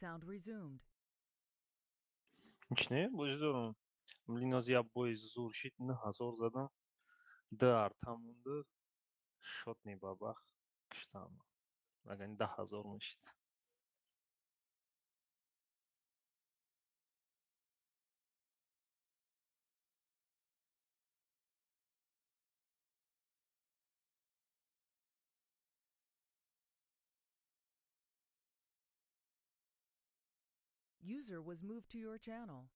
Sound resumed. Мишне, бождорам. Млиноз я бой зур шит на хазор задам. Дар тамунду шотни бабах кштам. Аган 10,000 мишит. User was moved to your channel.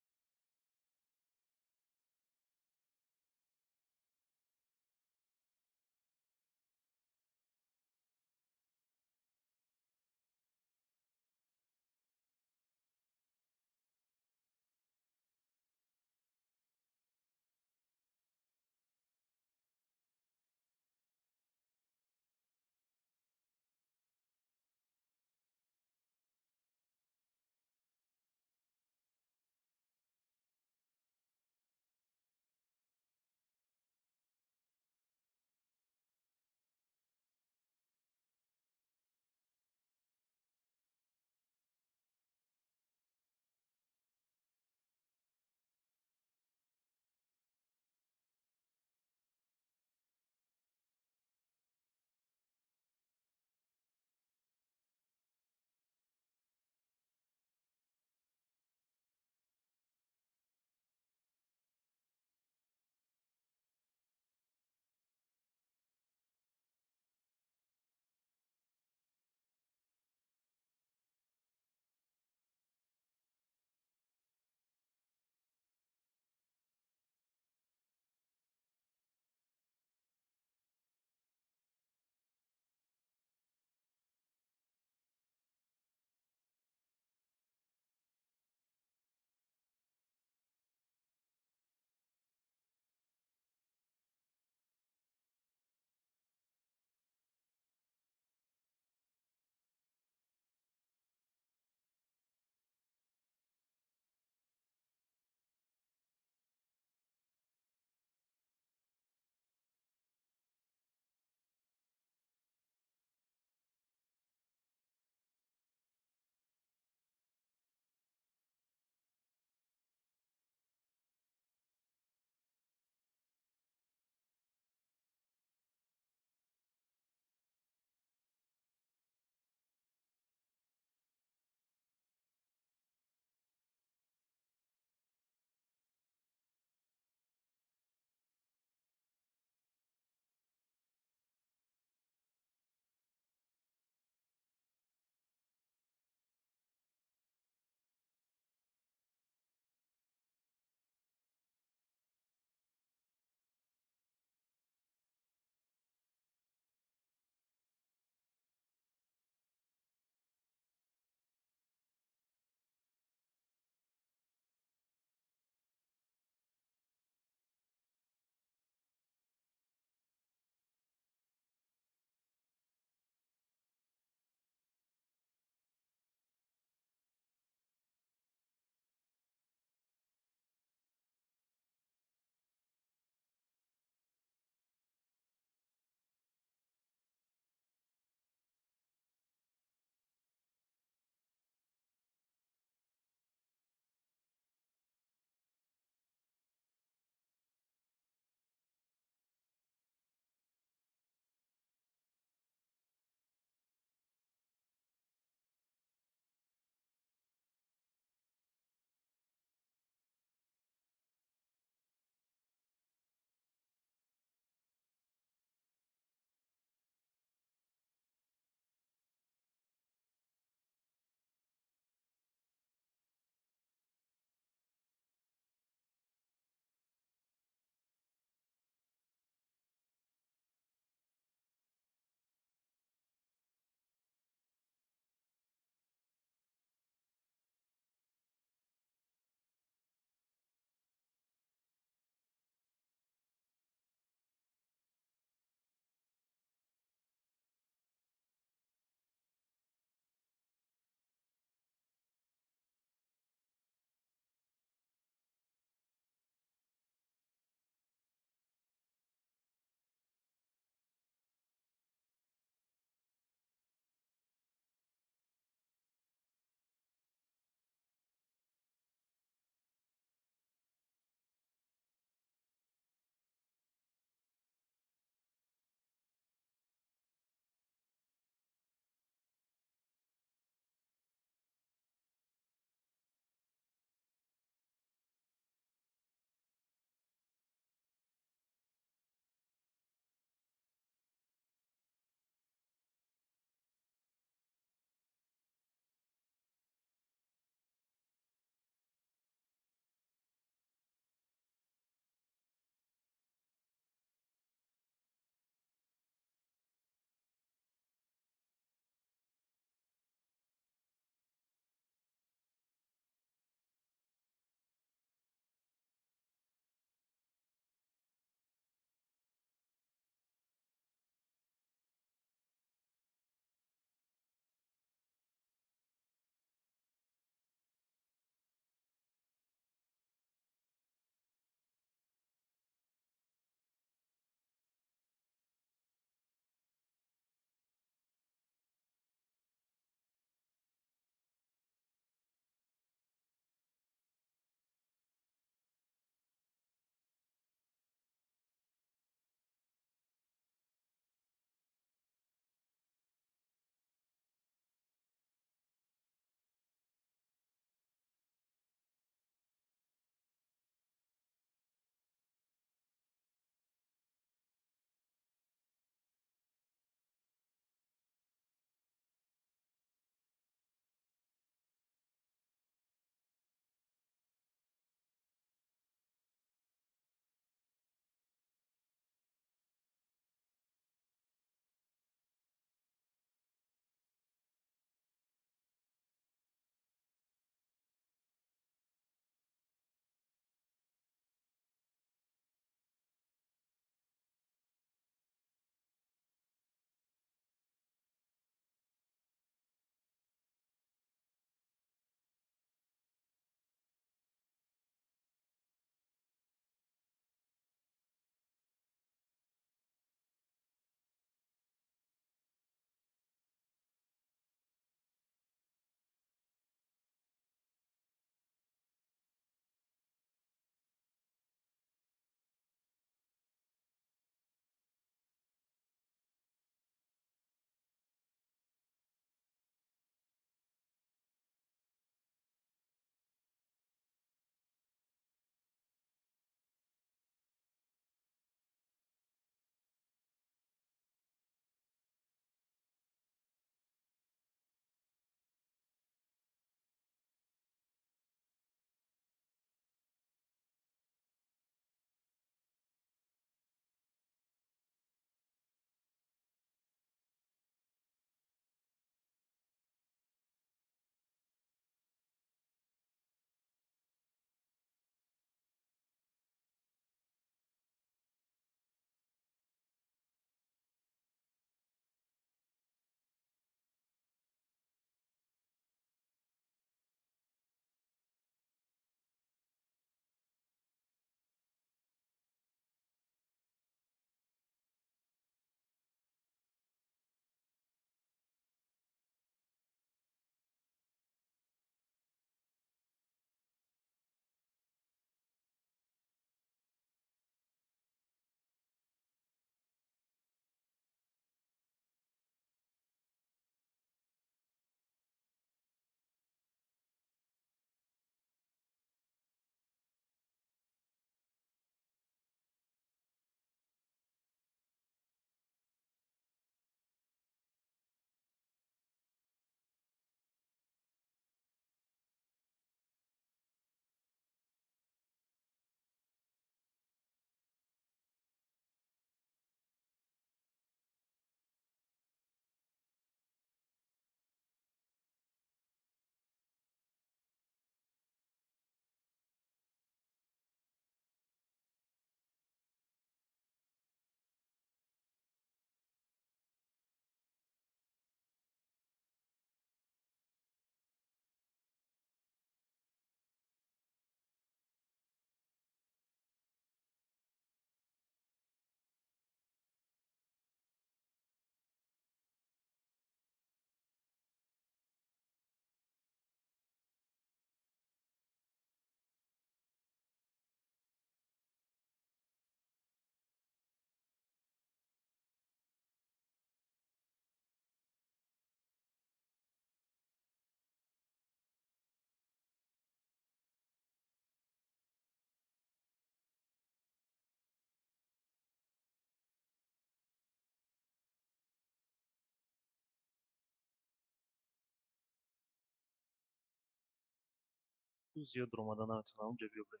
ку зиёд омада наметавонам онҷа биёбем.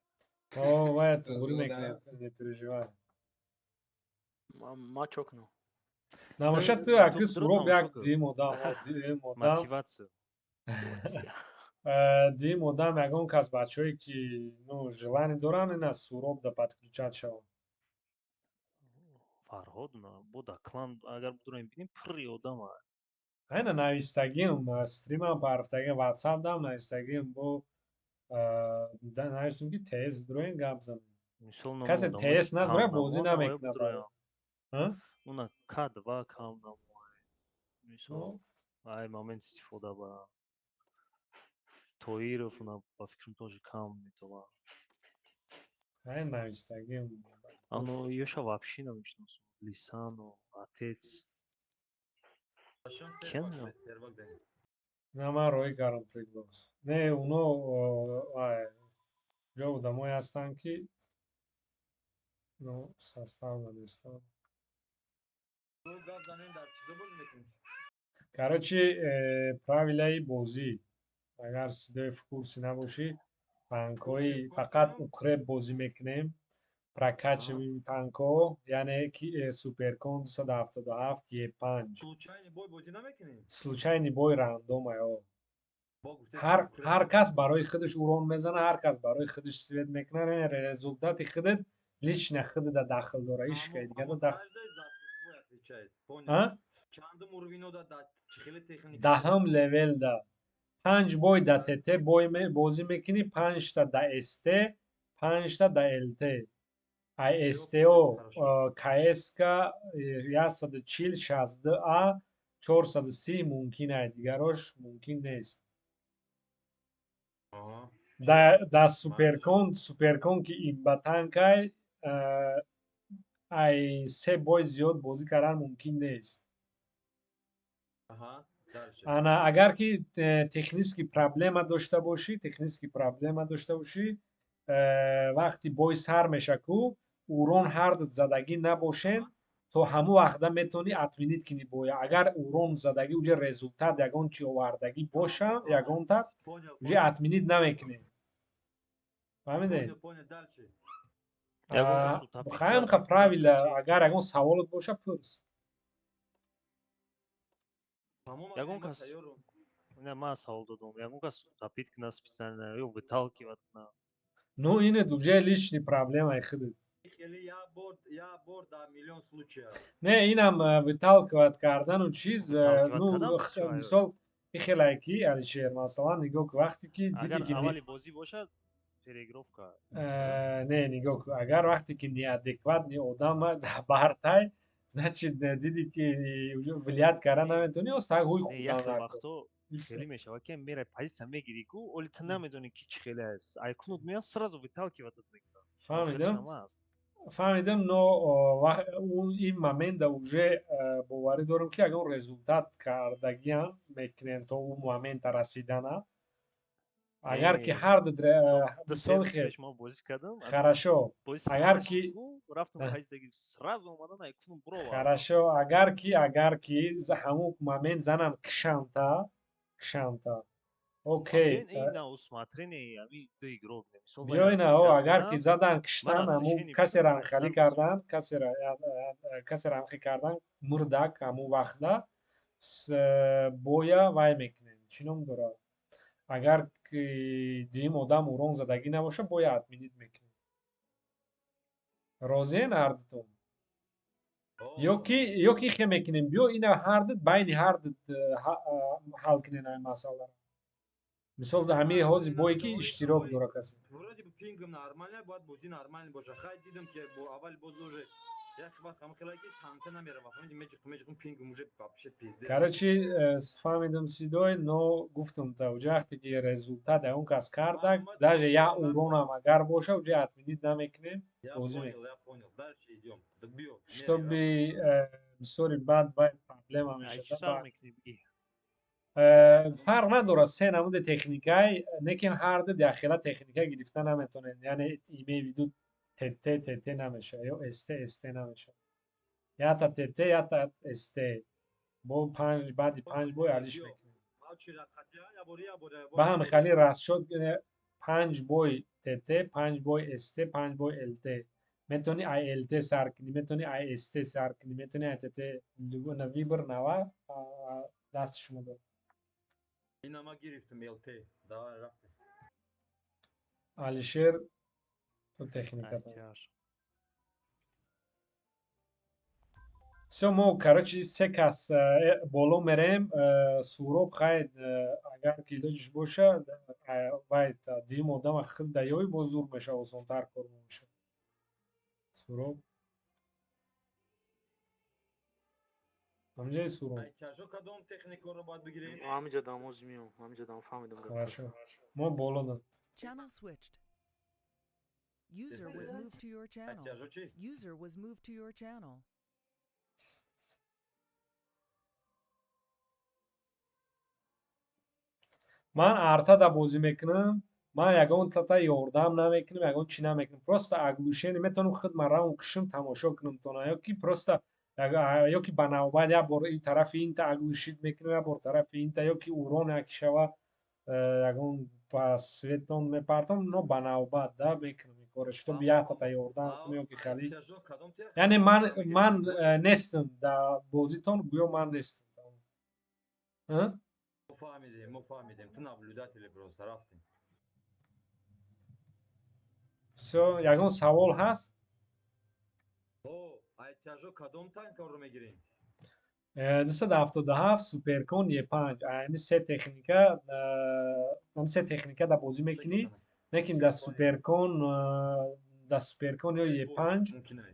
Давай, тугрӣ мекунем, не переживай. ма чокну. Намошад ту Ту акӣ кудро суроб тамошо як кун. дим одам, дим одам, Мотиватсия. дим одам ягон кас бачаҳое ки ну желание доранд ина суроб да подключат шаванд. Фарҳод бо Даклан агар будурем бинем пурри одам аст. Айна навистагим, стримам парафтагим, WhatsApp дам навистагим бо навистем ки тест дуроен гап занем. Мисол Касе намудам, тест надоре кам бозӣ намояд, намекунад. будурем. Ҳа? Уна К2 кам намояд. Мисол ай момент истифода барам. Тоиров уна ба фикрам тоже кам метавонад. Айна навистагим. Оно ёша вообще намешнасам. Лисану, Отец. Кен? На ман роҳӣ кардам предлос. Не, уно ҷо одамое ҳастанд ки ну состав надоштанд. Короче, правилаи бозӣ. Агар сидои в курсе набошӣ, танкҳои фақат укреп бозӣ мекунем. Прокачиваем танкҳо, яъне ки суперкон 277 Е5. Случайни бой рандом аё. ҳар кас барои худаш урон мезана, ҳар кас барои худаш свет мекунад, результати худат лично худата дахл дора, ҳеҷ кай дига дахл. Даҳам левелда 5 бой да ТТ бозӣ мекунӣ, 5та да СТ, 5та да ЛТ. СТО КСК 140-62А 430 мумкин аст, дигарош мумкин нест. Да суперкон ки имбатанкай ай 3 бой зиёд бозӣ кардан мумкин нест. Ана агар ки технически проблема дошта бошӣ, вақти бой сар меша ку урон ҳардут задагӣ набошен, то ҳамон вақта метавонӣ отменит кунӣ боя. Агар урон задагӣ уҷа результат ягон чи овардагӣ боша, ягонта уҷа отменит намекунем. Фаҳмидед? Хаёмха правила, агар ягон саволот боша пурс. Ягон кас не ман савол додам. Ягон кас тапит кунад специально ё выталкивать кунад. Ну инет уже личный проблемаи худат. Не, инам выталкивать кардану чиз, ну мисол ихелае ки Алишер масалан нигоҳ ку вақте ки диди ки аввали бозӣ бошад переигровка. Не, нигоҳ ку агар вақте ки неадекватни одам бартай, значит диди ки уже влият кардан наметавонӣ, остаг ҳуй худа вақто хеле мешавад ки мерай позиция мегирӣ ку оли ту намедонӣ ки чӣ хеле аст. Айкунут меяд сразу выталкиватат мекунад. Фаҳмидам, но ин момента уже боварӣ дорам ки ягон результат кардагиам мекунем то он момента расидана. Агар ки ҳар мисол хорошо, агар ки хорошо, агар ки ҳамон момент занам кшанта, окей. Биёина, агар ки задан киштан, ҳамон касера анхалӣ кардан, мурдак ҳамон вақта боя вай мекунем. Чӣ ном дорад? Агар ки дим одам урон задагӣ набоша, боя отменит мекунем. Розиен ҳардутон? Ё ки хе мекунем, биё ина ҳардут байни ҳардут ҳал кунем ҳамин масъаларо. Мисол ҳамин ҳози бое ки иштирок дора касе. Короче, фаҳмидам сидои, но гуфтам та уҷа вақте ки результат ягон кас кардак, даже як уронам агар боша, уҷа отменит намекунем, бозӣ мекунем. Чтобы мисоли баъд вай проблема мешавад. Фарқ надорад се намуди техникаи, лекин ҳардут яхела техника гирифта наметавонед, яъне имею в виду ТТ намешавад ё СТ намешавад. Ята ТТ, ята СТ. Бо баъди 5 бой ҳалиш мекунем. Ба ҳамин хали раст шуд, 5 بوی TT 5 بوی ST 5 بوی LT میتونی ILT سر کنی میتونی IST سر کنی میتونی ITT ویبر نوا دست شما دار این ama giriftim LT. Daha rafte. Алишер то техника احتیاج все мо короче се кас боло мерем суроб хайд агар килоҷиш боша байд дим одама хил даёи бо зур меша осонтар кор меша суроб ҳамҷаи суроб Ayçajo kadom teknik رو باید بگیریم؟ همینجا دام عذر میام همینجا دام فهمیدم گفتم хорошо мо боло дам Channel switched. User was moved to your channel. Ayçajo چی؟ User was moved to your channel. ман артада бозӣ мекунам ман ягон тата ёрдам намекунам ягон чӣ намекунам просто аглушени метавонам худман равм кушам тамошо кунам тона ёки просто ёки ба навбат як бор ин тарафи инта аглушид мекунам як бор тарафи инта ёки урон яки шава ягон ба светон мепартам но ба навбат да мекунам ин кора чтоб як тата ёрдам кунам ёки халӣ Ayçajo kadom teknik яъне رو باید ман بگیریم؟ нестам дар бозитон гӯё ман нестам Муфамидем. Ты наблюдатели просто рафтим. всё ягон савол ҳаст О, Ayçajo kadom tank رو میگیریم؟ 277 суперкон Е5 яъни се техника да бозӣ мекунӣ мекунӣ да суперкон ё Е5 ممکنه.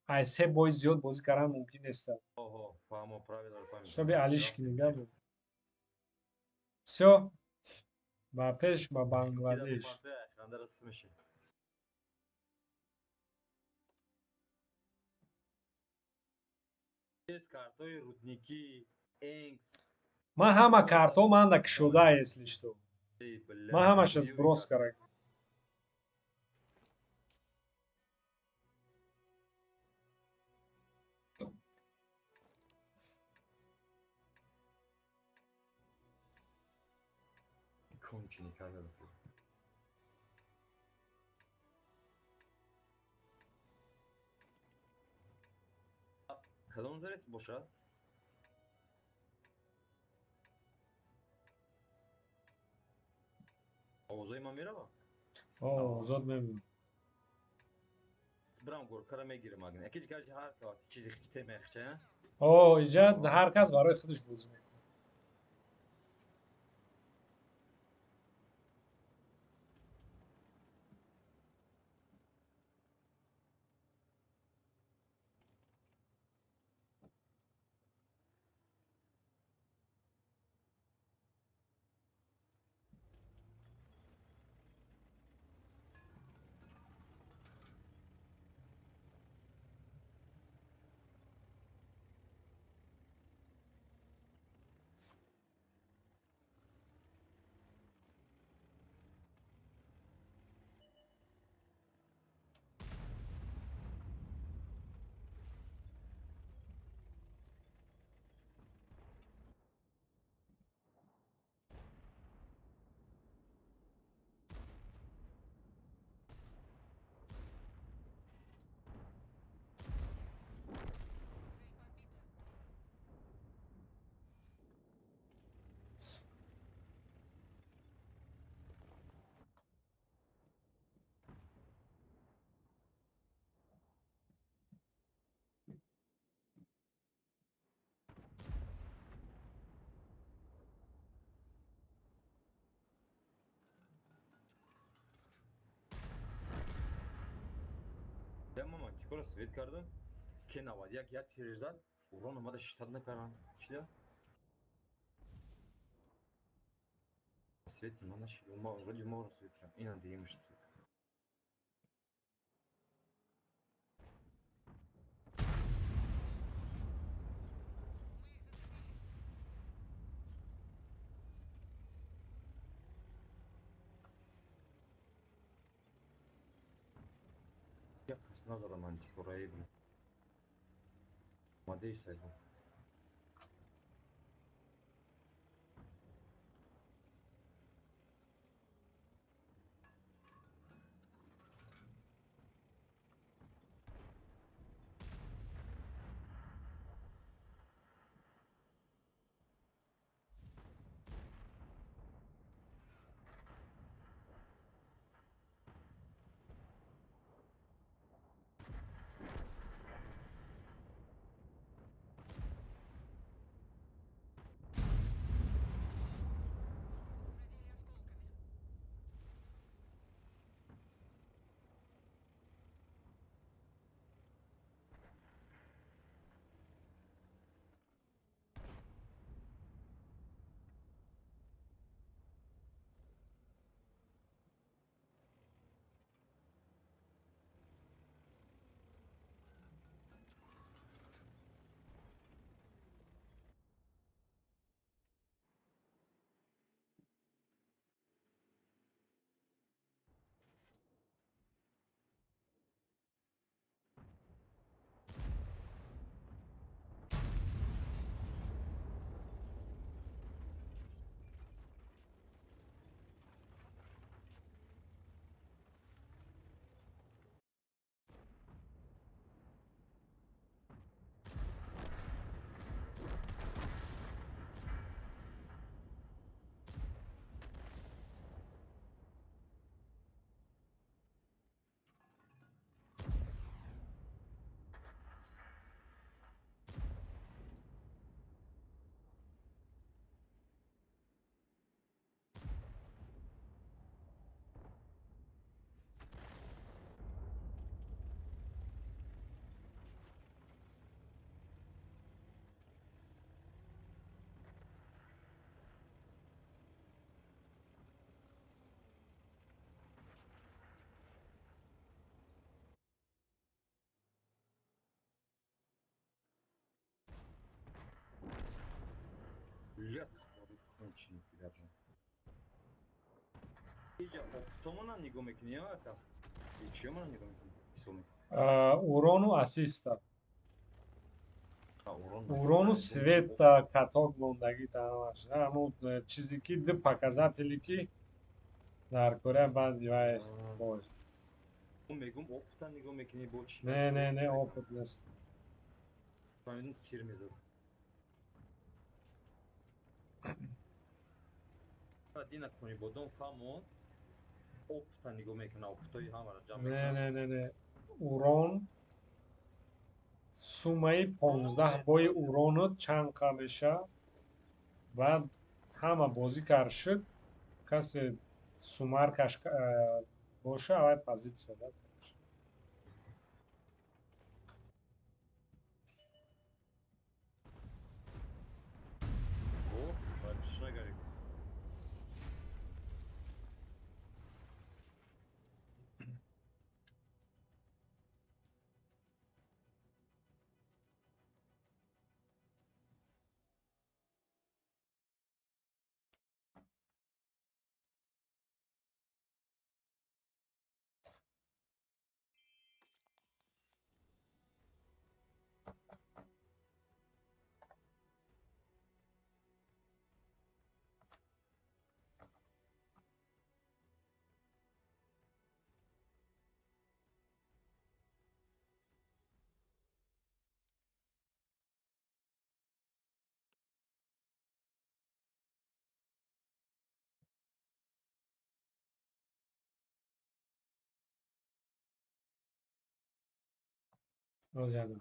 ай се бои зиёд бозӣ кардан мумкин неста Ого, фаҳмо правила رو فهمیدم. шоби алиш кунӣ габу всё ба пеш ба Бангладеш Ekranda rastlamışım. Kartoy, Rudniki, Enks. ман ҳама картҳо манда кушода если что ман ҳамаша сброс карда Končiny karel. Kadon neresi boşa? Oğuz'a imam yere bak. озод мемонам Bram gor karame girim agin. Ekij gaj har kas çizik temekçe. иҷа ҳар кас барои худаш бозӣ мекунад Ben mama kikora svet kardım. Kena var yak ya tirizdan. Ulan ama da şitanlı karan. Şile. Svet imana şile. Вроде умора svet. İnan değilmiş svet. Я красна за романтик орayı bile. Madde saydım. Лет конченый ребята. Иди, оптомона ниго мекни, а как? И чему ниго мекни? Исоми. урону ассиста. А, урон. урону свет каток мондагӣ таҳмаш. Ҳамун чизе ки ду показатели ки дар кора баъд вай бой. Мегум опта ниго мекни бо чи? Не опыт нест. Фамилин чир мезад. Дина кони бодон фамон. Опта ниго мекна, оптои ҳамара ҷамъ мекна. Не урон суммаи 15 бои уронут чанд қа меша. Баъд ҳама бозӣ кард шуд. Касе сумаркаш боша авай позитсия дад. О, барчина гариб. Rozjada.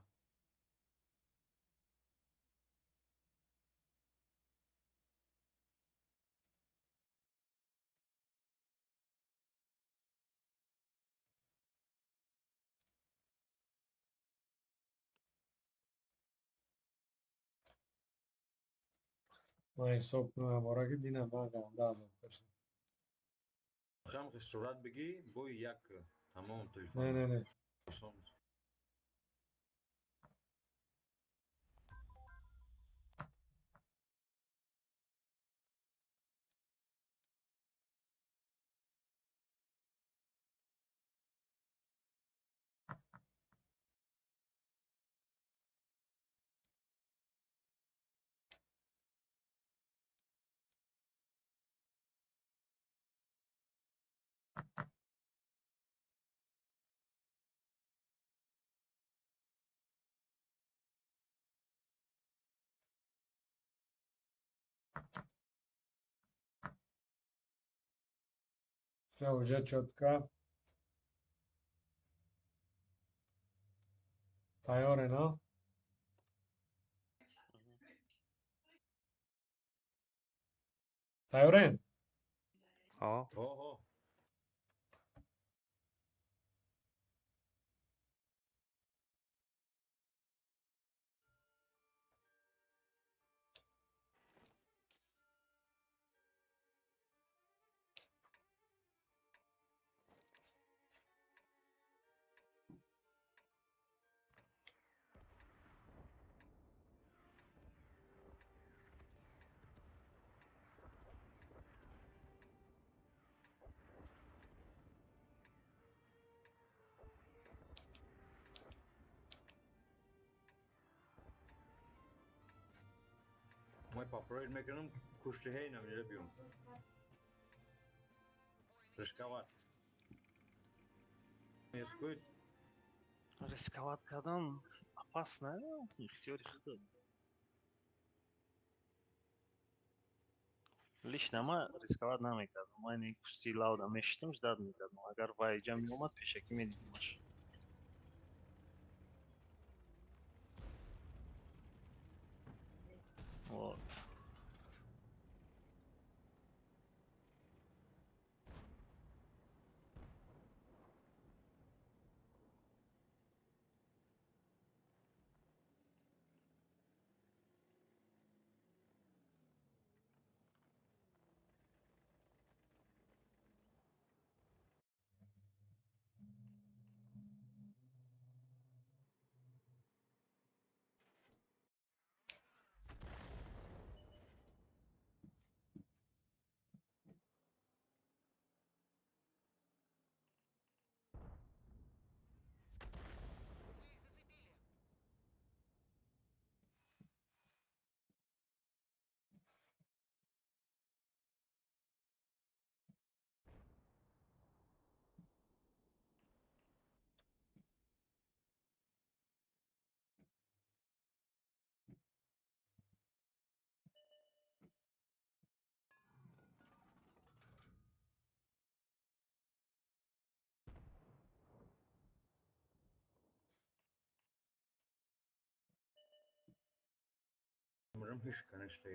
Ман ҳисоб кунам бораки дина баъд 10,000 Шамқи сурат бигӣ, бои як тамом телефон. Не. Всё, уже чётко. Тайёре, но? Тайёрен? Оҳо. Мой попроверь мекунам, куштиҳей намида биём. Рисковат. Рискует. Рисковат кардан опасно, ихтиёри худ. Лично ман рисковат намекардам. Ман ин кусти лауда мешитам, ждат мекардам. Агар вай ҷа меомад, пешакӣ медидимаш. Вот. Canım hiç kanıştı.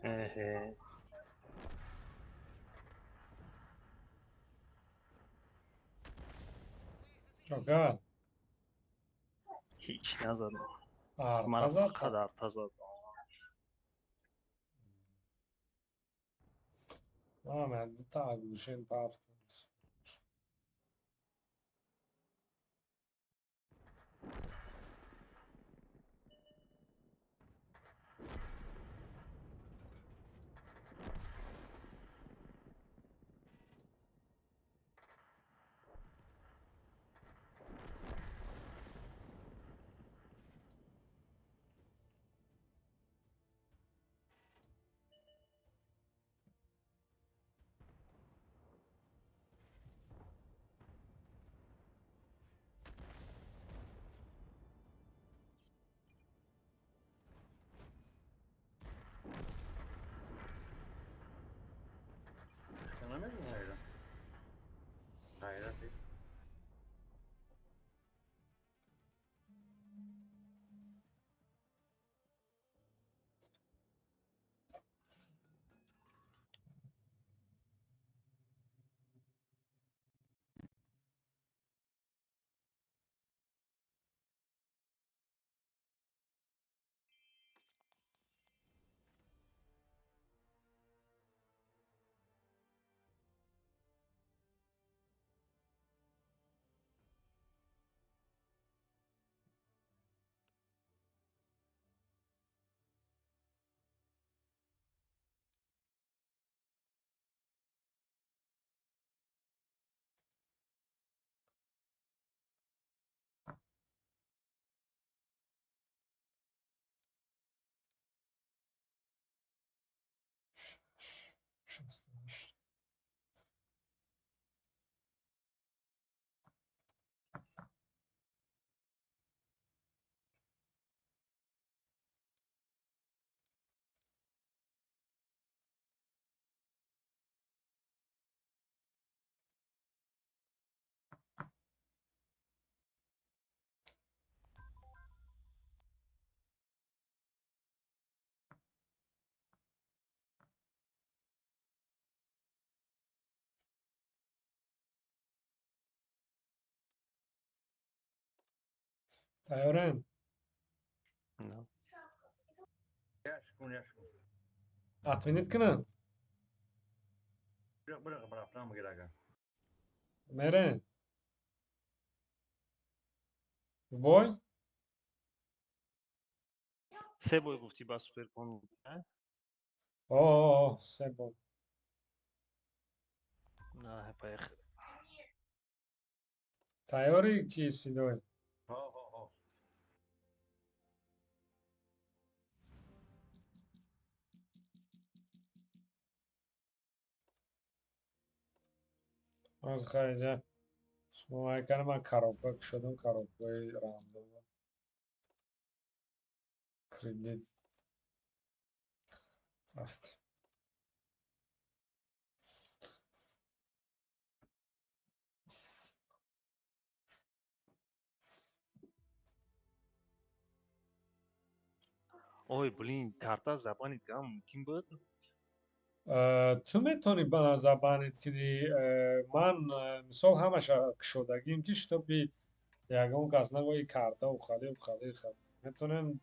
Ehe. Çakal. Hiç نزدم. Arta من zaten. فقط ارتا زدم. Amen. Taguschen partners. تیارن نه. Yaş kın. اتمینیت کنن Bırak tamam gerek. مرن بای سه بای گفتی با سوپر کن. آه سه بای نه پایخ. تیاری کی سیدای Ha. از خارجه شما کنه من کاراپاک شدم کاراپای راندوم کردیت رفت اوی بلین کارتا زبانی کم ممکن بود. تو میتونی به زبانت کنی من مثال همش شدگیم که تو بی یکم کس نگوی کارتا و خالی میتونن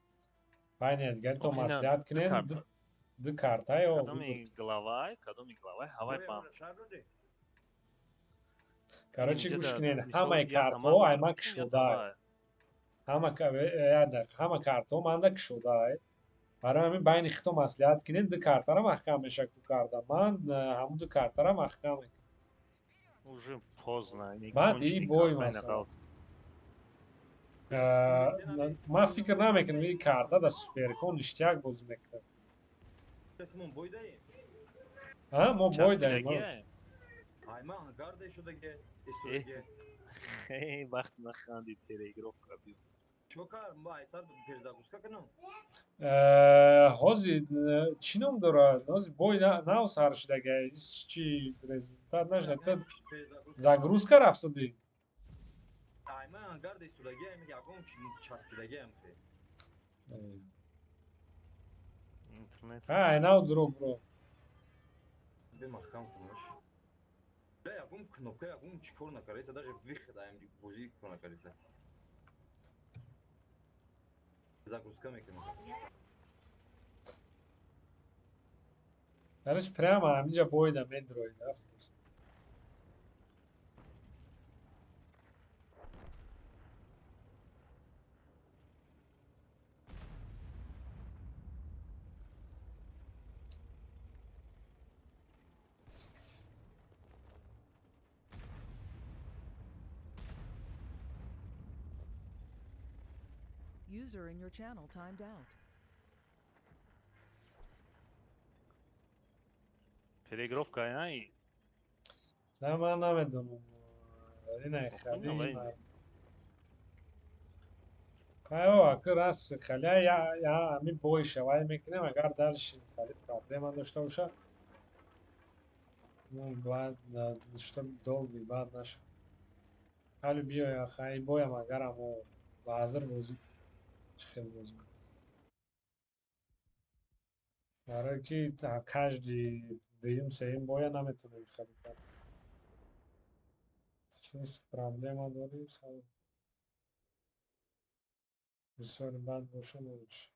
بین ادگر تو آخه نه مسئولیت دو کنین کارتا. دو کارتا یا کدومی گلاوای هوای بام. короче اینجا گوش در کنین مثال همه یا کارتا تمام ایما میکنیم یا کشوده هوای. همه کارتا منده کشوده برای همین بین خطو مسئولیت کنین دو کارتا را محکم میشه که کرده من همون دو کارتا را محکم میکنم уже поздно. Не بعد این بوی кончили مثلا как من فکر نمیکنم این کارتا در سوپرکون اشتیاق بازی میکنم Resmen boydayım. ما بای داریم چسبیدگیه. Ayman kardeşudaki Eh. istudagi. خیلی وقت نخندید تلگراف کردیم. Çokar mı aysar perzakuska kanım. هازی چی نام داره هازی بای ناو سرشدگه چی результат نشده تو زاگروز که رفته Ayman kardeşudagi ayman yagom çaspidagi am ki. اینترنت. ناو درو برو Bir mahkam kurmuş. Ve yagom knopka yagom çikor nakarıysa даже выходаем бузи nakarıysa. Загрузка меканизм. درش прямо همینجا بایدم اندروید User in your channel timed out. تلگراف که نه. نه من نمیدونم ولی نه آخه خیلی نه که راست خیلی یا همین بای شوای میکنیم اگر درش خیلی پرابلم داشته باشه بعد داشته دوگی بعد نشه خیلی بیا یا خیلی بایم اگر همو حاضر بازی چه خیلی بازی برای که کجدی دیم سیم بایا نمیتونه خیلی کنه چیز پرابلم داری خیلی بسیار بد باشه نمیشه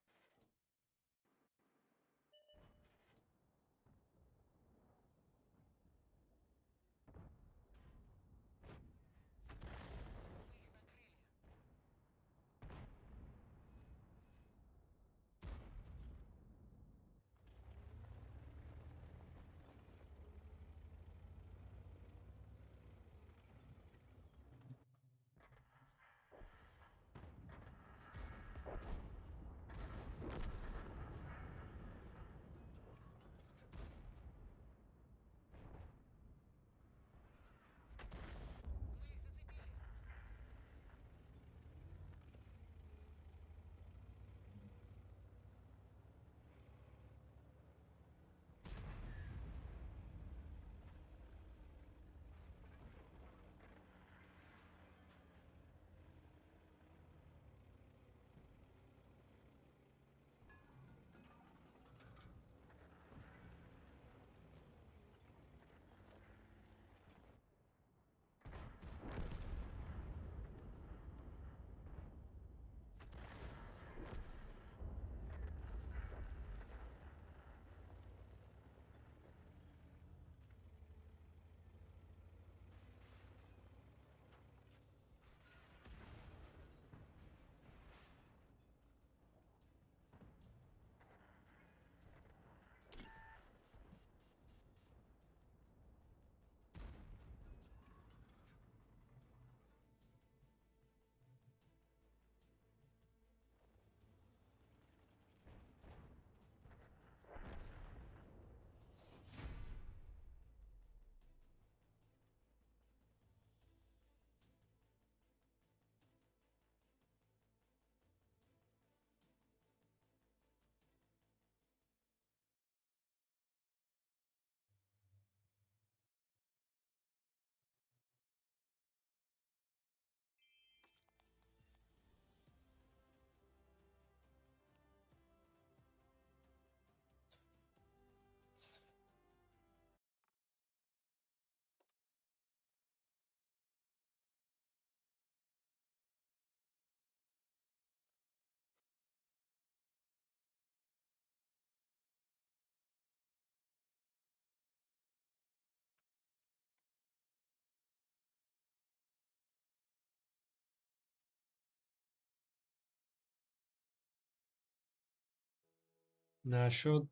نشد.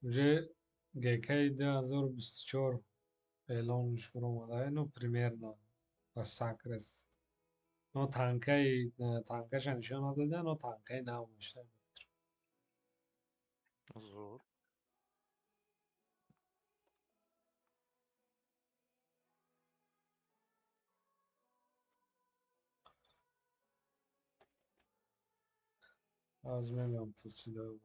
уже гк 2024 اعلانش بر اومده اینو پریمیر نه و ساکرس نو تانکش نشان دادن نو تانکای نو میشه زور. از میگم تو سیده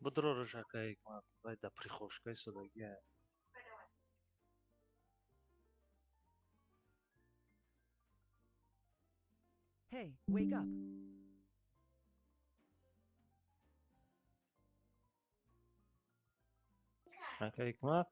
Бодро рожакай кмат. Вай да прихошкай содагия. Hey, wake up. Акай кмат.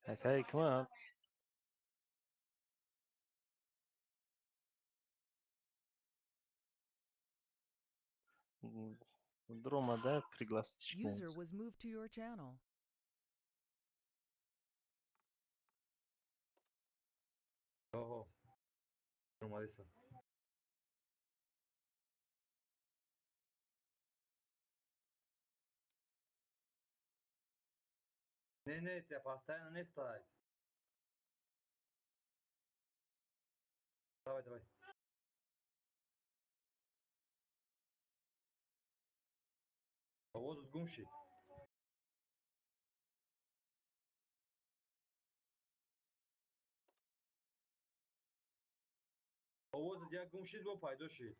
Акай кмат. Дрома да пригласить. User was moved to your channel. اوه اومدیسا نه تیا постоянно نیسтай. давай آوازت گم شد. آوازت یک گم شد و پیدا شد.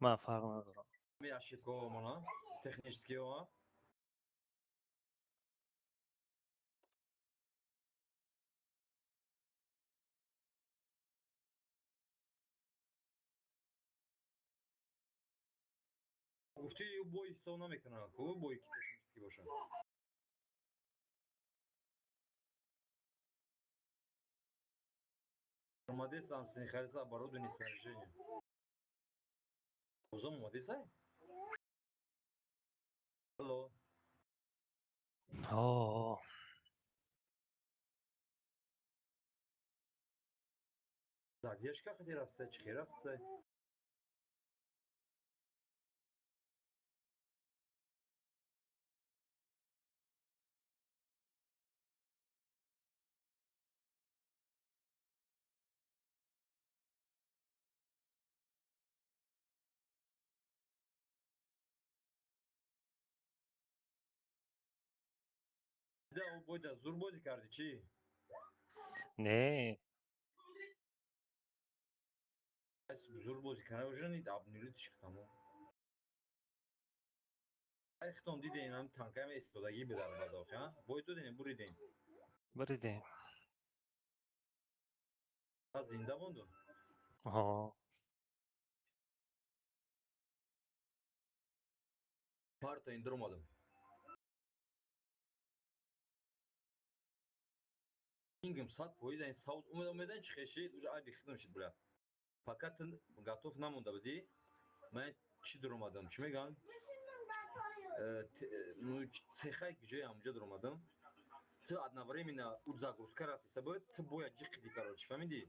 ما فرق ندارم. می اشکو مانا تکنیشکی ها گفتی او بوی حساب نمیکنن کو بوی که تشخیصی باشه اومده سامسونگ خریده оборудование снаряжение узом اومده сай алло آه задержка хотел рафса чхи рафса да у бойда зур бозӣ карди чӣ не зур бозӣ карда уже не абнилит шиктамо ай хитон диден ам танками истодагӣ бидар бадохи а бой доден буриден بريدين аз зинда монду آه парта индир омадам ингим 100% ин сауд умедан чӣ хеши уже ай бихидам шид бля фақат готов намонда будӣ ман чӣ дур омадам чӣ мегӯям цехай куҷои ҳамҷо дур омадам ту одновременно у загрузка рафтиса буд ту бояд ҷиқиди короче фаҳмидӣ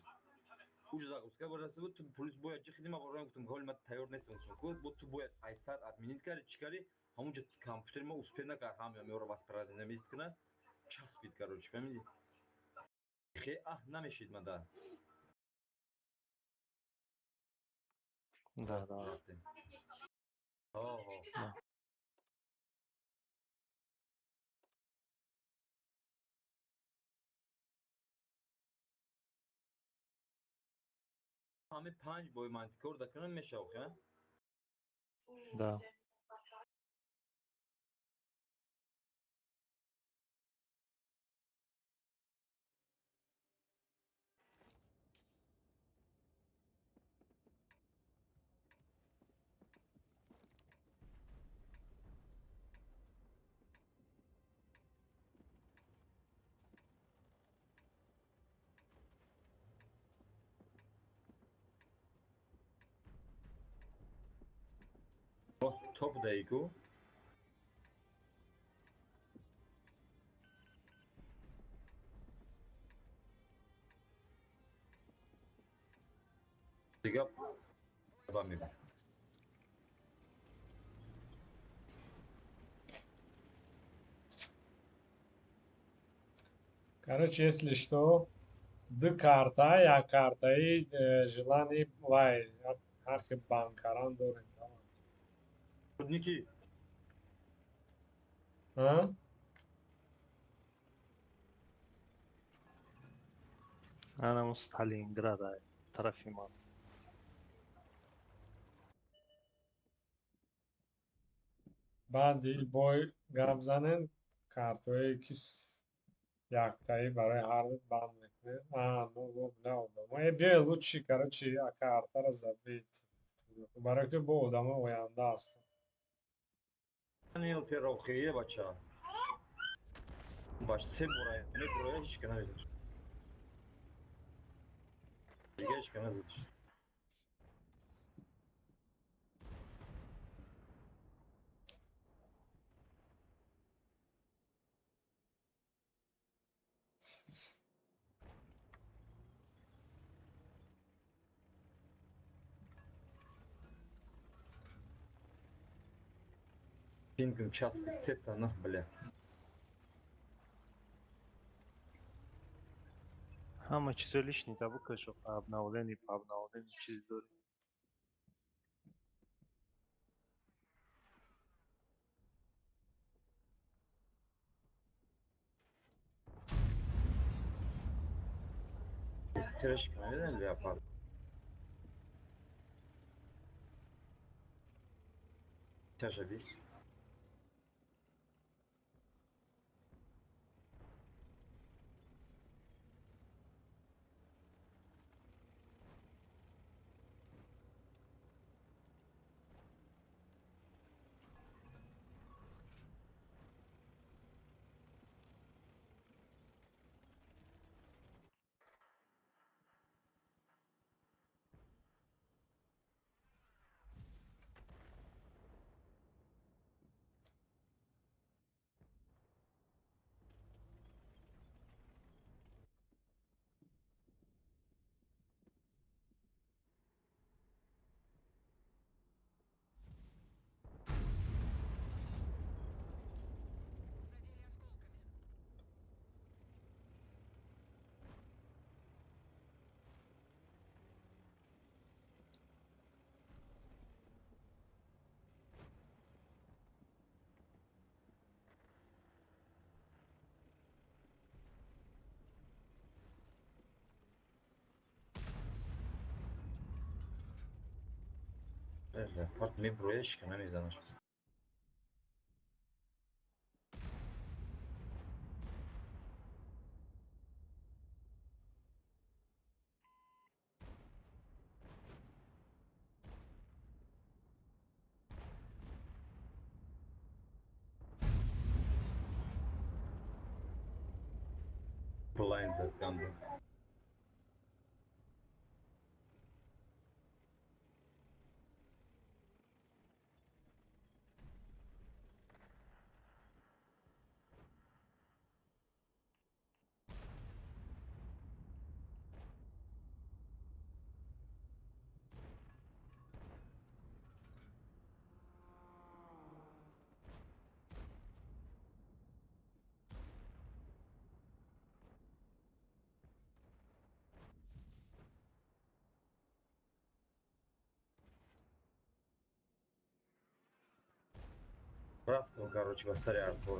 у загрузка раста буд ту плюс бояд ҷиқиди ман барои гуфтам ҳоли ман тайёр нестам бо ту бояд айсар админит карди чӣ карди ҳамунҷо компютери ма успех накард ҳама меро воспроизведение кунад часпид короче фаҳмидӣ хе намешид мада да да рафтем оҳо да. ҳамин 5 бои мантикор дакунам мешавад а Да. топ даику дига ба мебар Короче, если что, ду карта, як картаи желани вай ҳаққи банкаран дорем. худники А? أنا من ستالينغراد طرفي ما баъд ил бой гап занем картое ки яктаи барои ҳар банд мекунем биё лучши короче картаро забит барое ки бо одамо оянда ҳастам ил перохие бача баш се бора мекроя ҳеч ка навидад дига ҳеч ка назидиш пингм часпид сета нах бля همه چیز лишний табу кашо обновление чиз дори стираш ка навидад леопард чашаби Леопард меброяш که نمیزنش. بلاین زد گنده. رفتم короче با سر ارتور.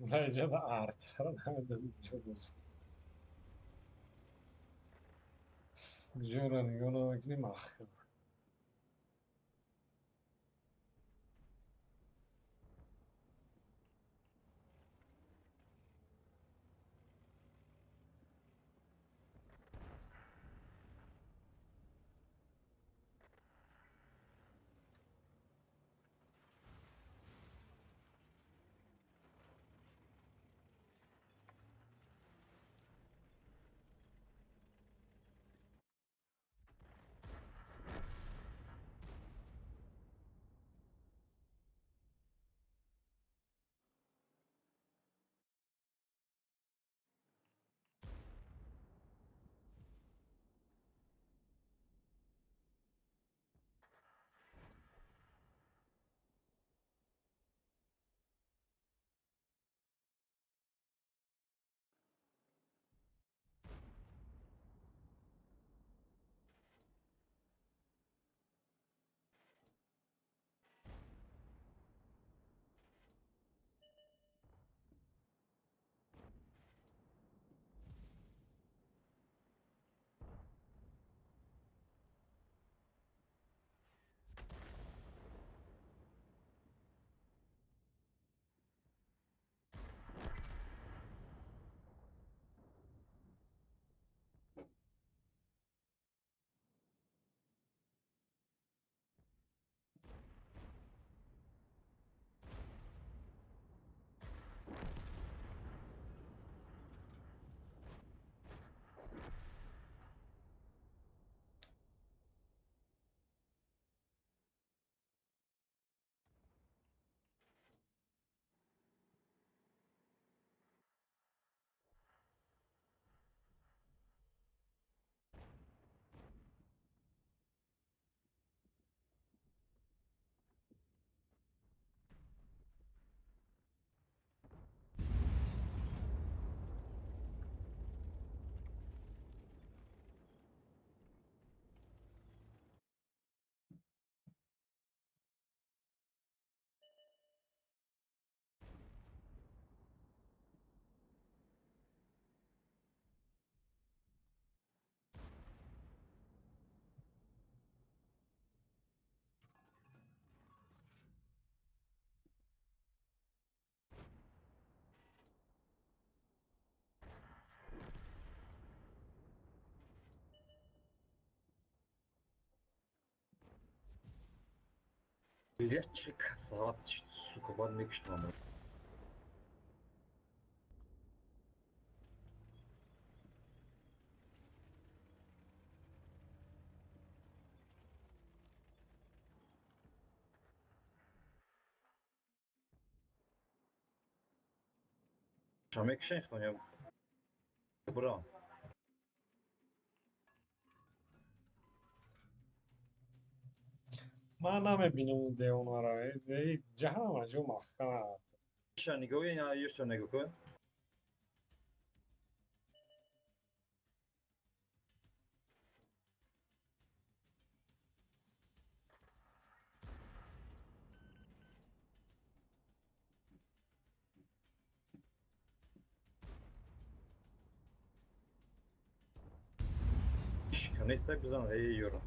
Leyce de artar. Giorano, io non mache. Легче касаться, сука, бармик что надо. Шамек шейх, но я... Бра. من نمیبینم اون دیونا را جهان جو مخکنه شا نگاه یا یه شا نگاه کن شکنه استک بزن هی یورو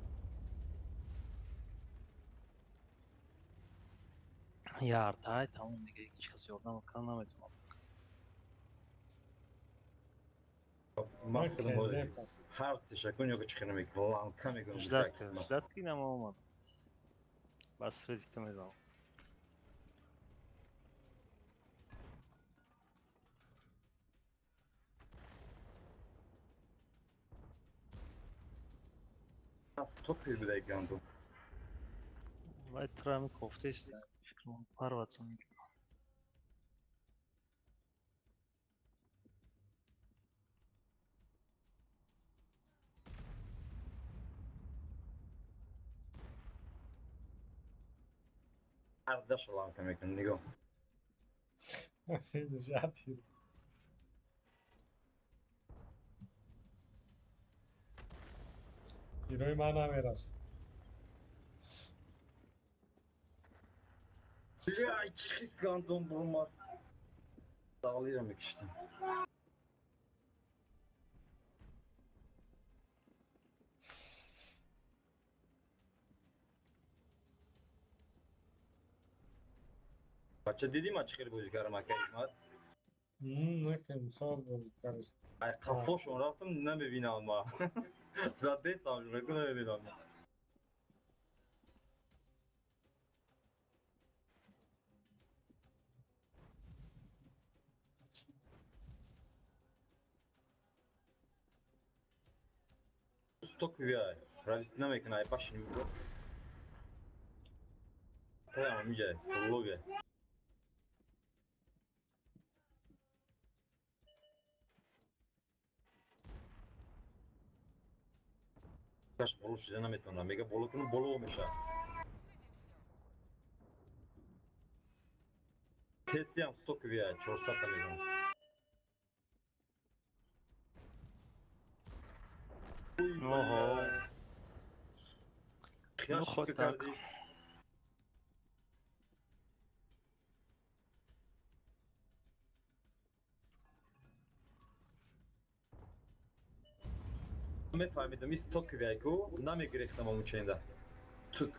Яртай тамом دیگه هیچ کس یاردم کن نمیتونم. من خودم اوکی بازی نکن هر سی شکن یا که چخنه میکنم لانکا میکنم جدت کی نما اومد. بس ردیت میزنم. Stop bir de gandum. وای ترام کوفته است. فکر کنم پروازم میگه. Her daş lanka میکنم نگاه سید جاتی گیروی من نمیرست Ya çıkık gandum bulma. Dağılıyorum işte. Bacı dedim açık el boyu karıma kayıtmat. نکن سال بود کارش Ay kafoş onu raftım ne bebine ama. Zaten savcı ne kadar bebine ama. Stok bir realist ne mekan ay başını bu. Tamam müce. Fırloge. Kaç bolu şişe ne mekan mega bolukunu bolu olmuş ha. Kesiyam stok bir çorsa kalıyorum. اوه. Ya Ну, şıkkı хоть так. kardeş. میفهمیدم این ستوک ویکو نمیگرفتم اون چنده تut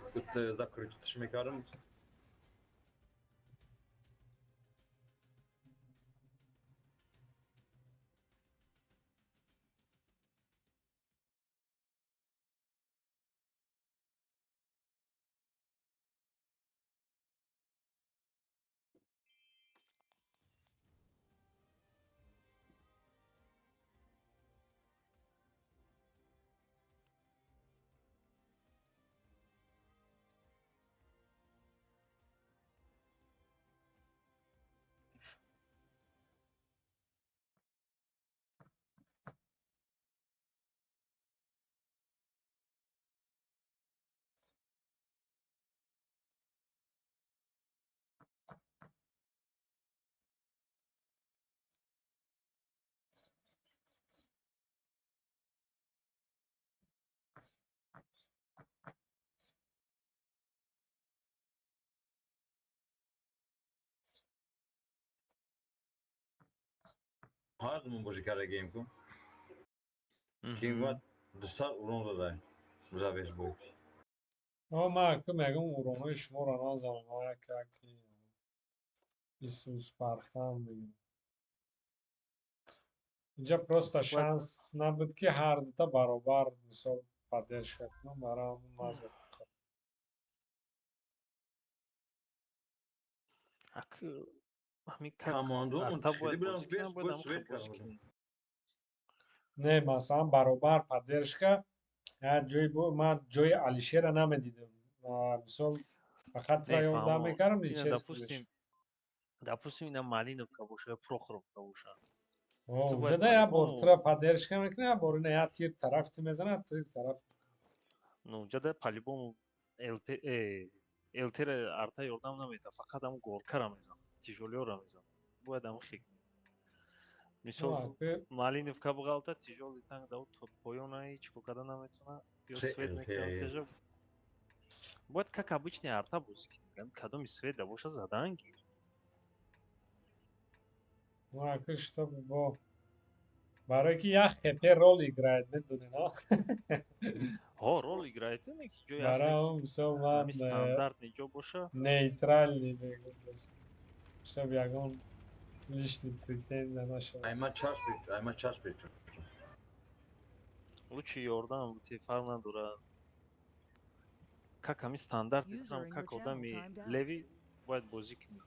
zakryć trzymykarem. Her zaman boşu kare game ku. Kim var dışarı urun da zaveş bu. آه من که میگم اورانوی شما را نزنم ما که بیسوس پرختم بگیم اینجا پروستا شانس نبود که هر دوتا برابر مثال پدرش کنم برای همون مزد Akı همین Kamando arta mun çıkıyor باید biraz بازی کنم beş باید boş هم ver خب بازی kardeşim. کنم. نه مثلا برابر پدرش که هر جای من جای علیشه را نمیدیدم مثال فقط را یادم نفهمم میکردم اینه نشست بشه допустим اینا مالینوفка باشه یا پروخوروفка باشه تو اونجا باید ده یه بار پالیبوم ترا پدرش که میکنه یه بار نه یه تیر طرف تی میزنه تیر طرف ну جدا پالیبوم التر арта ёрдам наметавад, фақат ҳам горкара мезанад, тижолиёра мезанад. Бояд ҳам хик. Мисол Малиновка буғалта тижоли танк дав то поёна ҳичко када наметавонад, ё свет мекунад тежа. Бояд как обычный арта бозӣ кунӣ. Кадоми свет да боша задан гир. Что бо барои ки як хп роль играет, медонед, а? Роль играет, не ки ҷои Барои аст он мисол ман стандартни ҷо боша. нейтральный мегӯям, чтоб ягон лишний претензия нашавад. айма часпид. Лучше ёрдам бути фарқ надорад. Как ҳами стандарт User мекунам, in как your channel одами timed out. леви бояд бозӣ кунӣ.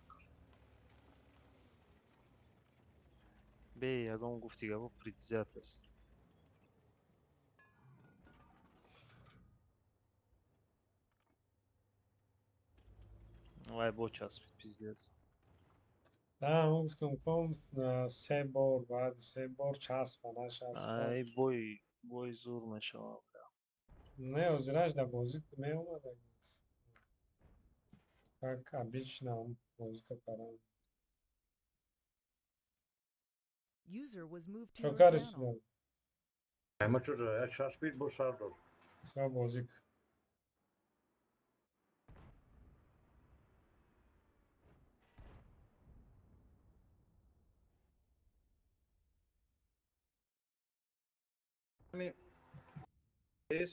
Бе ягон гуфти гаво предвзят аст. Вай бочаспид пиздец. Да, гуфтам ком 3 бор, баъд 3 бор часпа начаспа. Ай бой зур мешавад. Не, ҳозираш да бозӣ меомад. Как обычно он бозита кардан. User was moved to Чо your кариш channel. дод? айма часпид бо сардор. Са бозӣ кун.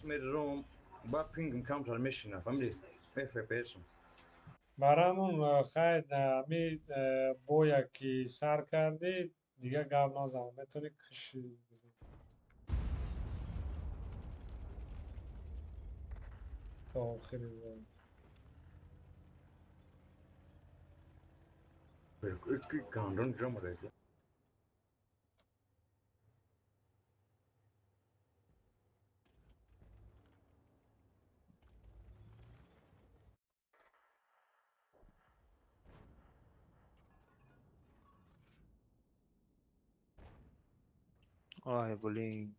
Медром ба пингм камтар мешина, фаҳмидӣ? FPS. Барои ҳамон хайр ҳами боя ки сар кардӣ, дига гап назан. Метавонӣ кушӣ. То охири бой. Ики гандон ҷамред. Ай, блин.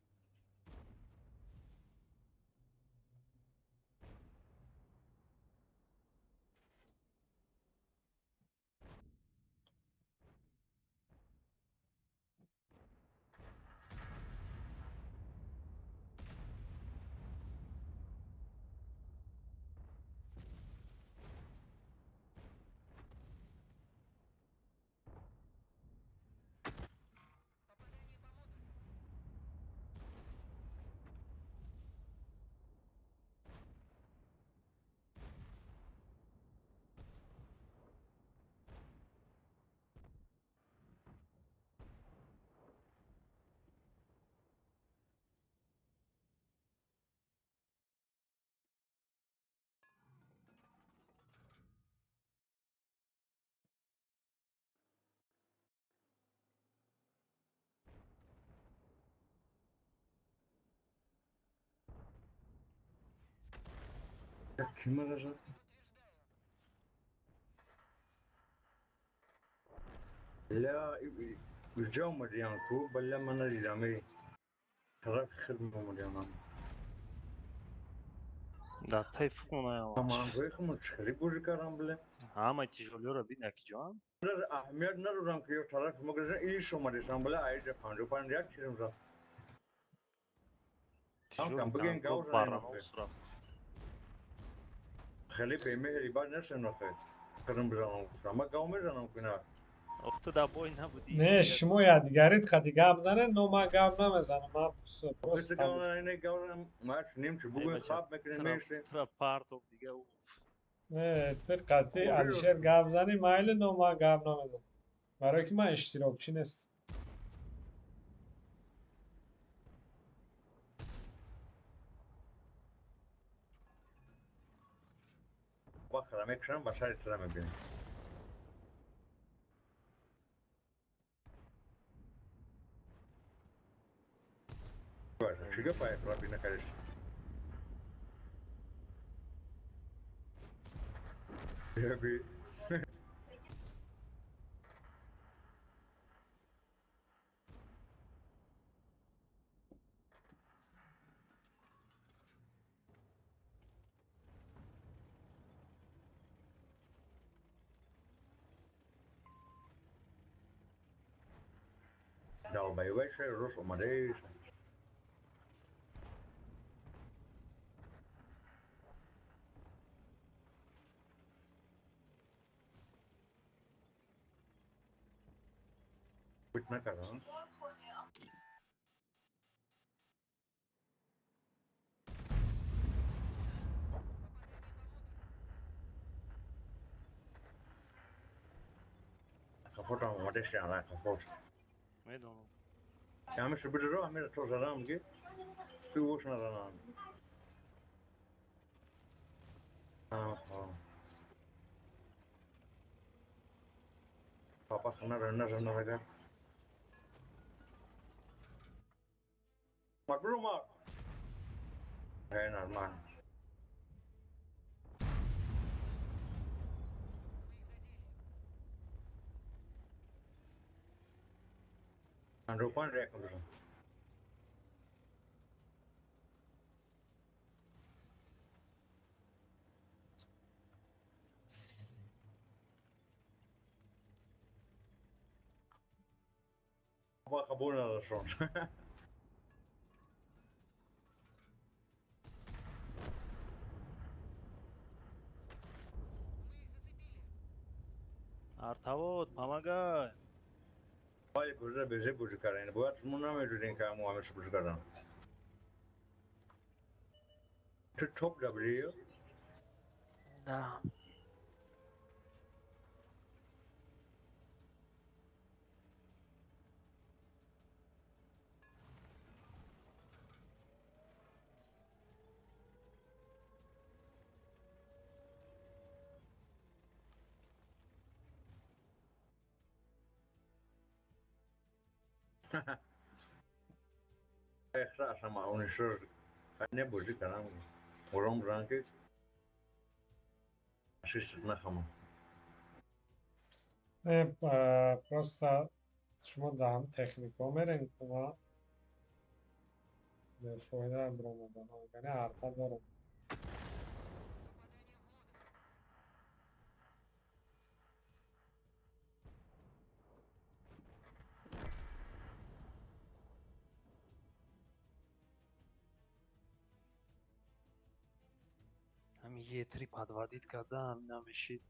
Kim aracak? لا الجو مليان طوب بل لما نجي جامعي ترك خدمة مليانة Да, тайфун аял. Tamam koyuyorum çıkarı bucu karan bile. Ама тяжелёра бина ки ҷон. Ahmet naruram ki yok taraf magazin iyi şomadı sen bile ayrıca pandu pandiyak çirim za. Tamam bugün gavur барранос рафт. Khali bemehri bar nersen nakay. Kırım bızanam ama gavme zanam kına. Охта да бой набуди. Не, шумо ядигарит хади гап занед, но ман гап намезанам. Ман Просто gavre gavre maç nimçi bugün sab mekine meşte. Тра партов дига. Не, ту қатъи Алишер гап зани майли, но ман гап намезанам. Барои ки ман иштирокчӣ нестам. Bakara mekşan başar ettireme beni. Çıkıp ayıp Rabbine karış. Ya bir Albaiueșe, Roș Omarei. Uite, n-acasă, nu? Că a fost am oare și ala, că a fost. میدونم Și am și băjără, am mers tot zaram, ghe. Și uș na rana. Papa să n-a răgat. Magluma. E normal. Am rupat reacul. Bă, bună la son. արտավոտ помогай Hai, bujcarane. Băiat, nu am merge din ca am oameni și bujcarane. Ce top W? да Așa, mă, uneșor, ne bujcarane. Orom ranke. Și să n-am. просто شما دارم تکنیکا میرین که ما به فایده هم برامدن یعنی ارتا دارم همین یه تری подводит когда намешит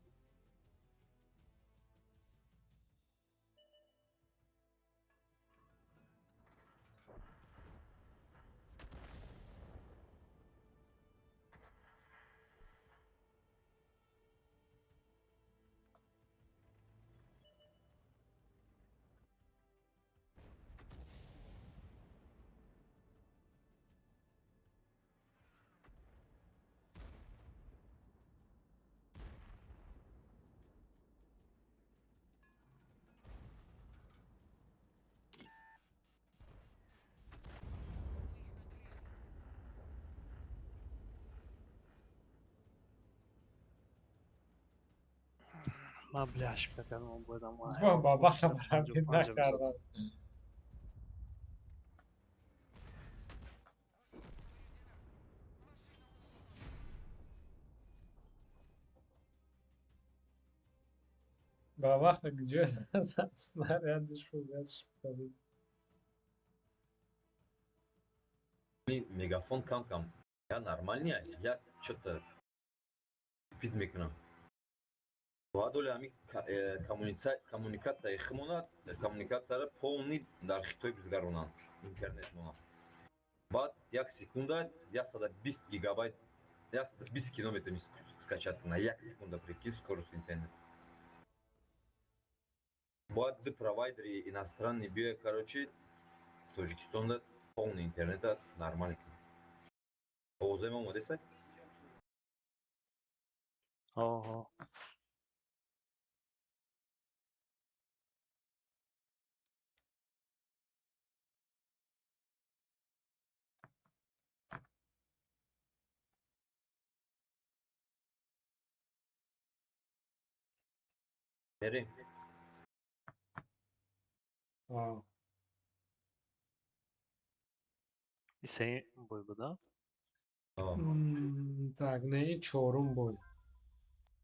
من بلاش فکر کردم بودم بابا خبرم نکردم Baba, gdzie snarяды шумят, шпали. Мегафон kankam. Ya normal ya, ya что-то пидмикна. Вадоли ами коммуникация ихмонат, коммуникация полный дар хитой бизгаронанд интернет мона. Баъд 1 секунда 120 гигабайт 120 километр скачат на 1 секунда, прикинь, скорость интернета. Баъд ды провайдери иностранный биё, короче, Tojikistonda полный интернет нормально. Овозай мо модеса? Ого. Nereye? Ise boj da? Так, не чорум бой.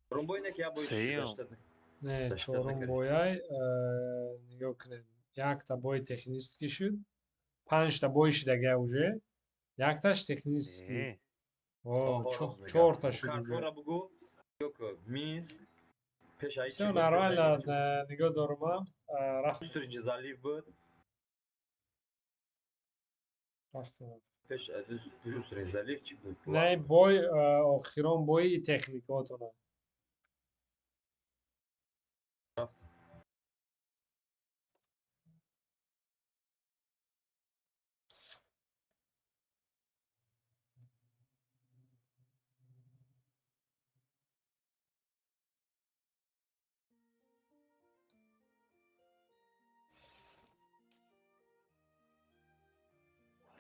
Чорум бой не я бой Сејам. Не, чорум бојај, нигој кне. Якта бои технический шуд. 5 та бои шидага уже. Якташ технический. О, راست میگم 4 та шуд کارفور уже. را بگو که مینسک پیش ای چی Все بود پیش ای нормально, چی بود нигоҳ дорумам. Рафтем. استرنج زلیف بود پیش استرنج زلیف چی بود Не, бой охирон бои техникотона. رفت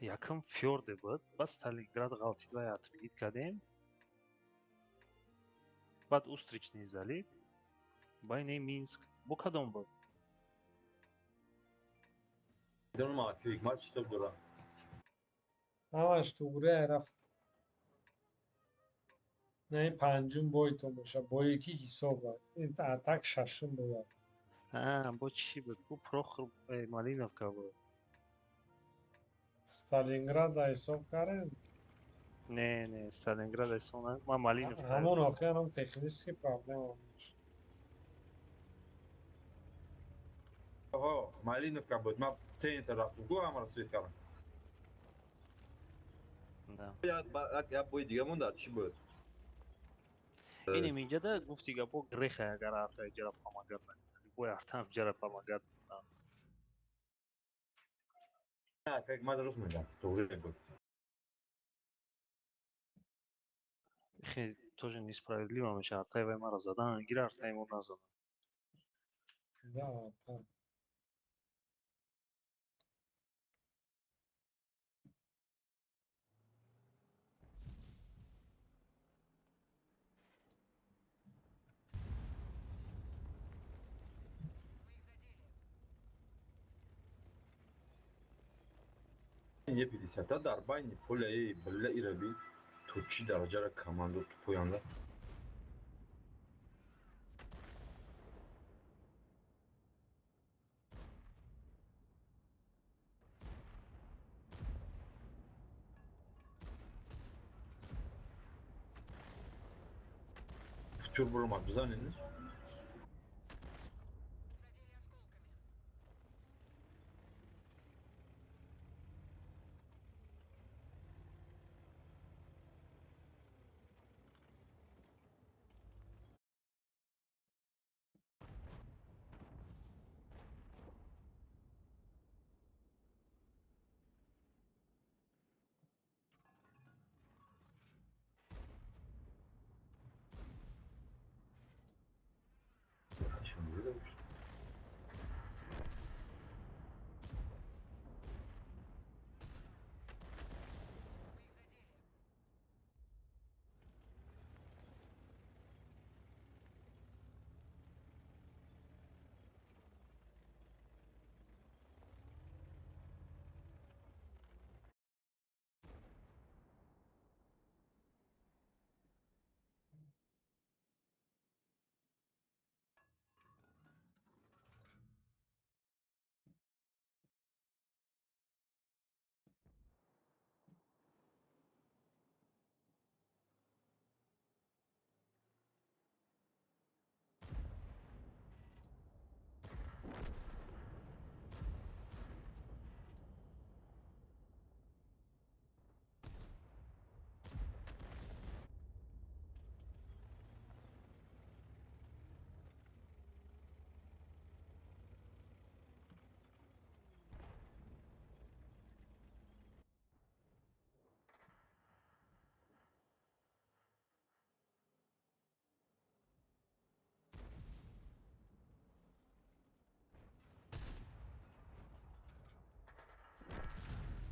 Якам фёрде буд, баъд Сталинград ғалтиҳои атминид кардем. Баъд Устричный залив, байни Минск. Бо кадом буд? میدونم ما که یک ماچ چطور دورا ҳамаш тугра рафт. Не, панҷум бои tomosha. Бое ки ҳисоб ва. Ин атак шашум буд. Бо чӣ буд? Бо Прохор Малиновка буд. Сталинград ҳисоб кардем. Не, Сталинград ҳисоб на. Ман Малиновка. Ҳамон охир ҳам технический проблема буд. آها مالینوفکا بود ما центр رفتم گو هم رسید کردم Да. یا بوی دیگه مونده چی بود Инем инҷода гуфти гапо греха агар арта ҷара помогат накунад. Бо артам ҷара помогат. نه که ما درست میگم دوره بود Хе, тоже несправедливо мешавад. Артаевай маро задан, гира Артаеву назадан. Да, так. یه 50 تا در بین پل ای بله ای ربی تو چی درجه را کماندو تو پویانده Futur bulmak zannedilir. Şimdi de bu.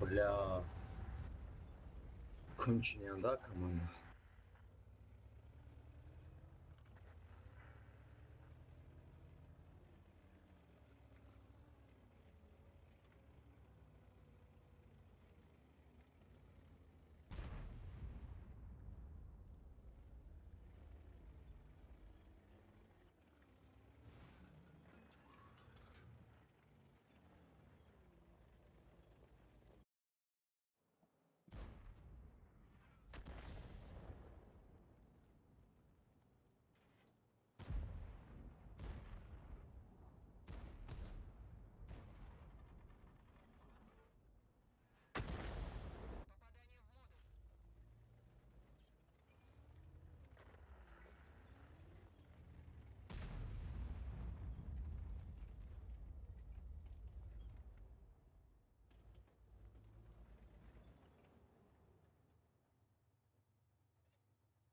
Бля. Конченая, да, команда?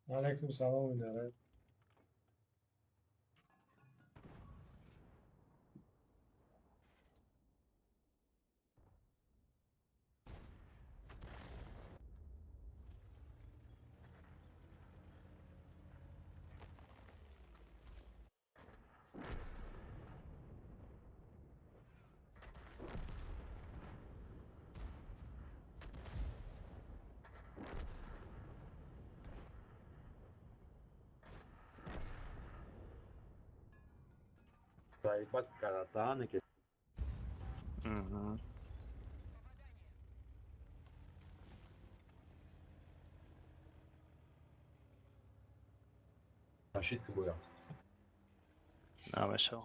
علیکم سلام ایناره. Заебать каратаны, que ошибка была. نمیشه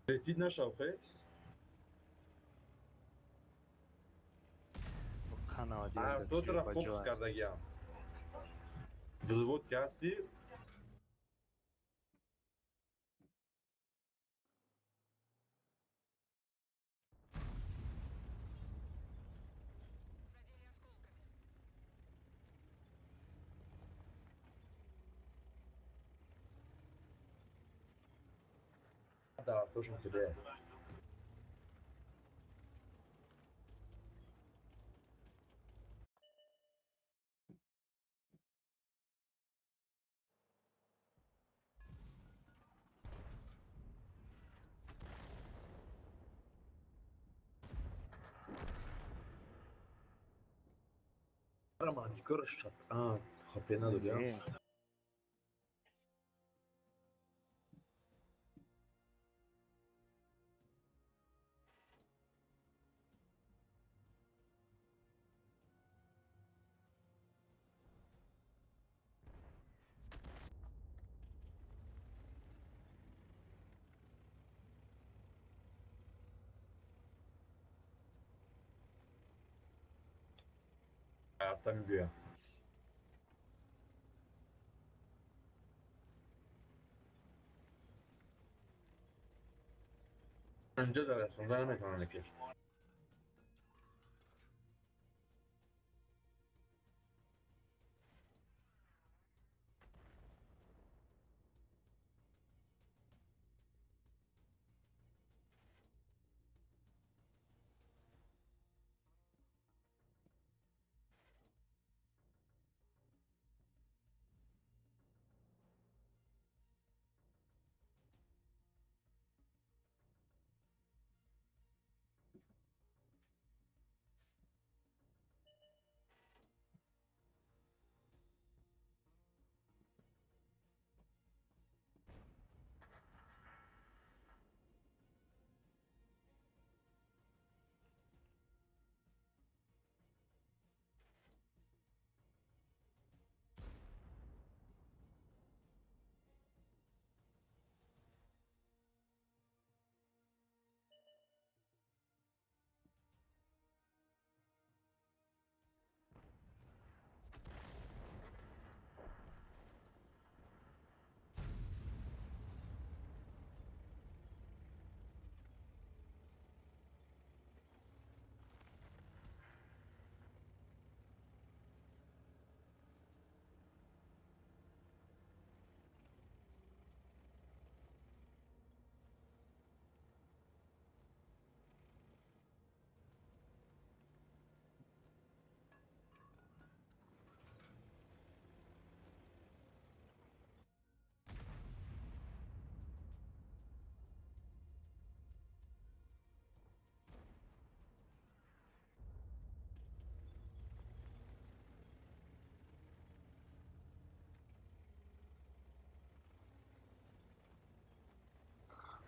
Летит на шалфе, канал а в тот раз фокус кардагиам. Взвод касти, да, точно тебе. Роман, чикоршат. А, хапена дадя. Hayattan güya. Önce de arasında ne ekonomik.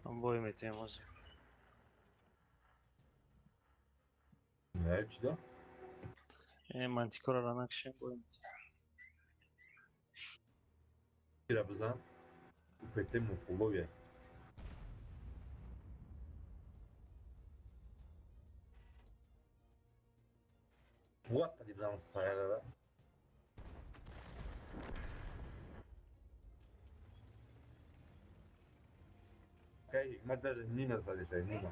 Boy metemos. Ne açıdan? Manticora ranak şey boy Trabzan, UPT Morfologia. Власка ти дам сайра. Кай, ма даже Нина залезай, Нина.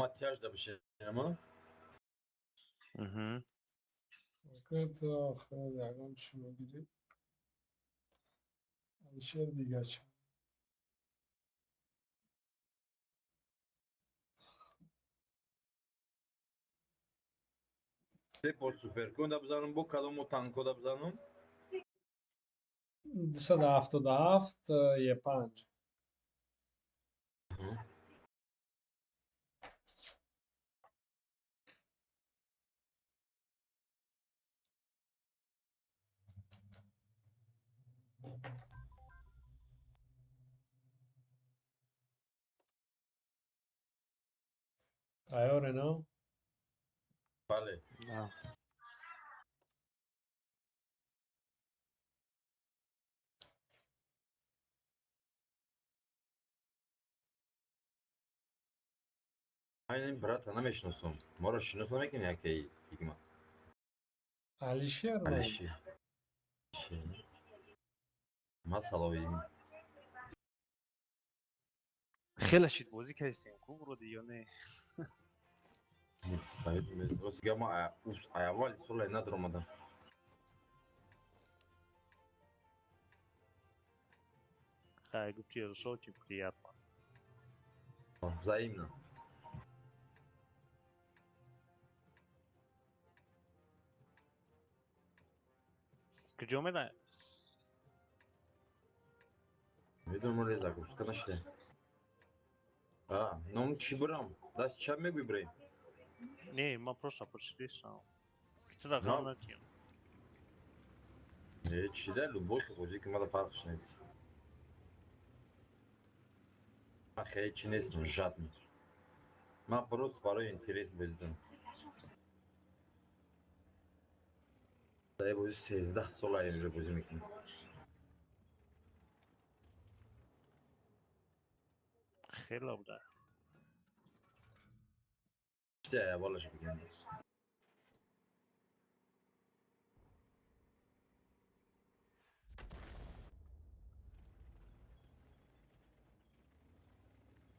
матяж да бشه اما تو آخر درگام چی میگیری؟ میشه دیگه چی؟ سپور سوپر کن دا بزنم بو کدومو تانکو دا بزنم 277 یه 5 تیاره نه؟ بله نه من این برات نمیشناسم ما رو شناسم میکنی یکی دیگه علیشیر نه؟ علیشی ما سلاویم خیلی شید بازی کردیم خوب رو دیگه نه باید میز گه ما اول سال ندارم خیلی گفتی رو شو چی приятно взаимно کجا میره میدونم ری загрузка نشده نام چی برم دست چپ میگوی بریم نه ما просто подшли که تو نه رقم نتیم چی ده любой بازی که ما دا فرقش نیست من خیلی چی نیستم жадный من просто برای інтерес بزدم در بازی 13 سال اینجا بازی میکنم خیلی بوده چی اولش بگم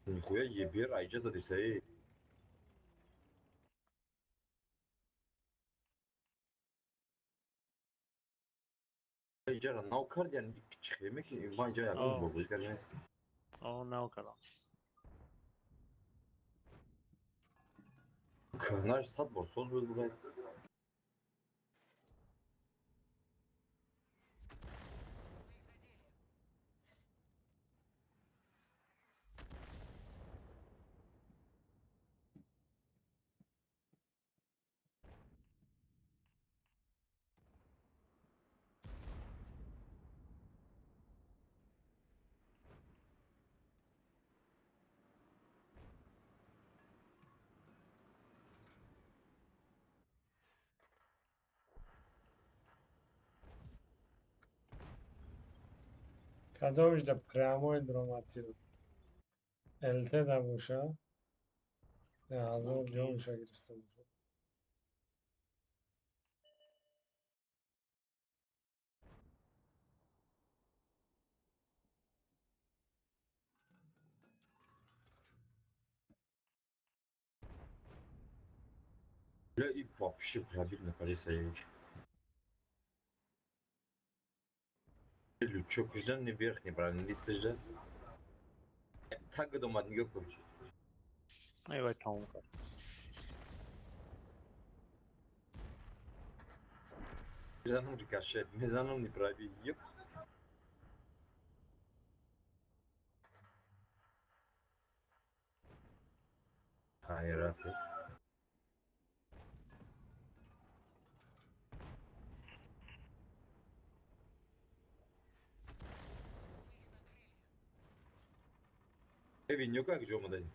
нихуя ебер айча задисай ایجا ناو کرد یعنی چی میکنی ما اینجا یکم با بازی کردیم آه نه کردم کنارش 100 بار سوز بود باید کدامش ده پراموی دراماتی رو الته نباشه نه هزار جامش گرفته باشه бля и вообще пробить на колеса едешь лючок ждал не верхний правильно лист ждал так дома не гопаешь ایوه تموم کرد میزنم ریکاشت میزنم не пробить еп хайрат ببین как جمعه دادی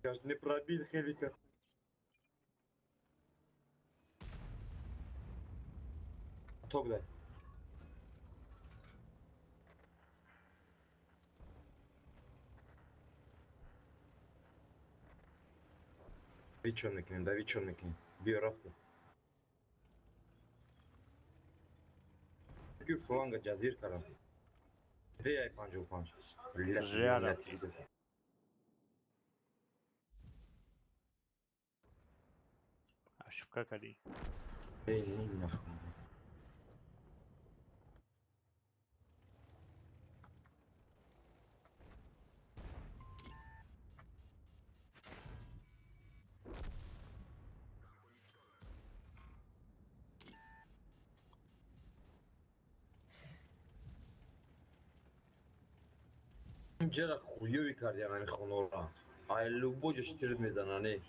кажется не пробить хелика ток дай дави черный кинем био рафты که فلانگا جزیر کردم ریای 55 ژیارم. نتیجه اشوکا کردی این نخون چرا خویوی کردیم این خونه را ایلو بوجش تیرد میزنانی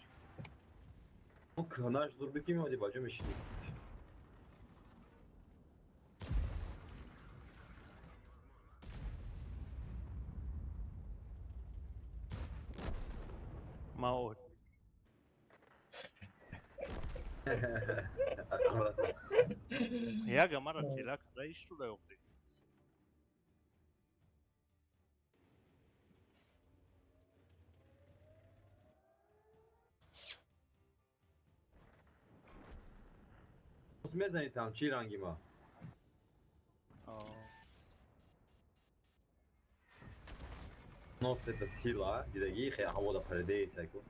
اون کنارش دور بکنیم و دی باجو میشیدیم ما یا مرة تلاك رئيس ولا يوقي میزنی tam چی رنگی ما نقطة السيلة دقيقة عوضة بردي سايكو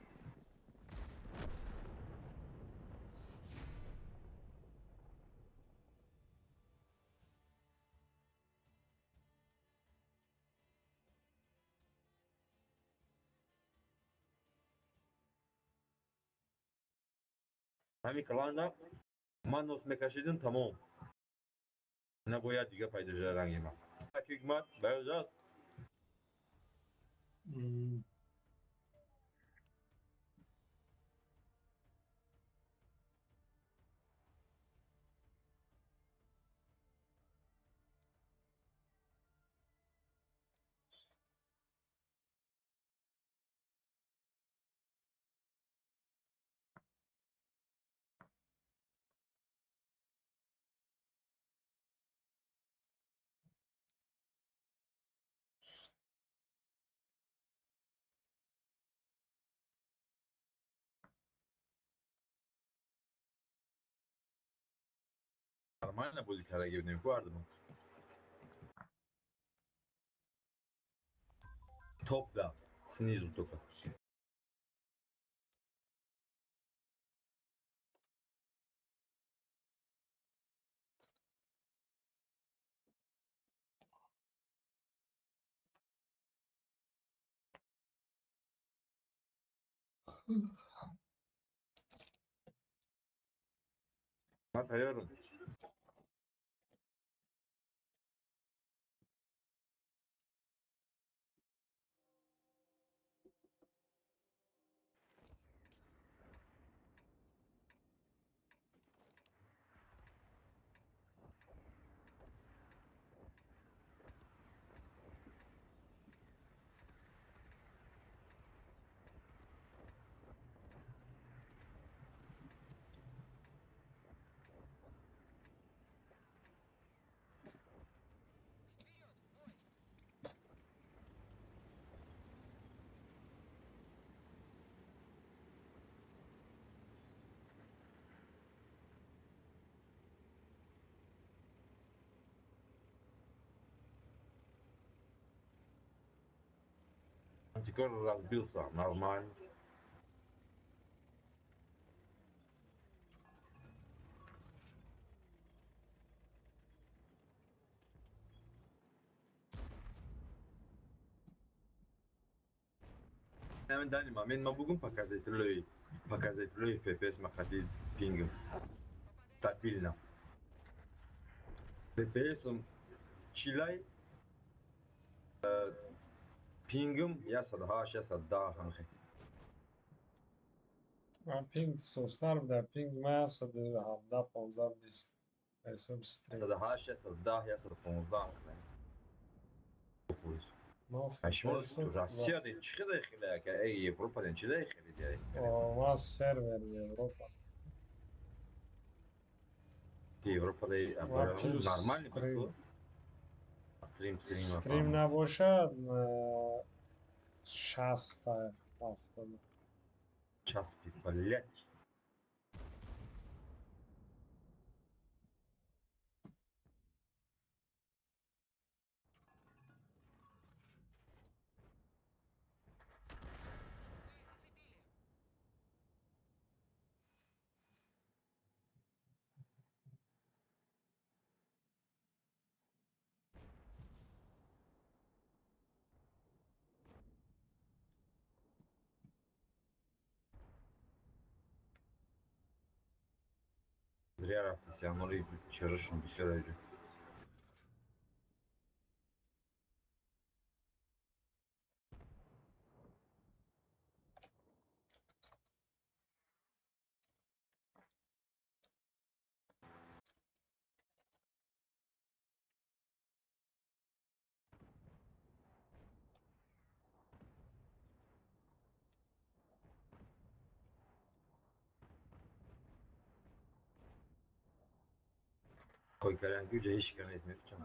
همین کلاندا من نوست میکشیدم تمام نباید دیگه پیدا جای رنگی ما حکیمت بیازد نرمال نبودی که رنگی بدیم کواردم توپ دا снизу только من تیارم антикор разбился нормально همین دانیم من بگم показателей FPS ما خدید پینگ стабильно FPS чилай پینگم یا 108 یا 110 هم خیلی من پینگ سوستر بوده پینگ من 117 15 20 حساب استریم 108 یا 110 یا 115 ما شما تو روسیه دی چی خیلی خیلی که ای اروپا دی چی دی خیلی دی ما سرور اروپا دی اروپا دی نرمالی بود استریم نباشد 60 تا 70 چسبی بلد рафти сиамори чарашон бисёр аҷиб. Koykarenki ücreyi şikayet etmek için.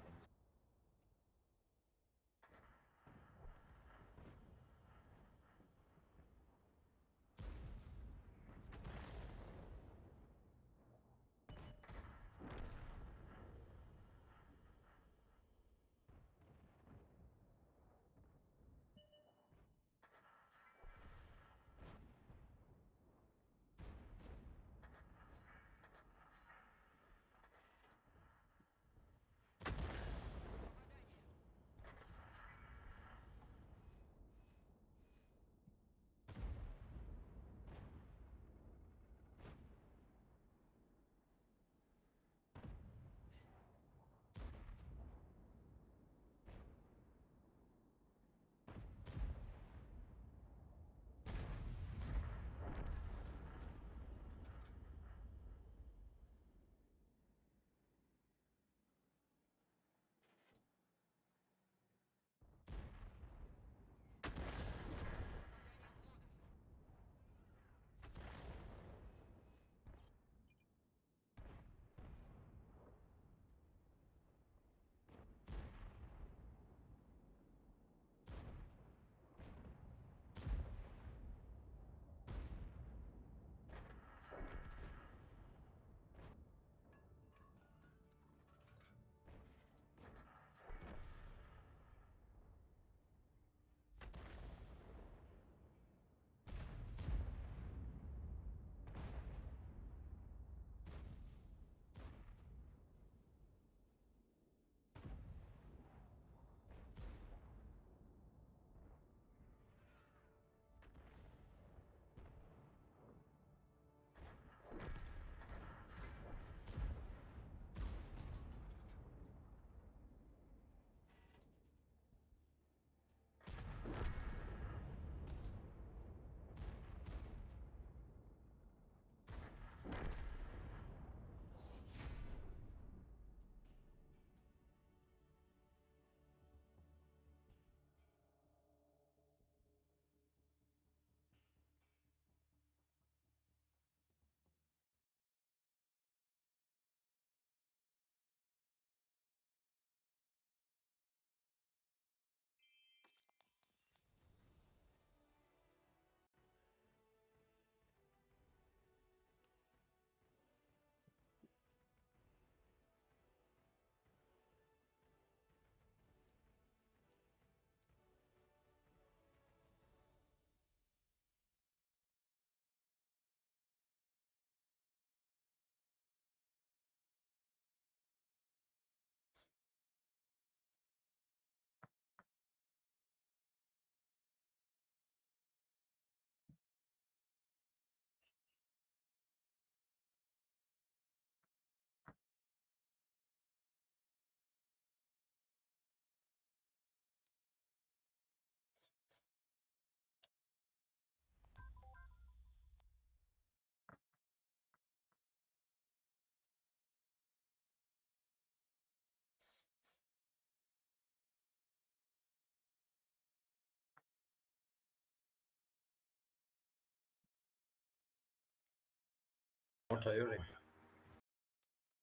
Tayyoring.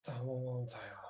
Tamam tayyor.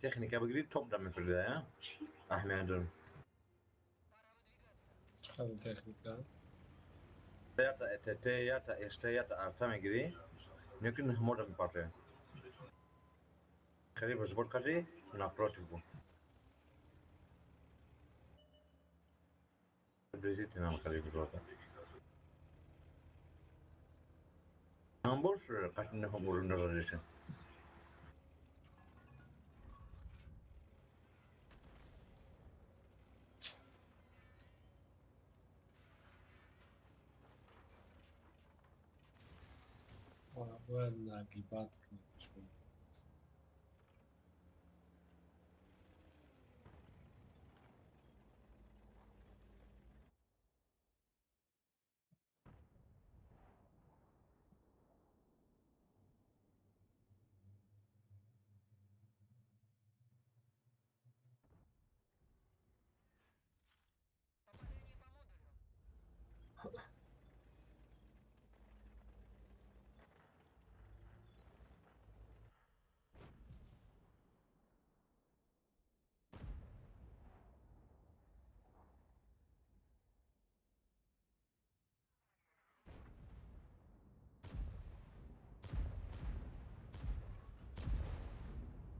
تکنیکا بگیرید توپ دم میفرده اهمیت داره چقدر تکنیکا یا تا اتت یا تا است یا تا ارتا میگیری نیکن همه میپره خیلی بزرگ کردی نپراتی بود بریزیت نام خیلی بزرگ هم باش قطع نه هم برون نزدیشه باید نگیبت کنید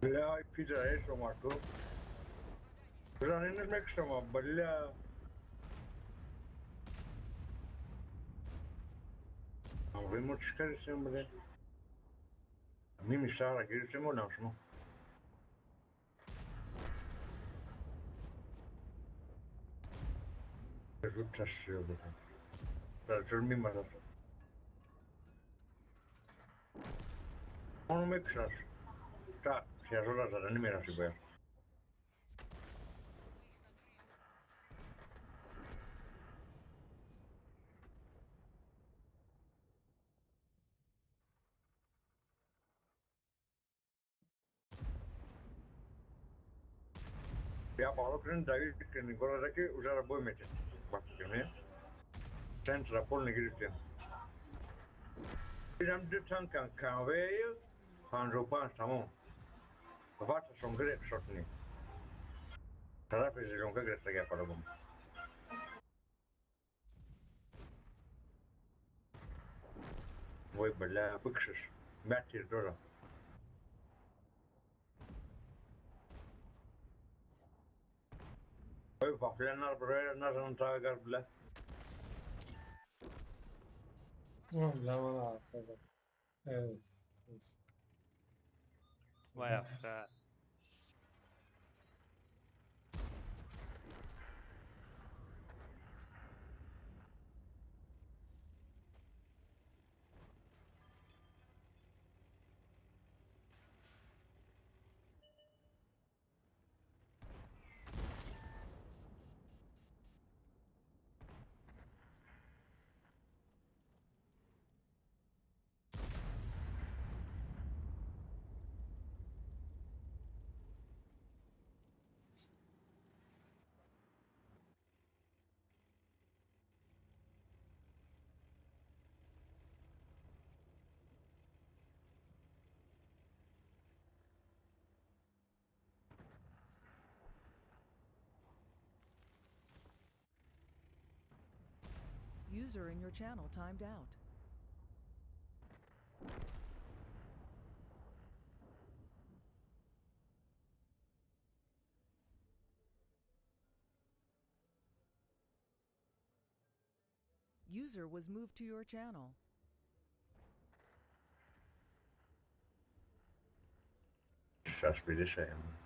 بلا پیتر ایش مارکو زنینش میکشم بلا وی مشکلیشیم بله نیمی شهر گیریم و نشمو زود تشریف بده در جور میمرد اونو میکشش تا سیازو زده نمیرسی باید یا بالا کنین دایی کنین گوره دکی اوزار بای میتین وقتی کنین سنس را پول نگیرستیم بیدم دو تن کنویل 55 تمام وقت شنگره شرطنی طرف زیرونکه گرفته گه پالا بم وای بلا بکشش متیر دارم وای وافلنر برای نزنم تا اگر بلا لما حافظم evet. Vay afra. User in your channel timed out. User was moved to your channel. Şaş bir şey yani.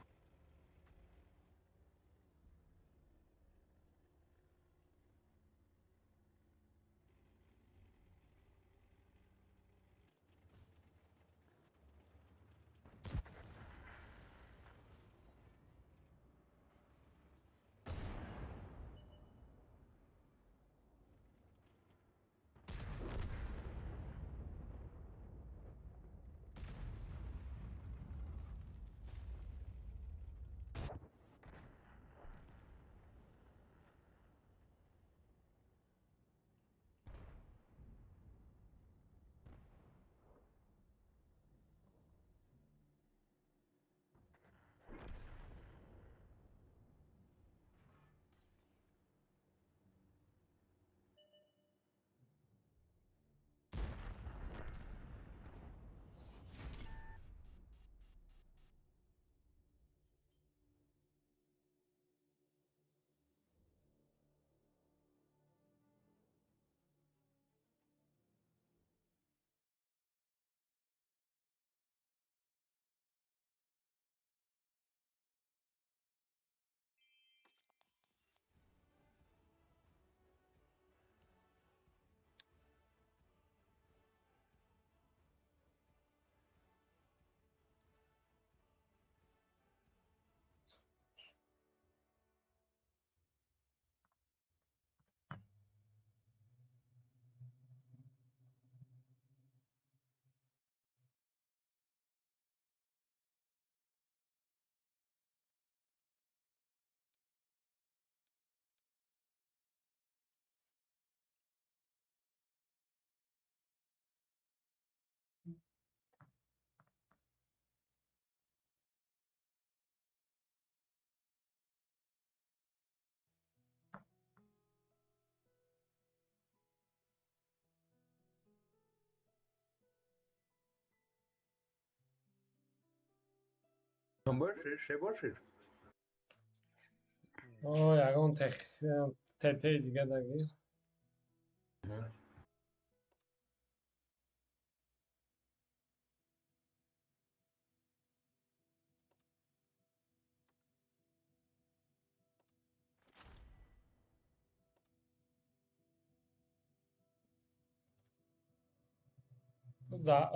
باشید یگان تته دیگه داری.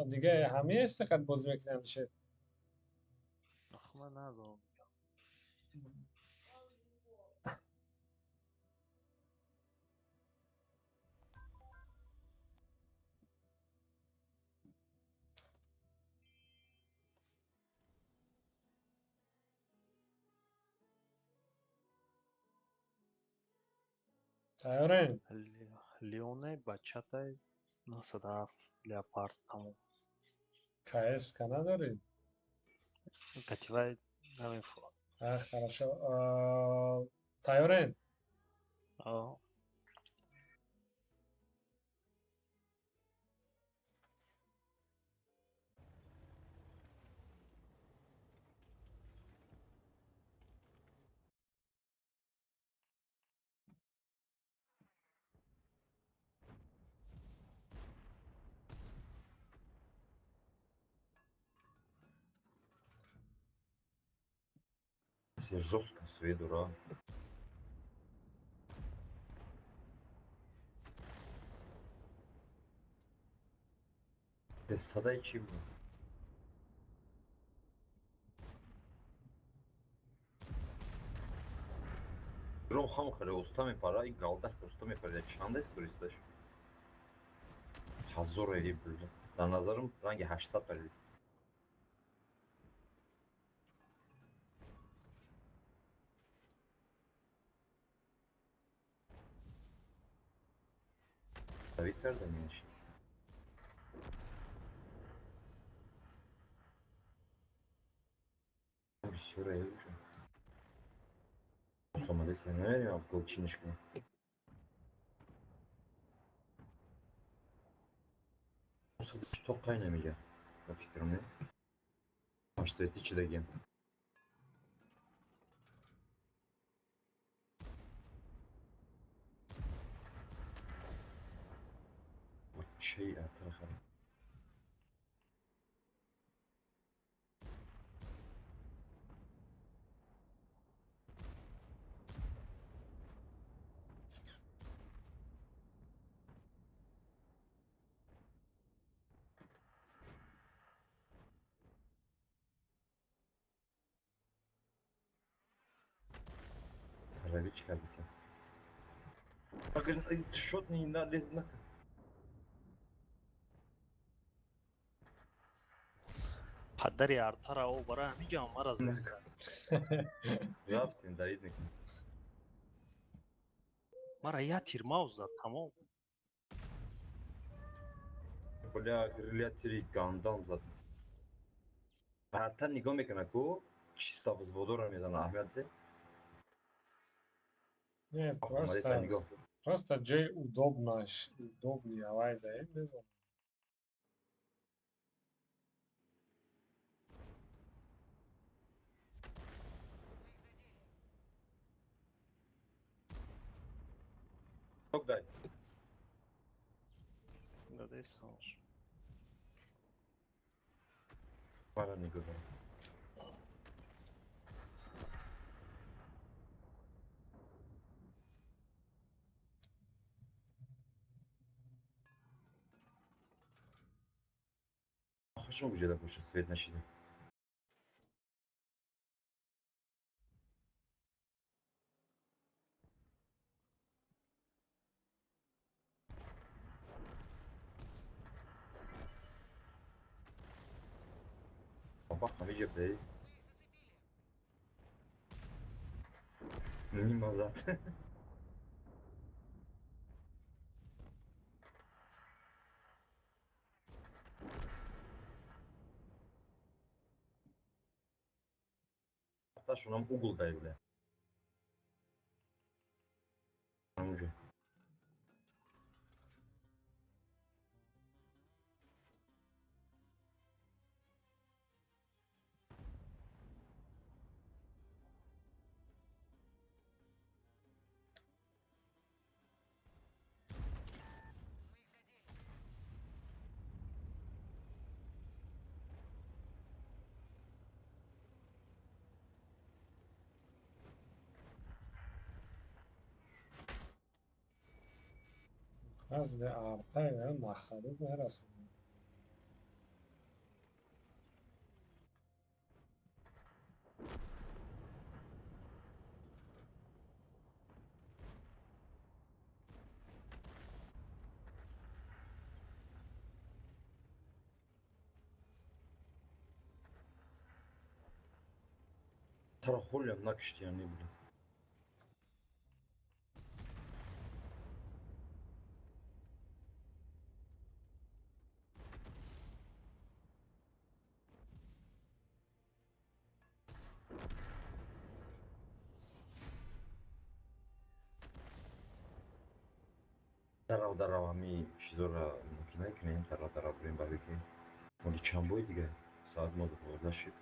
دیگه همه استقد بازی میکنم میشه. آخه من ندارم. تایرین لیونه بچه‌тай насадаф леопард тамом. کایس کنه داری. Кативай намефурад. хорошо. تایرین آه. Все жестко с виду, да. Ты садай чего? Ром хам хре устами пара и галдаш устами пара чандес туристаш. Hazır edip buldum. Daha nazarım hangi 800 paraydı. Tabii nereden yani şey? Bir sürü ev şu. O zaman da sen ne ya kılçınışkı. O sırada hiç tok kaynamayacak. O fikrim ne? Maç seti içi de gem. O şey tarafa. Tarabi çıkardı sen. Bakın şut neyinden rezil паддари артара о барои ҳамин ҷо маро зер кард. Yaptın dayıdın. Маро як тир мавз зад тамом. Bля грилятери гандам зад. Бартан нигоҳ мекунад ку чисто взводора мезана аҳамияте. Не, просто джей удобный авай даем безо. Çok day. Дадай савош. Bana nigоҳ. Хорошо уже да больше свет начали. Папа, видишь, да? Мимо зад. Hatta şundan Google'daydı bile. Уже. از به ارتای نخره برسونه. ترى خولم نكشت يعني بلي درا همی چیزورا ممکنه کنیم درا بریم بابیکی ولی چند بوی دیگه ساعت ما 12 شد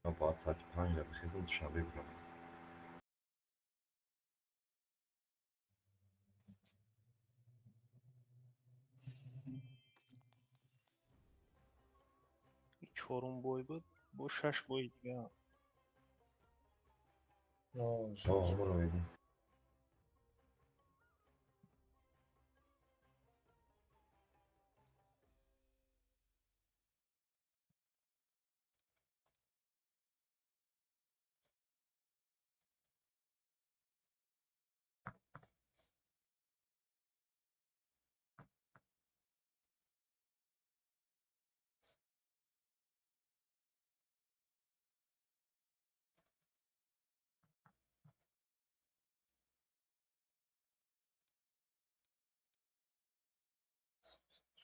من باید ساعت 5 بخیزم دوشنبه برم چهارم بوی بود با 6 بوی دیگه برو ببین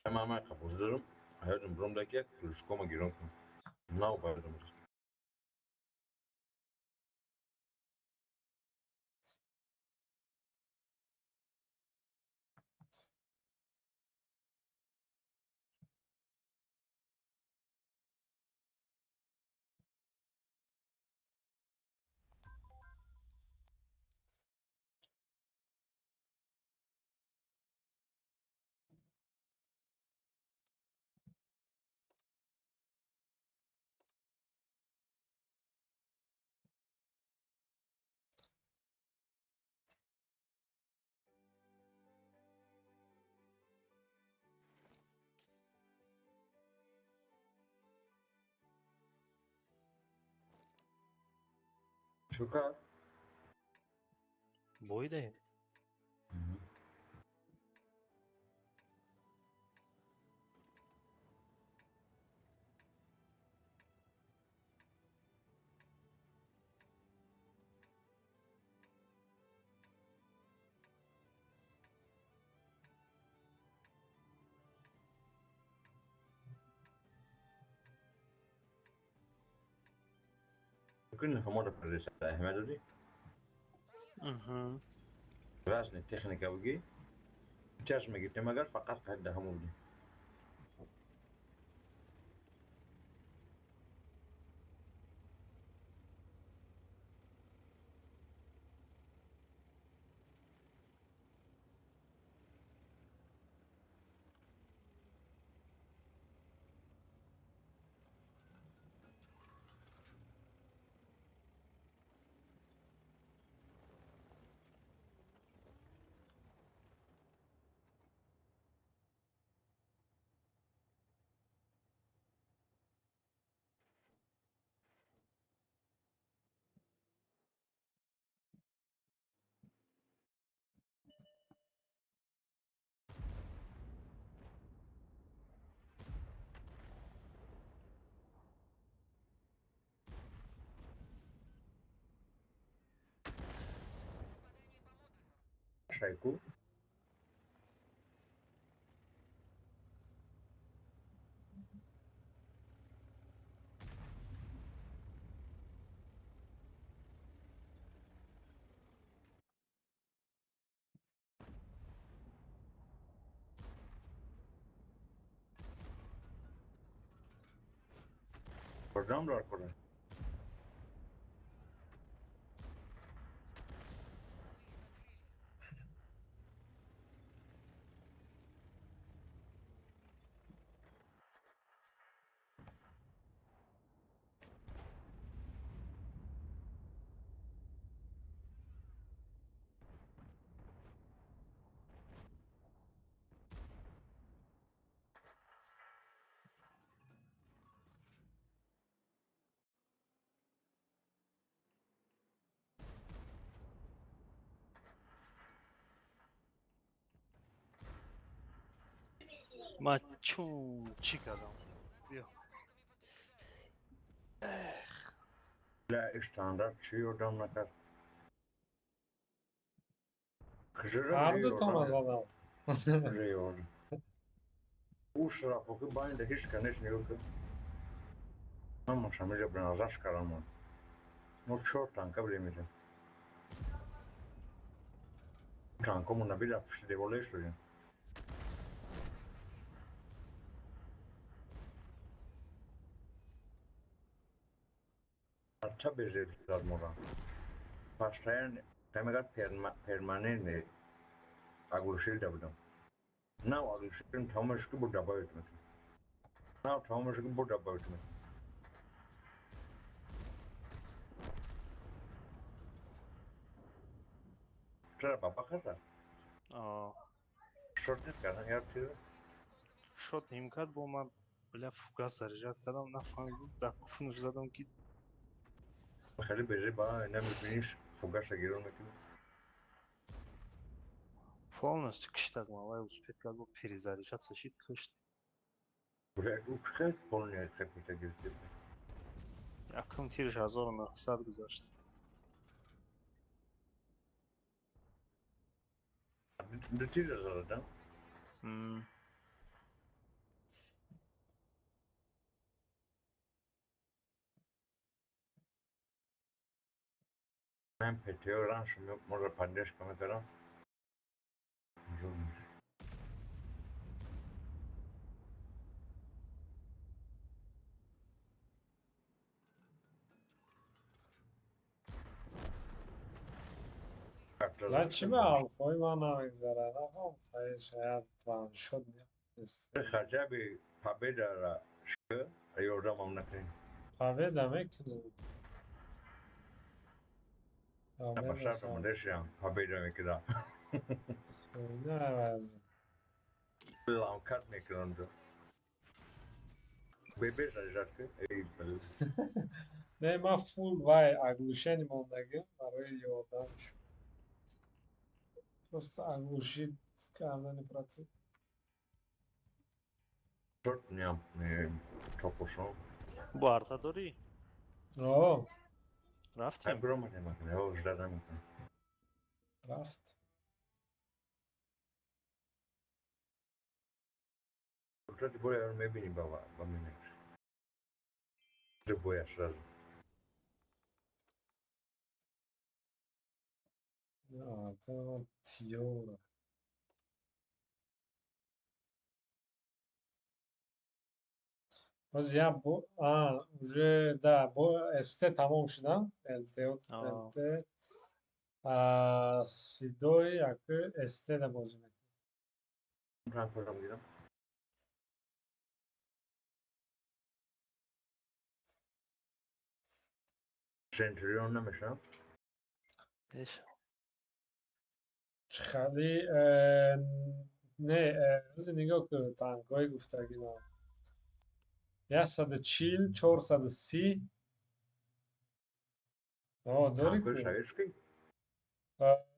من قبول دارم هرچند برام دیگه کلوشکوما گیرم کنم نه باید شکر بوی ده ممكن نفهمها في الرسالة أحمد دي راسني التكنيكا وجي جاش ما قلت ما قال فقط هدا همودي شايكو program var burada. من چی کردم؟ بیا لا استاندارد چی یادم نکرد هر دو تا زدم. ریاض او شرافوقی باید هیچ کنش نیو که من مشامل برنازش کردم نو چور تانکا بلی میده تانکا مون نبیده پشت دیواله شدیم Arta bezirdiler mora. Başlayan temegat permanen agulşil dabdım. Now agulşilin tamaşkı bu daba etmek. Now tamaşkı bu daba etmek. Çara baba kadar. Şort ne kadar yaptı? شد نیم کرد با من بله فوگاس заряжат کردم نفهمیدم در کوفنش زدم که خیلی bezir bana nemirbiniş fugaşa giriyor mekin. полностью киштак мавай успет как бы перезаряжаться щит кышт Buraya uçkı polnya kapita girdi. якым тириш 1900 гузашт Bitir zaten. Ben peteoran şimdi może padniesz komentarza? لا چی به الفای من نمیگذره رقم خیلی شاید وان شد Hacabi Pabeda şıkı ayordam amnakayım. Paveda mekkunu. Başardım mı deşem Pabeda mekida. Ne lazım? Lan kat mekrandı. Bebe şarjatı ey bel. نه من فول وای اگلوشنی موندگی برای یادم شد просто اگلوشی کردن پراتیک Çok ne yap ne topoşum. bu arta dori آه رفتیم Agro ne makine o jdadan makine. رفت Uçak boya mebini baba bamine. De boya sразу. آه تو تیوره باز یه уже да бо ст تمام شدم lt سیدوی як ст да бозӣ мекунам Uçak program gidelim. Centurion نمیشم. بشه خیلی نه روز نگاه که تانکای گفتگی نه 140 430 داری Tankı که şahit ki.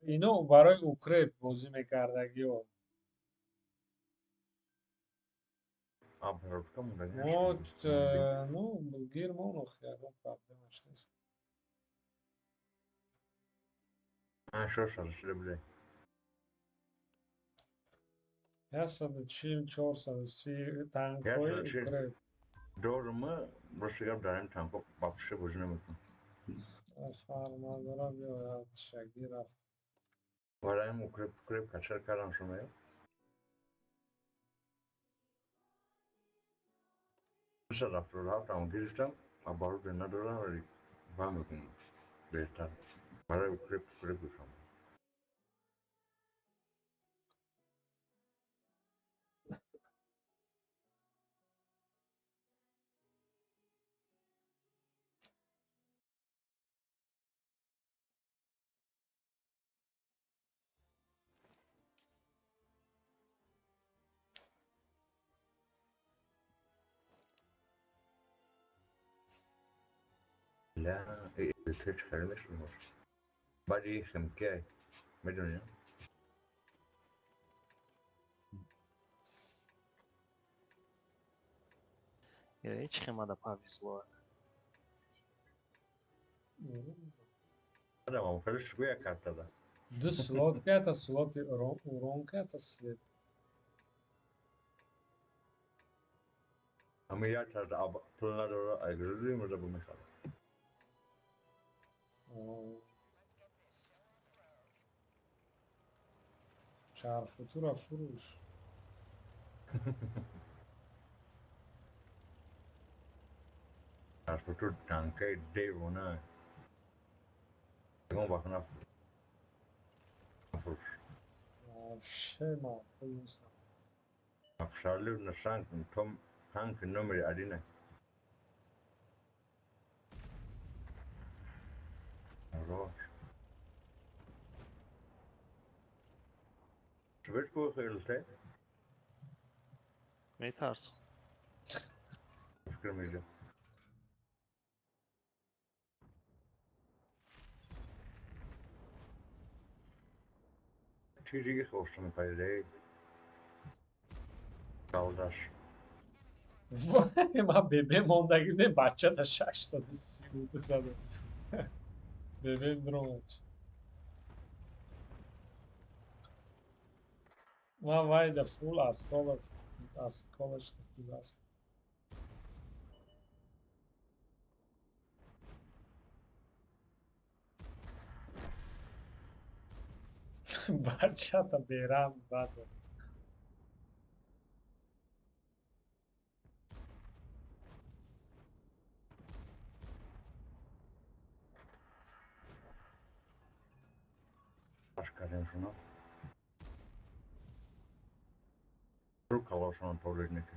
اینو برای اوکراین بازی میکردگی و Abhörtka mı da ما نو گیر ما نو خیابان پرده نیست Ha şu çalışır bile. 140 430 تانکای Gerçi اوکراین doğru mu? Burası gab daim tankı bakışı bozuna mıkın. فرماندارا بیاید شگی رفت Varayım ukrep kaçar karan şuna. Mesela raftur hafta ama girişten abaru dena dolar var. Var mıkın? Behtar. Varayım ukrep uçam. لا الفيش خلمش المر باجي خمكاي مدنيا هیچ خیمه повезло. Adam آخرش گویا карта да. Ду слот это слот уронка это свет. Ama ya çarda pullar oraya aygırır mı da bu mesela. Çarfıtura furuş. Çarpı tut tankay dev ona. Egon bakına furuş. Şema koyuyorsa. Afşarlı na sank tom tank numara adina. Roş. Şvet bu hayırlısı. میترسم. Fikrim öyle. چیزی خوشم پیدا کالداش Vay ma bebeğim ondakinde bahçe de şaşladı sıkıldı sana. Bebeğim drone aç. Ma vay da full askola işte full as. Bahçe da beyran bazen. başkadan şuna Türk kalasının tolerniki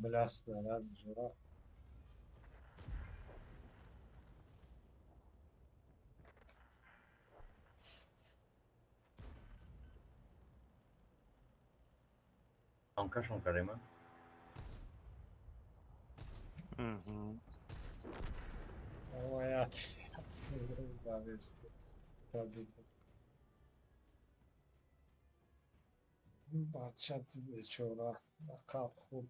Blast neler zora. Ankaşon karema Ama hayat. Davesi. Tabii. Bahçe de çora. Kapı.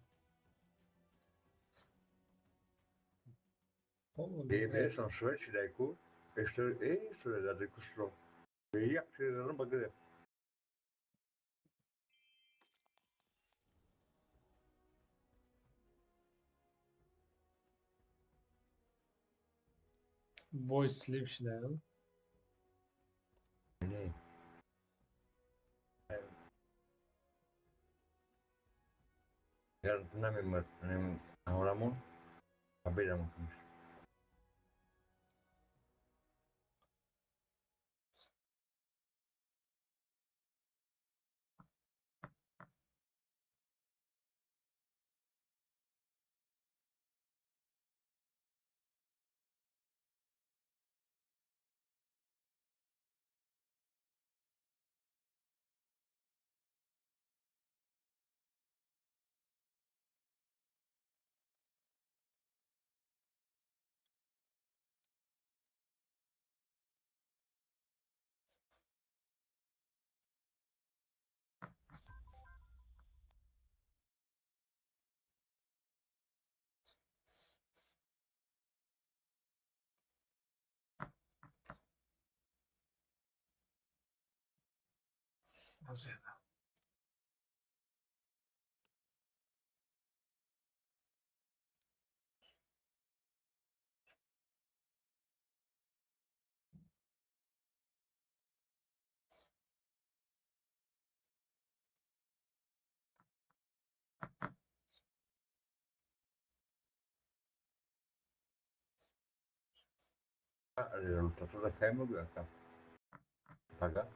Ve son süreç ilaiku sürelerde kusuro ve yapçıların bakıyor Voice sleep şilerim. ne yarın namim avramun haberam Risultato da Cayman acá. Acá.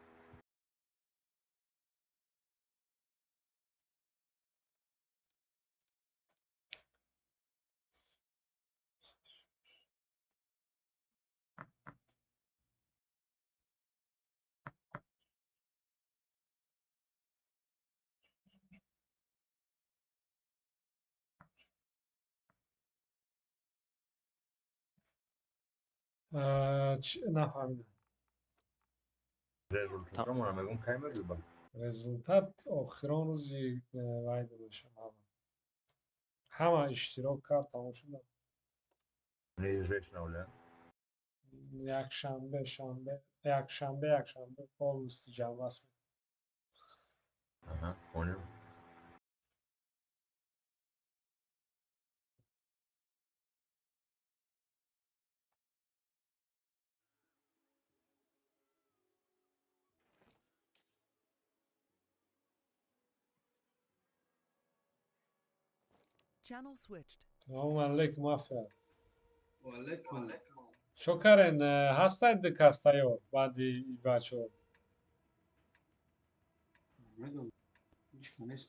نفهمیدم. Risultato ما میگم Cayman بیبا. رزولتات آخران روزی وایده باشم همه اشتراک کرد تمام شد. نیزش نوله. یک شنبه پال استجابه است. Aha, onu. Channel switched. سلام علیکم افر. وعلیکم شکرین هستید دکستایو بعدی بچه ها. میدونم هیچ کنیش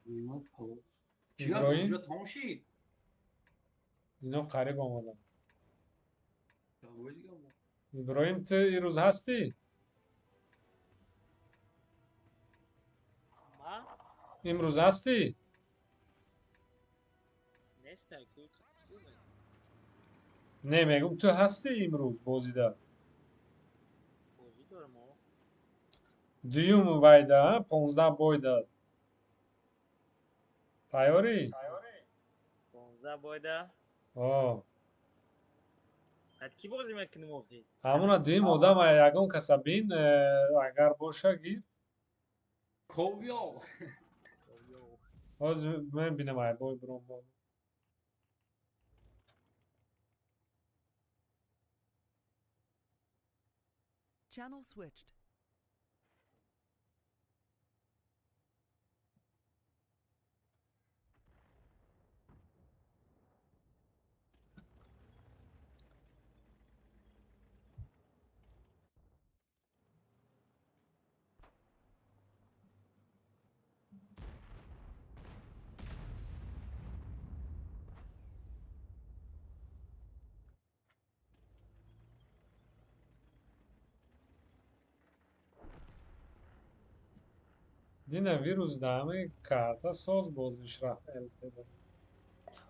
بیمار پاور ابراهیم؟ چیکار تمام شد اینا قریب آمدن. جوابی دیگه ابراهیم تو این روز هستی؟ ما امروز هستی؟ نیست کوی خطی نه میگم تو هستی امروز بازی دار. بازی دارم ما دیوم وایده 15 بایده. تیاری؟ 15 بایده آه. حد کی بازی میکنی موقعی همونا دیم آدم یکم کسبین اگر باشه گیر. کوبیا باز من بینم ای بای برام با. Channel switched. دینا ویروس دامه کارتا ساز بازیش رفت التدا.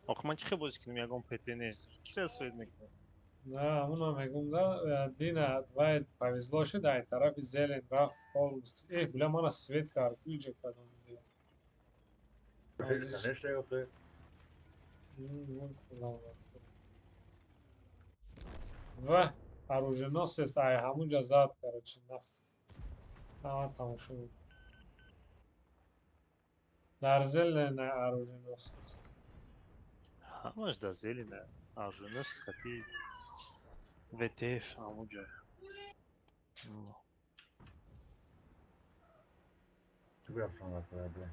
آخه من چه بازی کنم یکم پتی نیست کی رسوید میکنه نه همونا میگم دا دینا باید پاویزلاشه در طرف زیلن رفت پالوست. بله من سویت کار کجا کدوم دیگه. Neste é o que. و оруженосец ай همونجا زد короче نخ. همه تمام شد. در زیلن оруженосец. همش در زیلینه آرژونوس خطی وتف همونجا Tu vai falar para ela.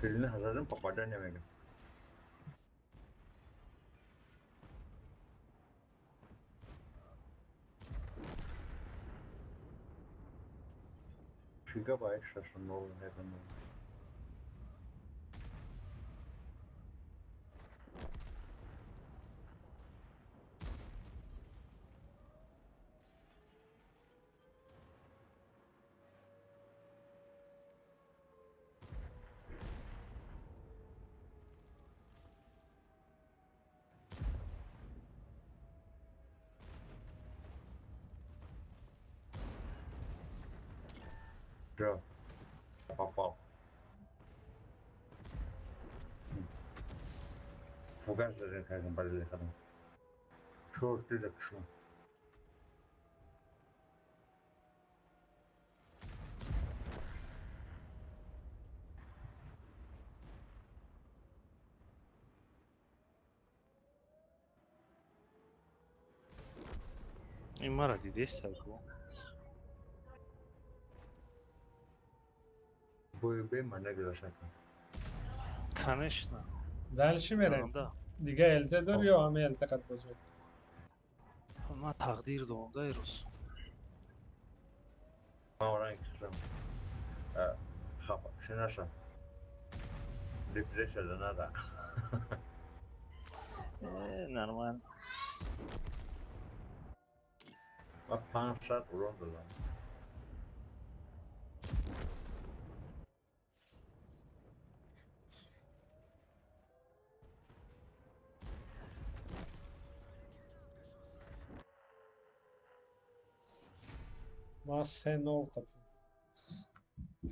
Şirini hazırım papadan yemeğe. Şiga bayağı şaşırın olur her zaman. Joe. Papa. Fugaz da kayın barili kadın. Çok güzel şu. المرة دي يستاهلوا. Bu bir mana güzel. Конечно. Дальше میریم Yanında. دیگه الته داری یا همه التقط بزرگ Ama takdir de onda Eros. Ma oran kısım. Hapa. Şuna şa. Refresh edene de. Normal. Bak 5 saat uğrandı lan. ما 3 نقطة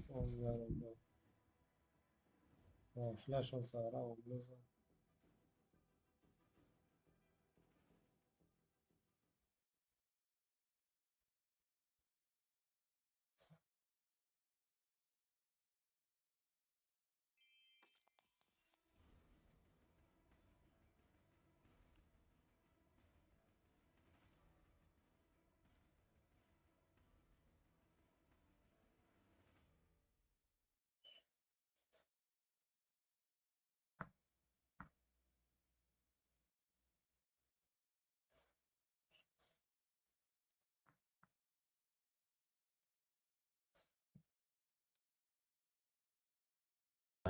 الله الله فلاش صار وبلوزة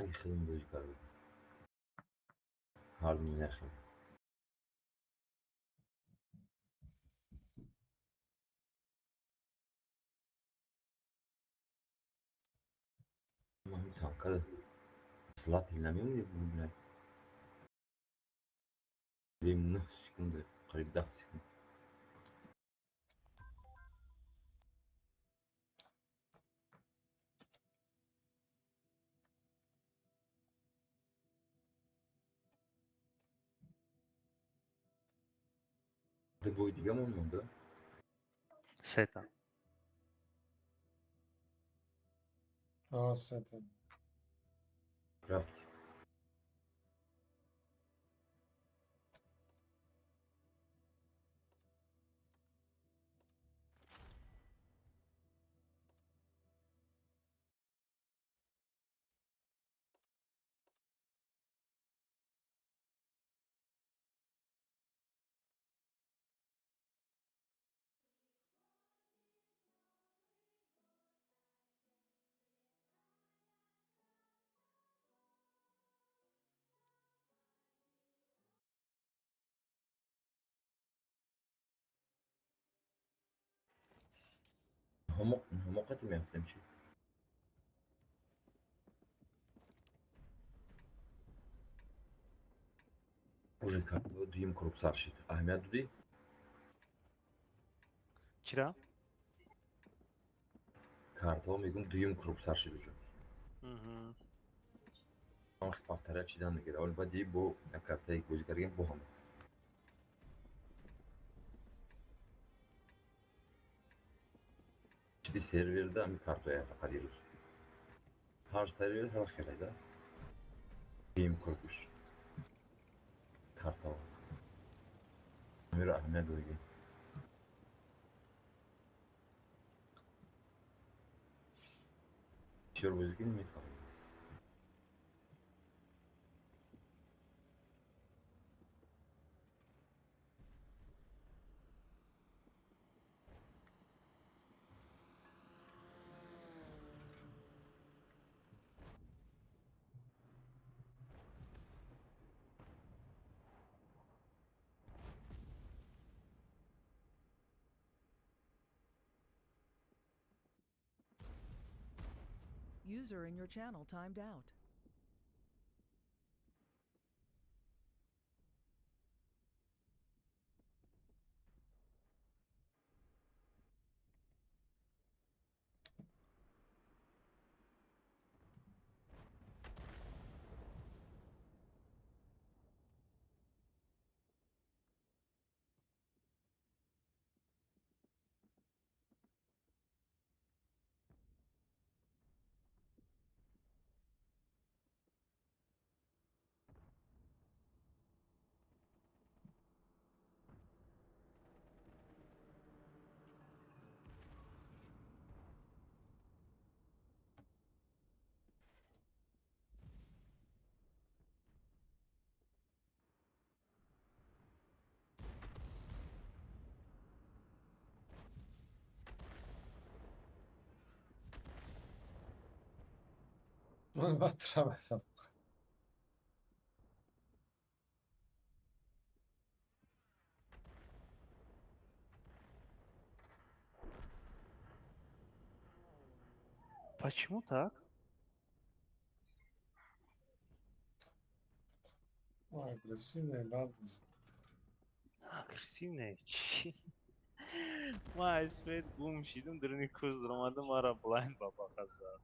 Hangi film gözü karardı? Harbiden yakın. Ama bir kanka da Sıla dinlemiyor mu bu bile? Benim nasıl sıkıntı? Kayıpta sıkıntı. De boy دیگه من مونده. Seta. ستة رفت. حماقتی میفتم چی؟ Уже как дuyum kurup sarşit. Ahmet Dudi. Kira? Kartal میگم duyum kurup sarşit уже. Mhm. Ama paftara çiğden de geri. Öyle badi bu kartayı gözükürken bu hamur. İşte serverde mi kartoya fakarıyoruz. Her server her şeyde. Duyum kurmuş. Kartal. Ömür Ahmet Dudi. Şur gözükür mü falan? User in your channel timed out. Atravessar. Почему так? Агрессивная банда. Агрессивная. Чи? Ма свет гум шидим дрни куз драмада мара блайнд баба хазар.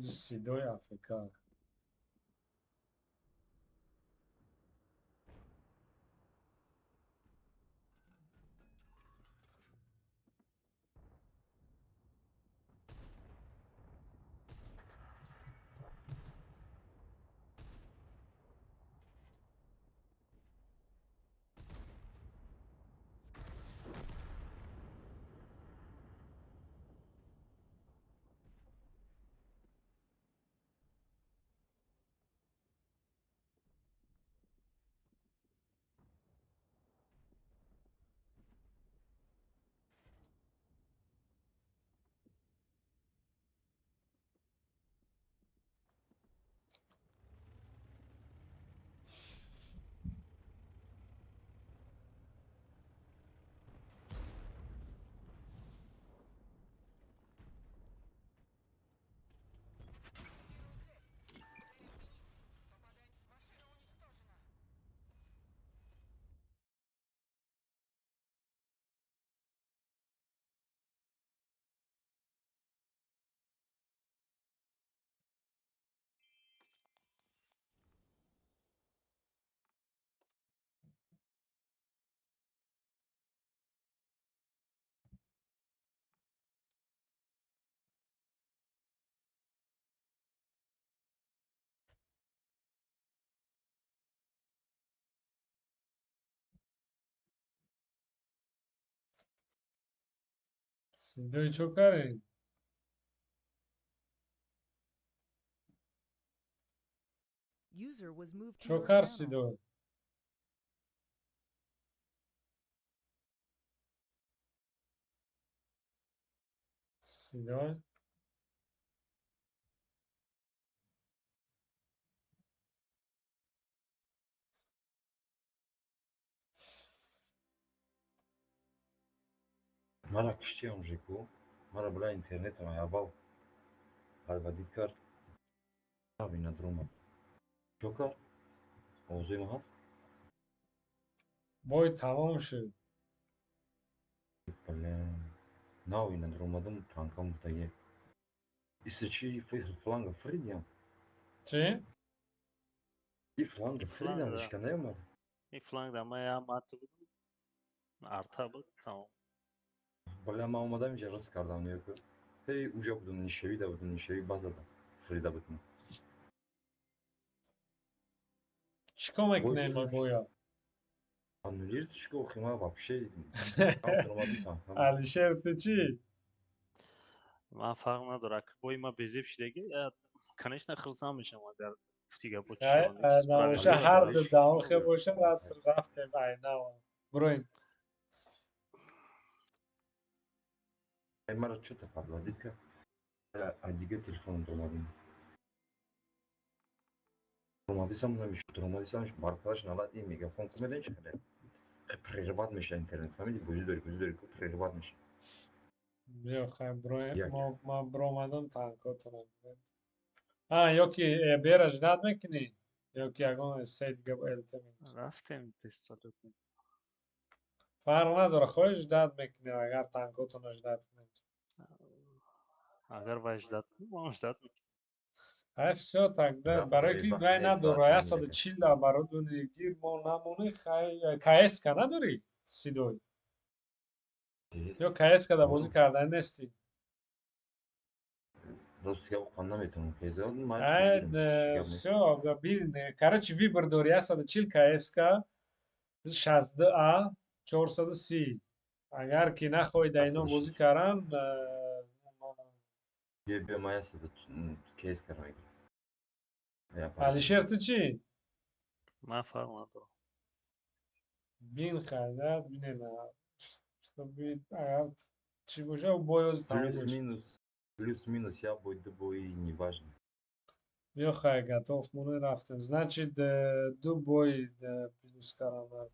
صدای آفریقا. صدای چوکره. User was moved to your چوکر channel. صدای. صدای. мара киштиам жеку мара била интернетам аввал парвадид кард набинад рума чокар овозуи мо ҳаст بای تمام شد. бале наобинад румадам танкам бутаги исчи фланга фридям چی؟ и фланга фридам Фланга. ишка наёмад این فلانگ در من هم مات بود. ارتا بود تمام. бале ман омадам инҷа рас кардам ниёку ҳей уҷа будум нишавида будум нишавӣ базадам фрида будум چیکار میکنه بایا؟ аннулир чико хима вообще علیشر تو چی؟ من فرق نداره که بای ما بزیب شدگی کنشنا خرسان میشم اگر فتیگه بود نباشه هر دو دماغه باشه رفته باینا بروین мара чӯ тафарвадид кард дига телефонам домадим اومدیسمش arkadaş nalat iyi megafon kumeden çıkıyor. Прерывать میشه اینترنت فهمیدی گوشی داری که прерывать میشه. بیا خیلی برای یک. ما برآمدن تانکاتون. یکی بیرش داد میکنی یکی اگه سه دیگه با التماس رفتیم تست دادیم. فرق نداره خودش داد میکنی اگر تانکاتونش داد کنید. اگر وجدت کنیم وجدت میکنیم. все тогда برای که دوی نداره 140 دا برای دونی گیر ما نمونه خیلی کایس که نداری سیدوی یا کایس که دا بازی کردن نیستی دوست یا خانم میتونم که زود все ببین короче выбор داری 140 کایس که 60 430 اگر که نخوای دا اینا بازی کردن بیا مایا سد کیس کردم علیشر تو چی من فرق ندارم. بین خیلی بینه نه بین اگر چی باشه و بایوز تمام باشه плюс-минус я будет бой неважно. بیا خیلی готов مونه رفتیم значит دو بای پیروز کردن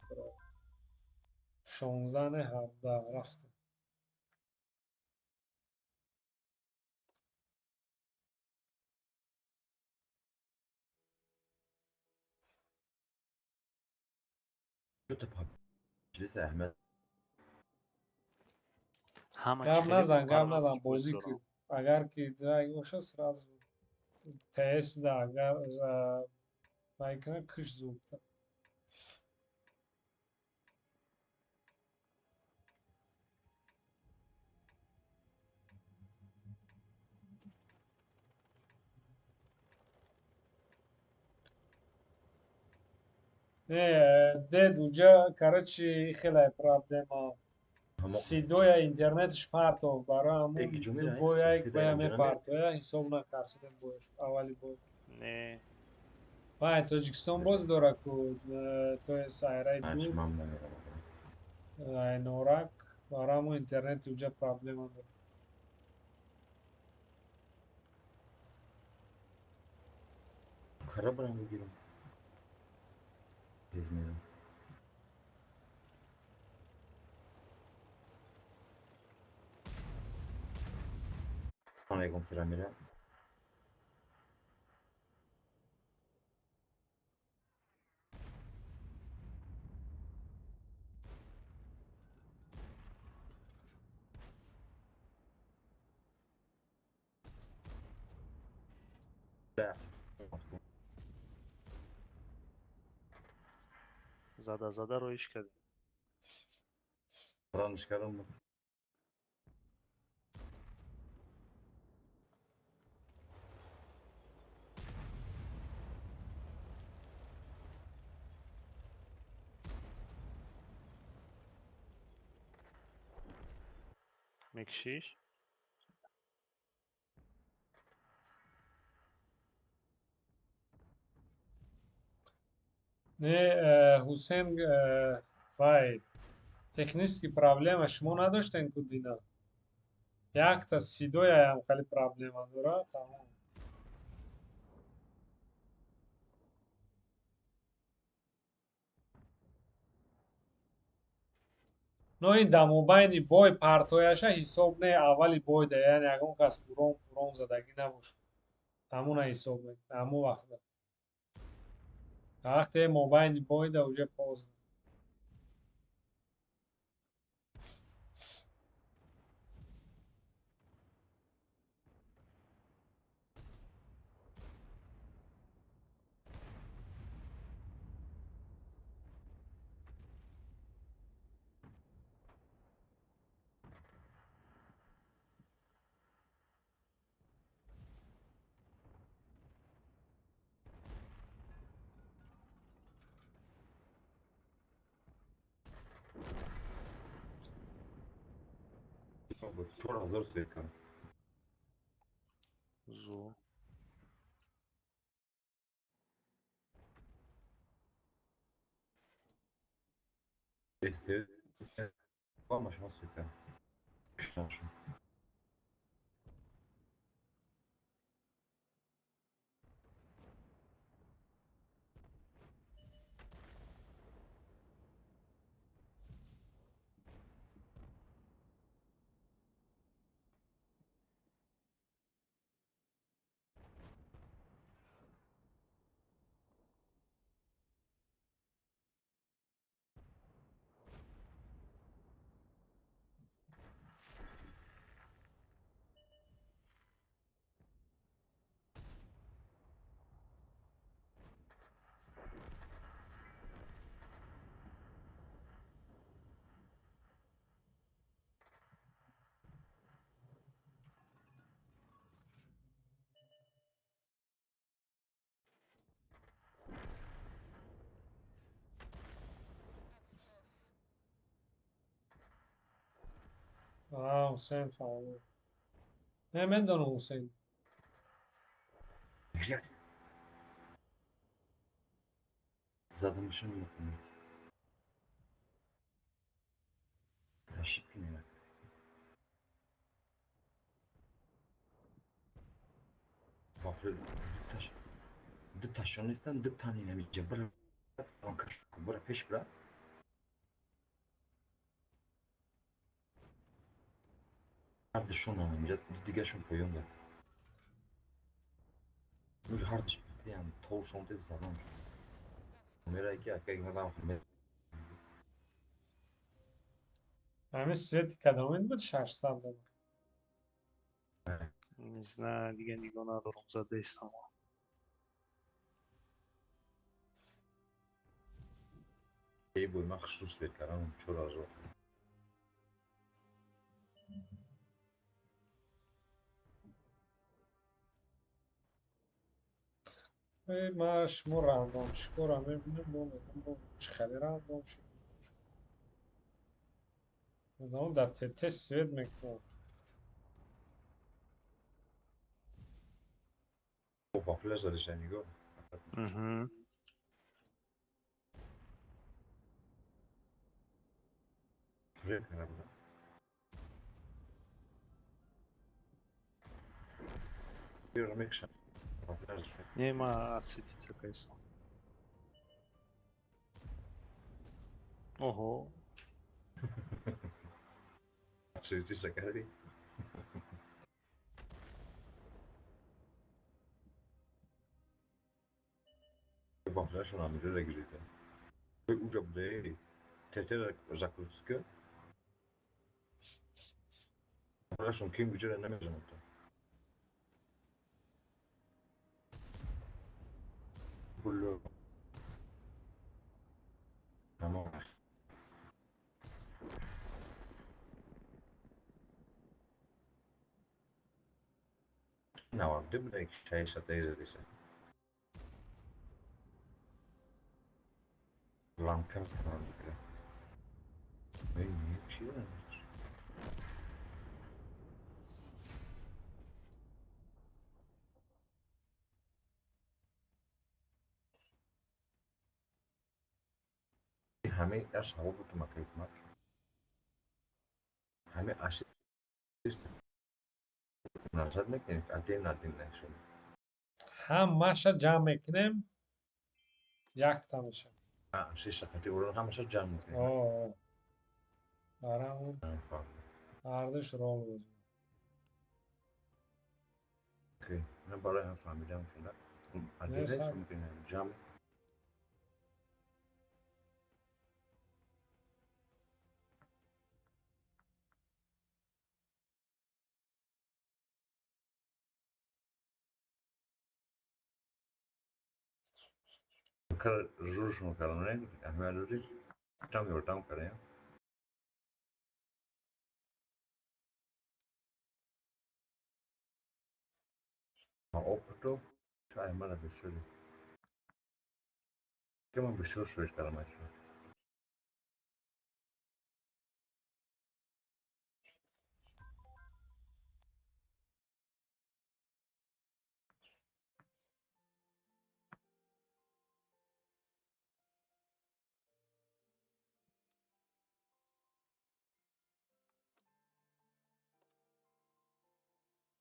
16 نه 17 رفتیم Что-то مجلس احمد گم نزن بازی که اگر که درگ باشه سراز تست ده اگر بایکنه کش زودتر نه ده دوجا короче خیلی پرابلم سیدوی اینترنتش پرتو برای همون دو بویا یک بویا می پرتویا حساب نکرسیدن بویش اولی بوی نه وای تاجیکستان باز داره که توی سایرای دور نورک برای همون اینترنت اونجا پرابلم داره خراب برام میگیرم İzmir'e. Aleyküm selam Mira. زده رویش کردیم. Ranışkarım mı? میکشیش نه حسین وای تکنیکی پرابلم شما نداشتین که دینا یک تا سیدوی هم خیلی پرابلم داره تمام نه این دموبین بای پرتویش حساب نه اولی بای ده یعنی اگه اون کس پرام زدگی نباشه همون حساب نه همون وقتی موبایل بای ده اوجه پاز Çok hazır sürekli. زو İstedim. Ama şans sürekli. Şans. حسین فهمید. نه من دانم حسین. زدمشون میکنید تشریف کنید فافل ده تاشون نیستن ده تانی نمیشه برای کش برای پیش برای هردشون هم اینجا دیگه شون پایون ده نوش هردش بیتی هم توشون ده زدم میره که اگه مدام خمیر همه سویت کدامین بود 600 زد. نه دیگه نگاه ندارم زده ایستم ای بوی من خصوص فکر کردم چرا از ماش مو راندوم شکورم میبینم چه خیلی راندوم شد. مدام در تست سوید میکنم. فافل زدش نگاه فکر کردم بیرون میکشم فافل زدش Nema asvjetica kaj sam. Oho. Asvjetica kardی فافلشون هم میره رگیریده به اونجا بوده تتر زاکروسکه فافلشون کیم بجره نمیزنم تو کلو تمام نوارده بوده یک شای شده زدیشه لانکم کنم بوده این چی داره همه اش هوا بود تو مکه حکمت همه اش مناسب نکنید ادین نشون هم ماشه جمع میکنیم یک تا میشه. شش ساعتی اون همش جمع میکنیم اوه برامون هردش رول بود. اوکی من برای هم فهمیدم که ادین سر میکنیم جمع کار روش میکردم نه همه روزی تام کردیم ما اوپتو چای من بسیاری که من بسیار سویش کردم اشون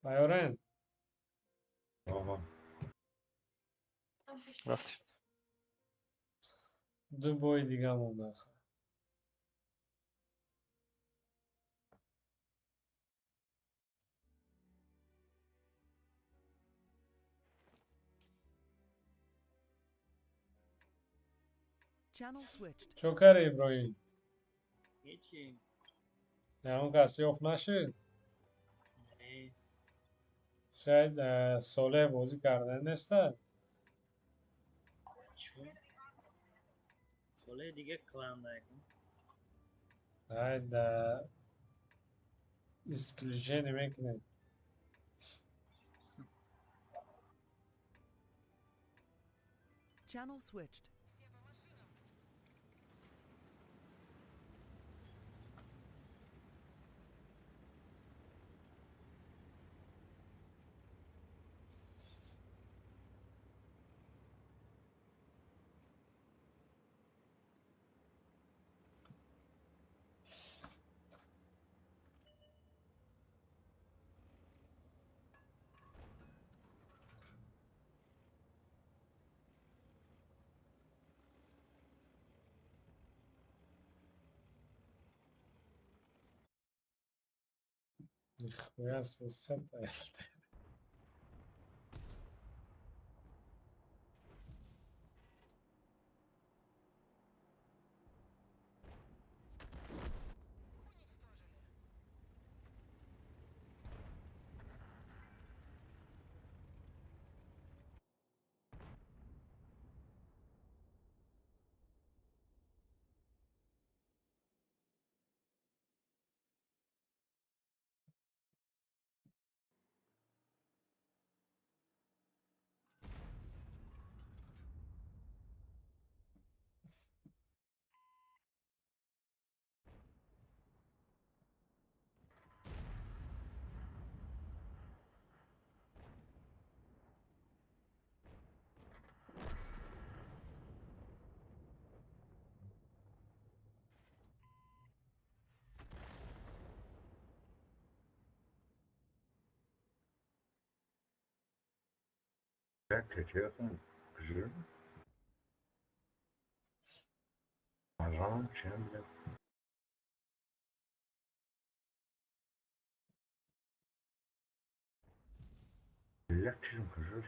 بایورن آها رفتیم. دو بای دیگه مونده. Channel switched. چوکر ابراهیم هیچی. نه اون کسی آف نشد. نه. شاید ساله بازی کردن نیسته. چون ساله دیگه کلام نکن. شاید اسکلیشه نمیکنه. Channel switched. Ich weiß, was zerteilt. Gerçekten güzel. Aran çember. Elektrik güzel.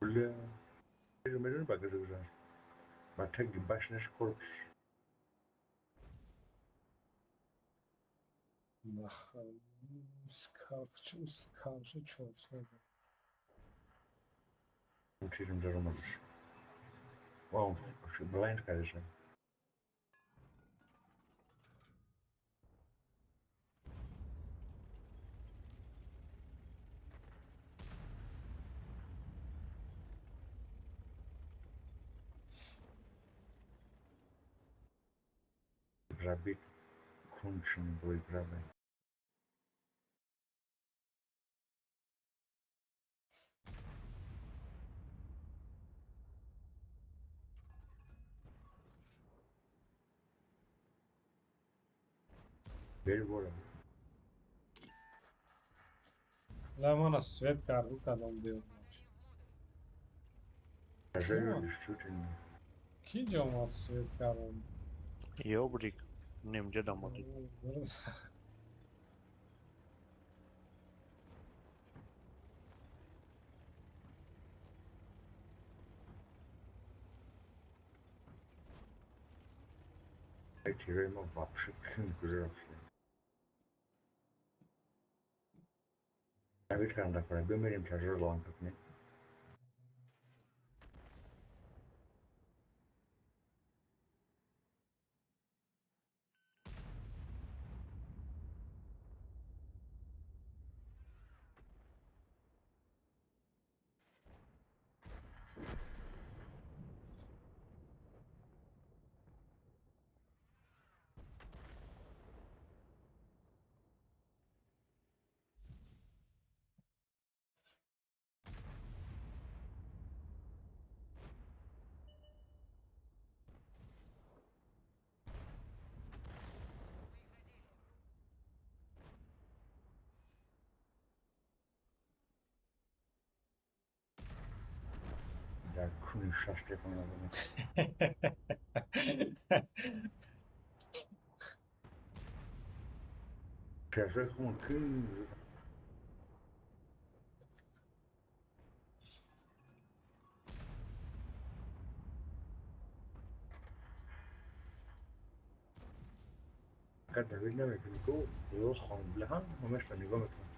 Bля. Примерно багажа. Матаги башнеш корпус. Nach Skarche Chorts. Uçurum durmamış. Wow, şu blind kardeşim. Rabbit kunçun boy rabbit. Very well. Lemon svet karbu kadam diyor. Ажаю шутин. Ki camat svet karbu. Yobrik. Nemce damadı. Тирема вообще güzel. David kanda para benim charger long ne? Der Kuhn schafft von der Perfekt und Kuhn. Kad David ne mekan ko, yo khan blahan, همش به نگاه میکنم.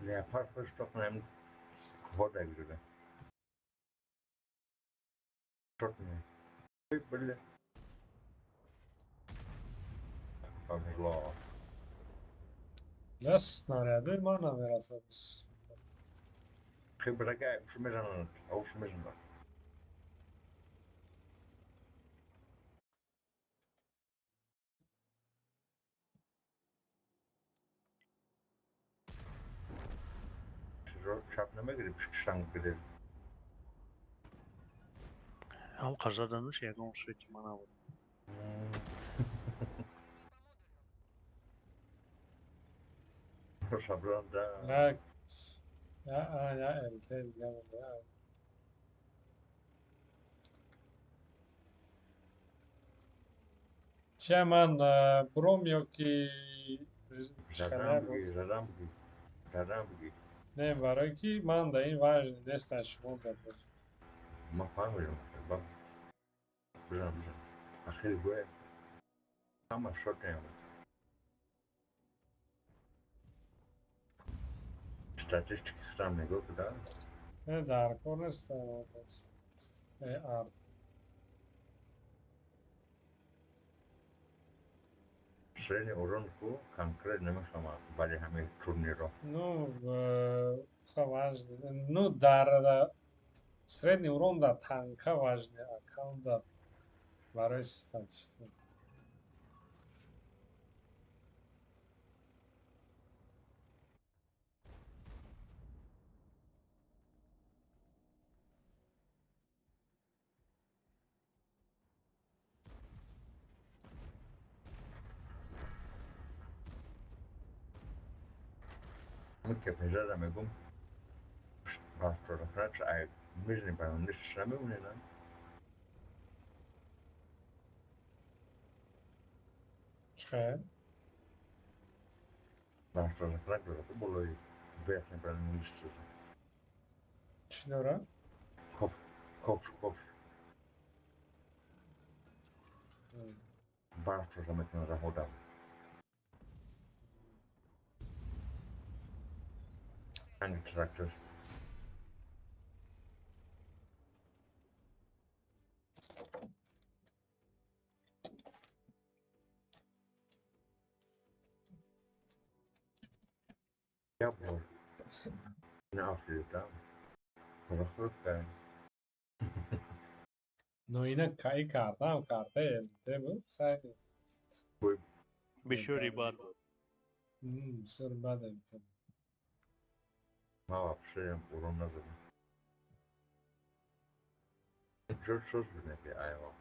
Ne yapar first of all, I'm what I do. شوت میاد بله الله دست نریده ما نمیرسه بس. خیلی برگه شو میزنن او شو میزنن رو شب نمیگیری پشتنگ بده هم قرضادنوش یکم شوی که من بود شبران ده نه یا الته دیگه بوده. چه من بروم یا که زدم بگی زدم بگی زدم بگی نه برای که من در این وجه نیستن شما بپرد ما فهمیدم با بزن اخیلی گوه همه شوت نیامد استاتیستیک خستم نگاه کده نه در کار نیستن ارد سرین اورون کو کنکرت نمیفهمم ولی همه تورنیر رو ну важно ну در средний урон در танка важный аккаунт да барои статистика همین که پیزدم میگم راست ای میزنی برام نیست نمیمونه نه خیر راست رو بلوی بیتنی برام نیست چی داره؟ کف کف راست رو میتونه را هودم hangi traktör jawohl ne Afrika Afrika نو اینا کاری کردم کرده الته بود خیلی بشوری باد بود بسیار بد الته ما вообще урон назовем George Osborne bir ayva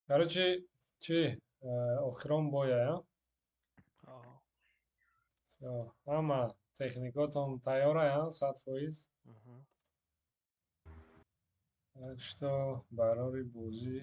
короче چی اخرام باید все همه تکنیکاتون تیاره 100%. так что برای بازی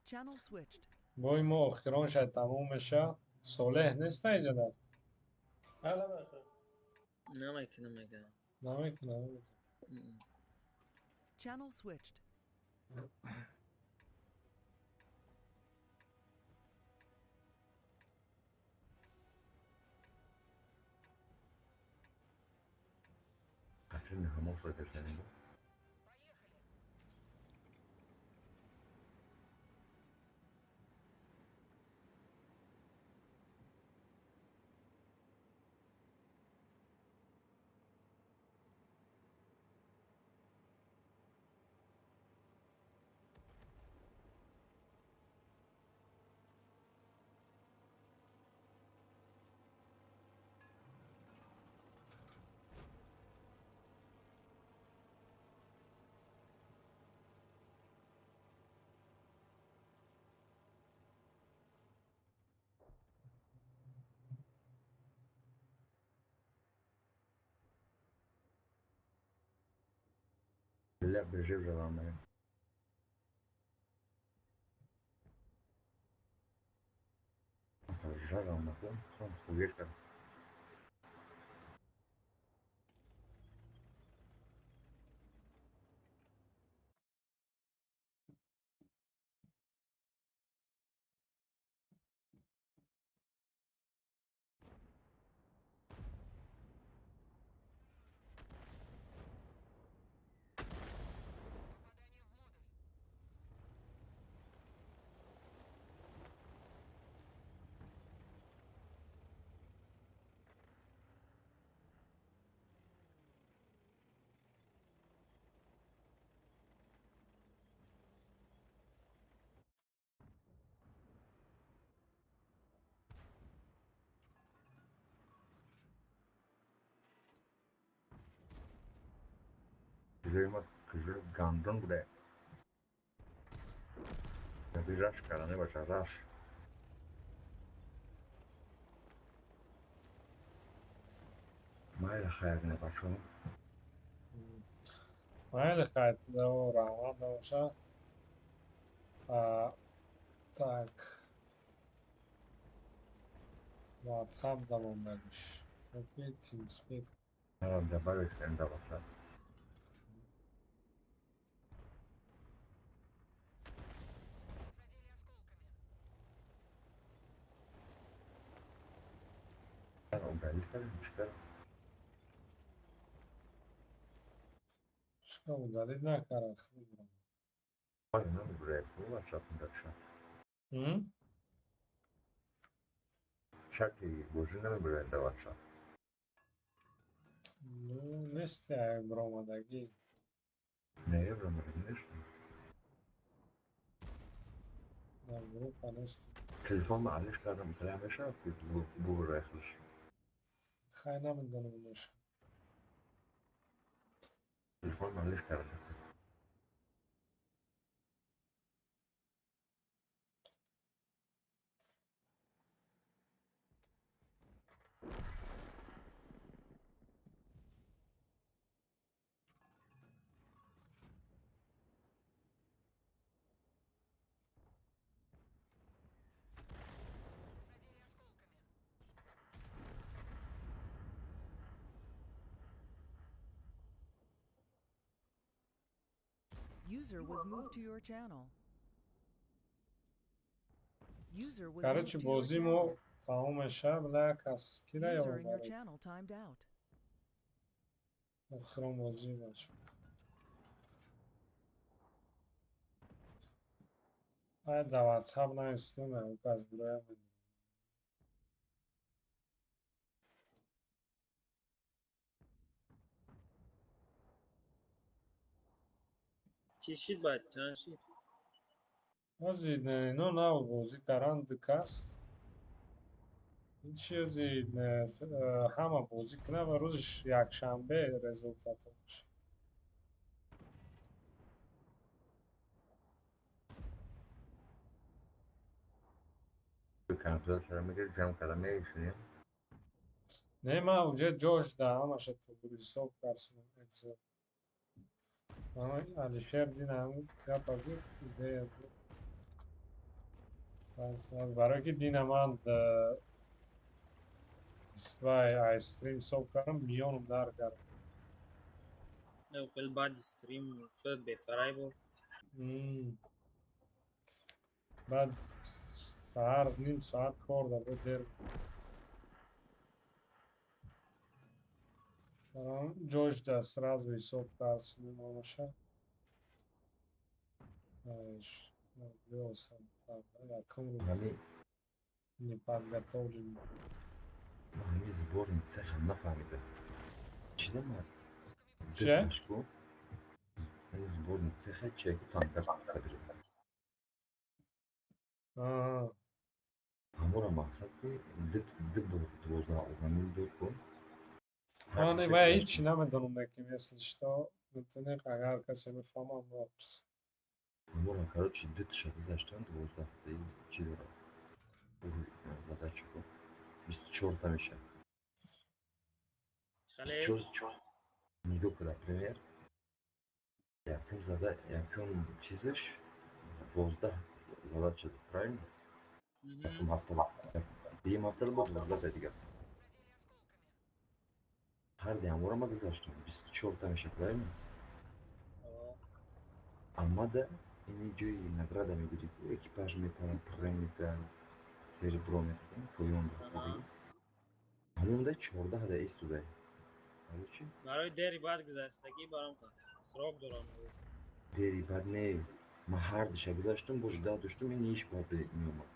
Channel switched. بای ما اخیران شاید تموم میشه صالح نیست اینجا در نمیکنم نمیکنه Channel switched. بنزین همون فکر کنیم. لا بجيب جرامين. جرام مثلا خمس ويركب. زي ما كجل گاندون بوده. نبی راش کردنه باشه راش. ما خیر نباشم. خیلی خیلی دو روان باشه. Так. WhatsApp دارم بگیش. اوکی تیم سپیک. добавить энда باشه. اون دلیل میشه. شکم دلیل نکرده خیلی. ولی نمی‌دونه واتساپ می‌داشتم. شکی بوجی نمی‌دونه در واتساپ. نیست برآمدگی. نه برآمدگی نیست. در گروه نیست. تلفن معلش کردم پیامش که بو رخصش. خیلی نمیدونم نمیشه. تلفن معلش کردم. User was moved to your channel. User was کارچ moved to your بازی channel. مو تمام شب لکس کی را User in your برد. channel timed out. آخرام بازی باش. باید در واتساپ نمیستم او از گروه من. چی شید بچه شید؟ بازی نه نه بازی کردن دکاس. این چیزی نه همه بازی کنه و روزش یک شنبه رزولتات باشه. کنسل چرا میگه جمع کلمه ایشونیم؟ نه من اونجا جوش ده همش تو بریسا پرسنل اکسل. علیشر دین همون گپ بود ایده بود. برای که دینماند وای آیستریم صبح کردم میانم در کردم. او کل بعد استریم شد بفرای بود. بعد ساعت نیم ساعت کار داره دیر. Джош да сразу ҳисоб дарс мемонаша. Ҳамин неподготовленный. ҳамин сборный цеха нафаҳмида. Чӣ демад? Чӣ? Диташку. Ҳамин сборный цеха чеку танка қадри. Ҳамора мақсад ки дит бор 12 ҳамин дор кун. Ва ҳичи намедонам яким если что метавонӣ агар касе мефаҳмад вапс. Ҳамора короче дитша гузаштан 12 таи чӣ дорад? Задача ку 24 та меша. خلي 24 нигоҳ кун, например, якум чизиш 12 задача, правильно? Якум ҳафтада. Дигим ҳафтада бо 12 та дигар. ҳарди ҳамора ма гузаштам 24 та меша, правильно? Аммада ини ҷои награда мегирӣ, экипаж метавон, прем метавон, серебро метавон, поён дорад. ҳамонда 14 да истудай. Короче, برای دری بعد گذشتگی برام کن سراغ دارم дери бад не. Ман ҳардиша гузаштам, бош да доштам, ин иш бод меомад.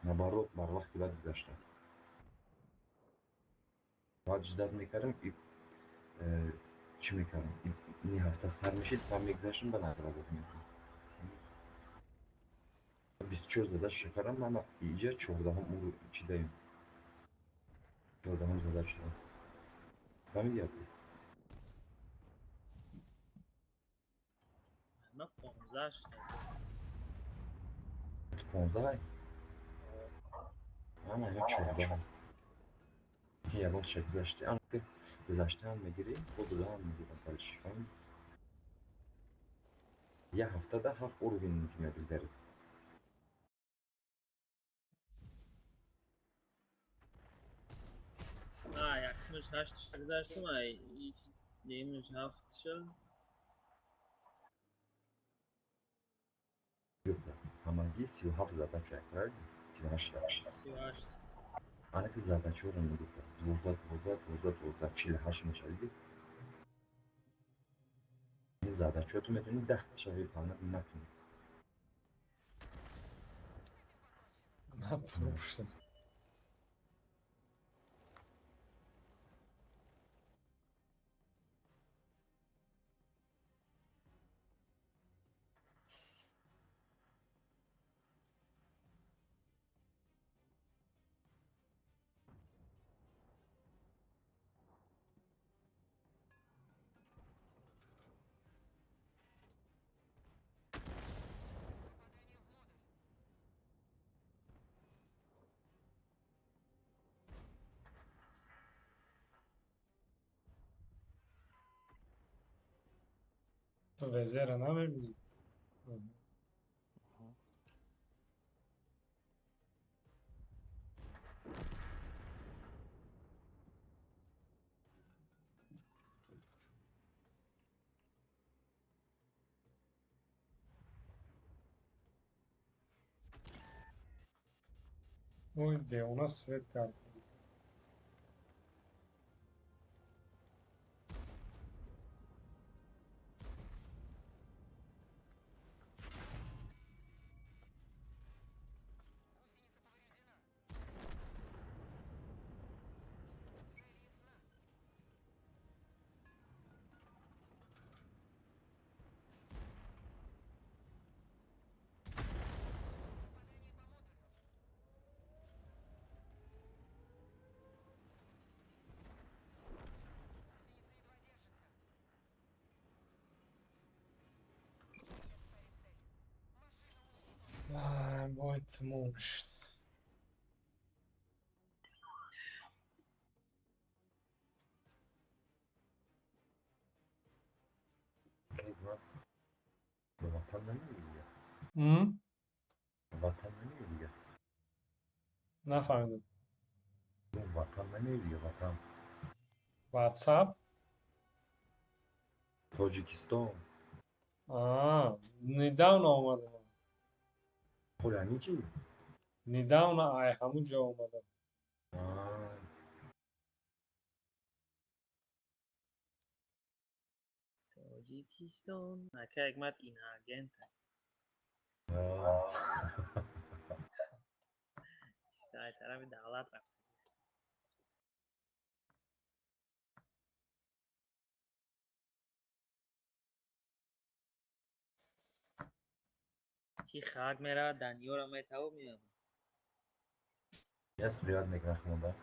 Наоборот, бар вақти бад гузаштам. Баъд ждат мекардам, чӣ мекардам? Ин ҳафта сар мешид, баъд мегузаштам, ба награда мекардам. 24 задач кардам, ман иҷа 14 чӣ даем? 14 задач дадам. Фаҳмидӣ як? من 15 شدم 15? Ана ё 14. Ки ягон тиша гузашти, ан ки гузаштаам мегирӣ, худуам мегирам балши, фаҳмидӣ? Як ҳафтада 7 уровень мекунӣ бизгари. یکمش 8 گذشتم دیمش 7 شد ҳамагӣ 37 задача, правильно? 38. 38 Ана ки задачаҳоро мегӯфтам. 12, 48 мешавиди. Ин задачаҳо ту метавонӣ 10 таша выполнять накунӣ. Натуршд. То везера намебинӣ? Ой, где у нас свет карты? Мойт мушт. Ватан намеёбӣ? Ватан намеёбӣ? Нафаҳмидам. Ватан намеёбӣ? Ватан. WhatsApp? Тоҷикистон. Недавно омадам. Хули ҳамин чӣ? Недавно ҳамун ҷо омадам. Tajikistan. Aka hikmat inagent. İşte tarafı dağlar tarafı. چی خاک میرا دنیو را میتاو میام. یه سریعت نگرخم ده.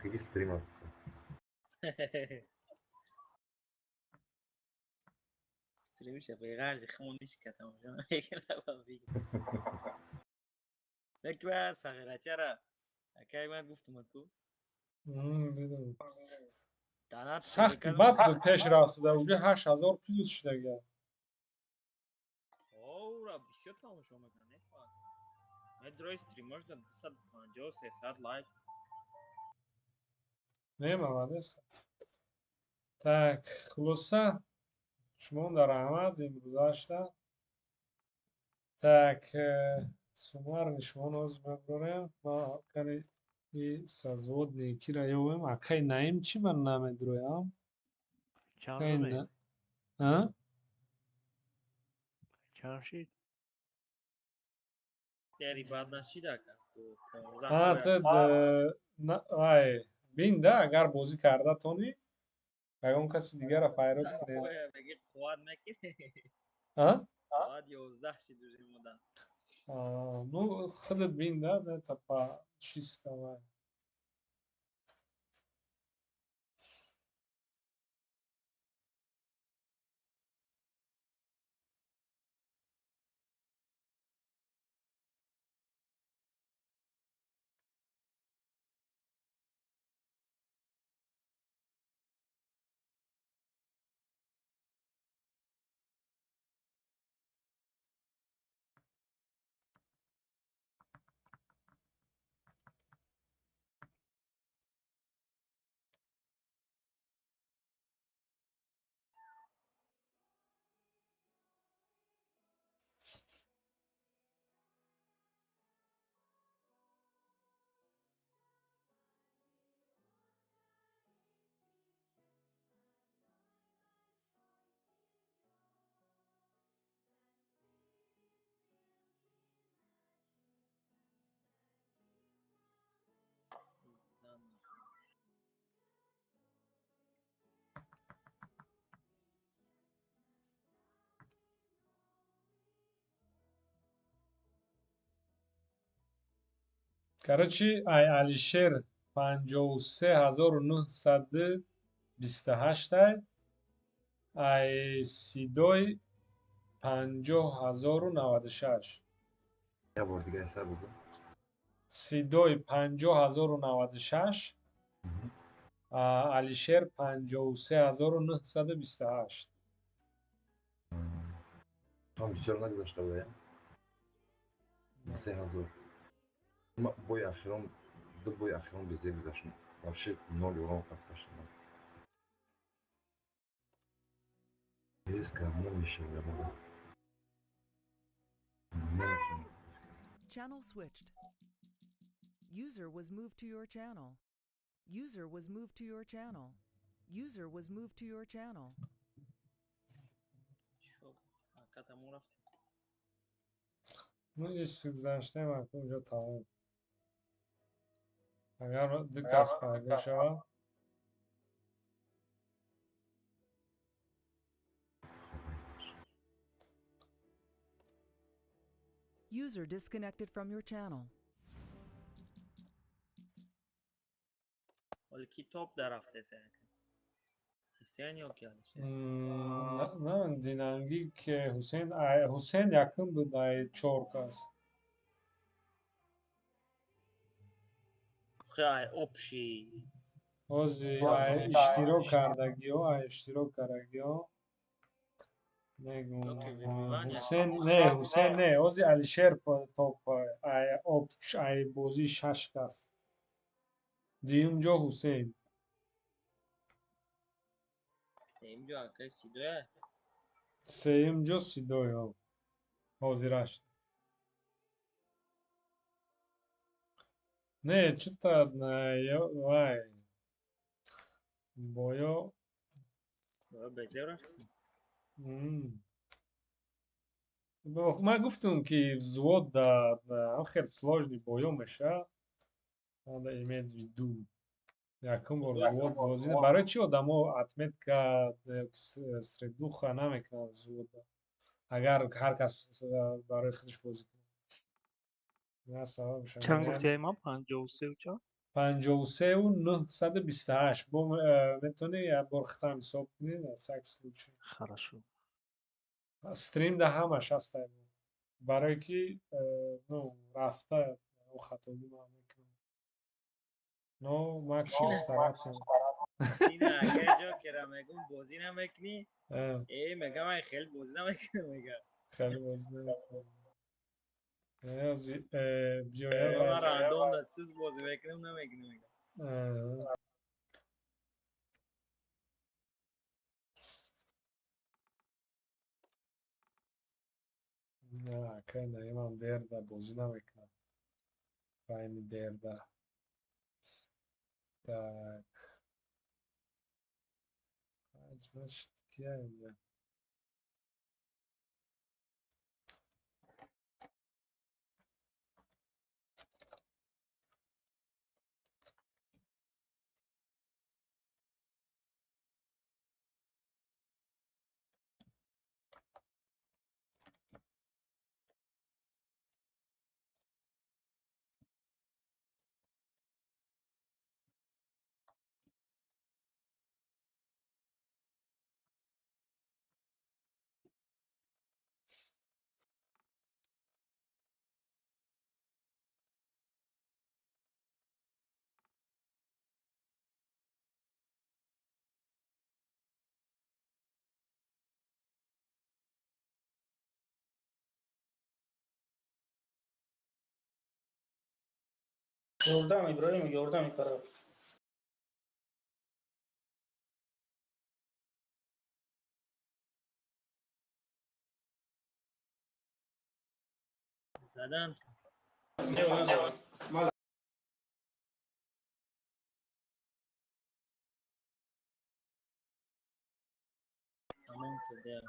که استریم هست. استریمش بیغرض خونیش کتام جان. یکل بابی. نکبه صغیره چرا؟ اکی من گفتم کو. دیدم. دانات سختی بد بود پیش راسته اونجا 8000 پلوس شده گه. را بیشتر تماشا میکنه نکبه. مدروی استریمرش داد 250 300 لایک. نیم آمده است. так خلاصه شما در احمد امروز داشته. так суммарно шумо ноз мебурем ма кани и сазод некира ёвем акай наим чӣ ман намедроям акай на Jamshid. Teri bad nashida ka to 15 тед ай бин да агар бозӣ карда тони ягон каси дигара файрот кунем беги қувват мекини соат 11 шид уже мода ну худат бин да тапа чиста вай короче ай алишер 53928 ай сидой 50096 یه بار دیگه حساب بگو. сидой 50096 алишер 53928 Tam بیشتر نگذاشته باید 3000 ما بوی اخیرم دو بوی اخیرم بیزه گذاشتم вообще 0 урон капташдам резко нemiشه я Channel switched. User was moved to your channel. User was moved to your channel. User was moved to your channel. شو کاتمو رفت ну если گذاشتم اونجا تمام اگر دو کس پیدا شود User disconnected from your channel. ولی کی توپ در رفته سه حسین یا کی نه دینانگی که حسین یکم بود ای 4 کس خیلی اپشی اوزی اشتراک کردگی ها اشتراک کردگی ها حسین نه اوزی علیشر توپ ای بازی 6 کس دیوم جا حسین سیم جو اکای سیدوه سیم جا سیدوی ها حاضرش نه چطور نه وای боё بزه رفتیم من گفتم که زود در خیلی سложный боё меша надо иметь в виду якум бор зуд бозӣ барои чӣ одамо отметка средуха намекунад зуд агар ҳар кас барои худаш бозӣ кунад ин сабабаш чанд гуфтии ман 53 чанд 53,928 бо метавонӣ як бор хатам ҳисоб кунӣ на всякий случай хорошо стрим да ҳамаш ҳаста барое ки ну рафта хатоӣ мекунам но макси старатсам این اگه جا کرا میگم بازی نمیکنی میگم من خیلی بازی نمیکنم میگم خیلی بازی نمیکنم من راندوم دستیز بازی میکنم نمیکنم میگم نه کنه من درده بازی نمیکنم باید درده так значит я Yordam İbrahim, yordam yukarı. زدن تمام شده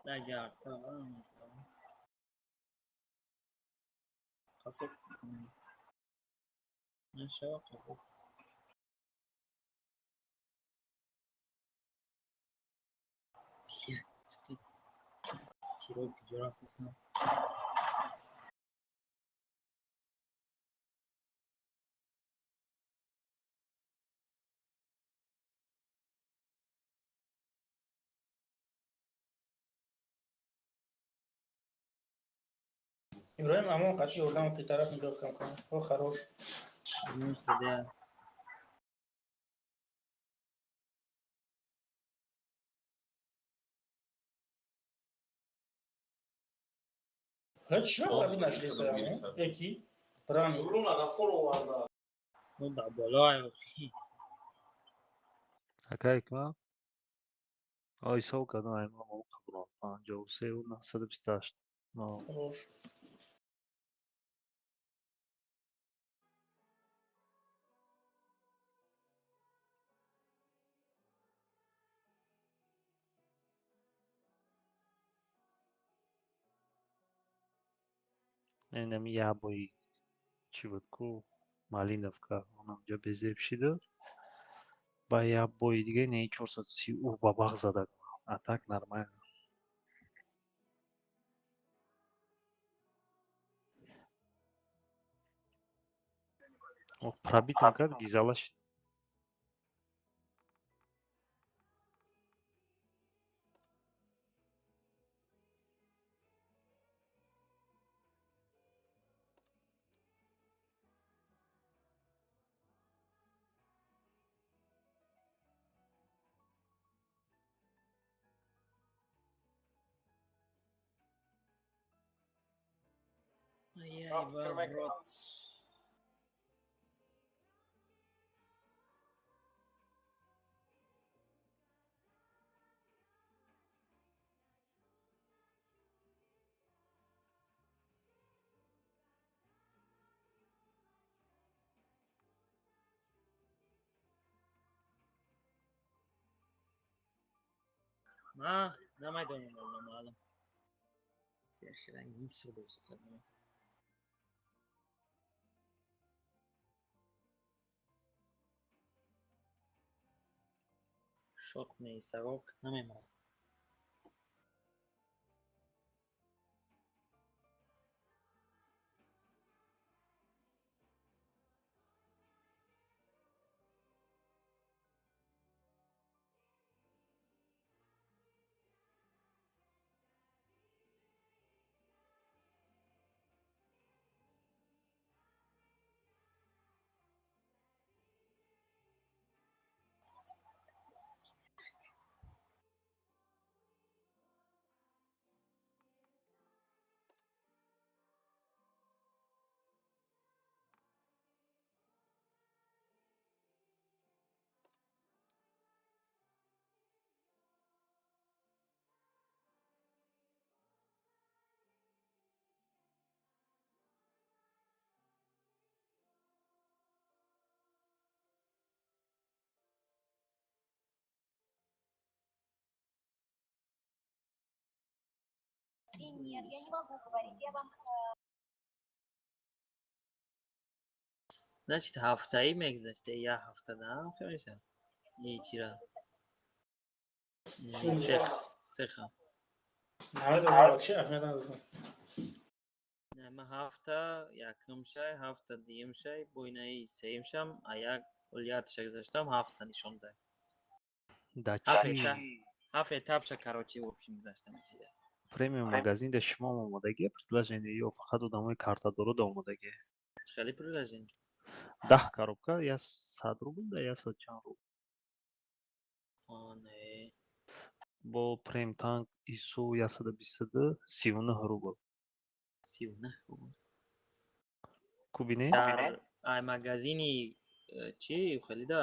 نگرد تمام خفت نشا خفت تیرو کجا رفت اصلا İbrahim ama kaç yordam ki taraf nigah kanka. O хорош. نوز داده Kaç şuna bir naşli selamı. Eki. Prani. نو در بالای رفتی حکایک ما آی سو کدام ایما موقع برام 53 و 928 Хорош. اینم یه بایی چی بود کو малиновка онамҷо безеб шида ба як бои дига не 430 ба бағ зада атак нормально пробит мекард гизала шид ای بافرات نمیدونم والله معلوم. خیلی نیست دوست دارم. شوق میسوق نمیمونم. Значит, haftayı megzashte ya haftadan خیلیشه چی را سخ ما هفته یکم شای هفته دیم شای بوینایی سیم شم اyak уلیاتش گذاشتم هفته نشون ده هفته этапша короче в общем گذاشتم چیزه премиум магазин да шумо омодагӣ предложение ё фақат одамои картадоро да омодагӣ خیلی предложение 10 коробка я 100 рубл да я 100 чанд рубл не бо прем танк ису 122 39 рубл 39 рубл кубине در ай магазини چی خریده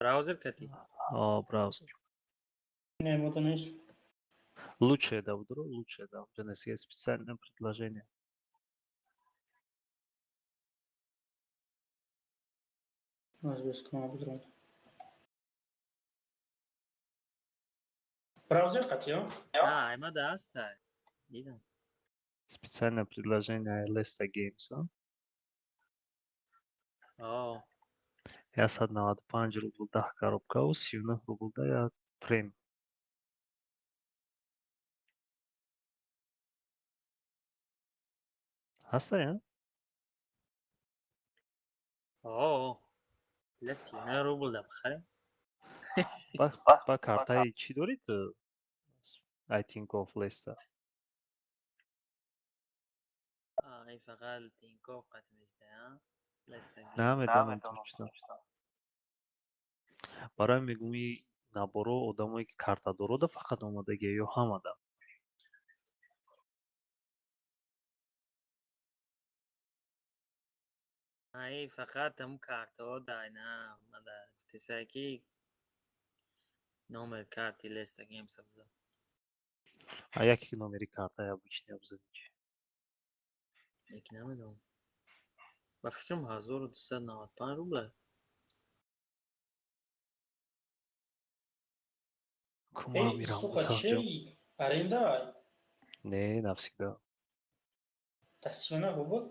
براوزر کتی браузер Не, это не есть. лучшее да удро лучшее да у нас есть специальное предложение Браузер хотел? ай ма даст دیدم специальное предложение Lesta Games آه 195 рубл 10 коробка у 39 рубл да я прем ҳаста я آه لا 39 рубль да бахарем ба картаи чӣ доред I think of Leicester ай фақат тинкоф қат мешда намедонам точно барои мегӯи наборо одамое ки картадорода фақат омодагӣ ё ҳамада ай фақат ҳам картаҳо дайна мада гуфтисае ки номер карти Leicester Games абза а яке номери картаи обычный абзадӣ яки намедонам ба фикрам 1295 рубл кума мирам Сухачей, аренда. не навсегда Тасвина рубл?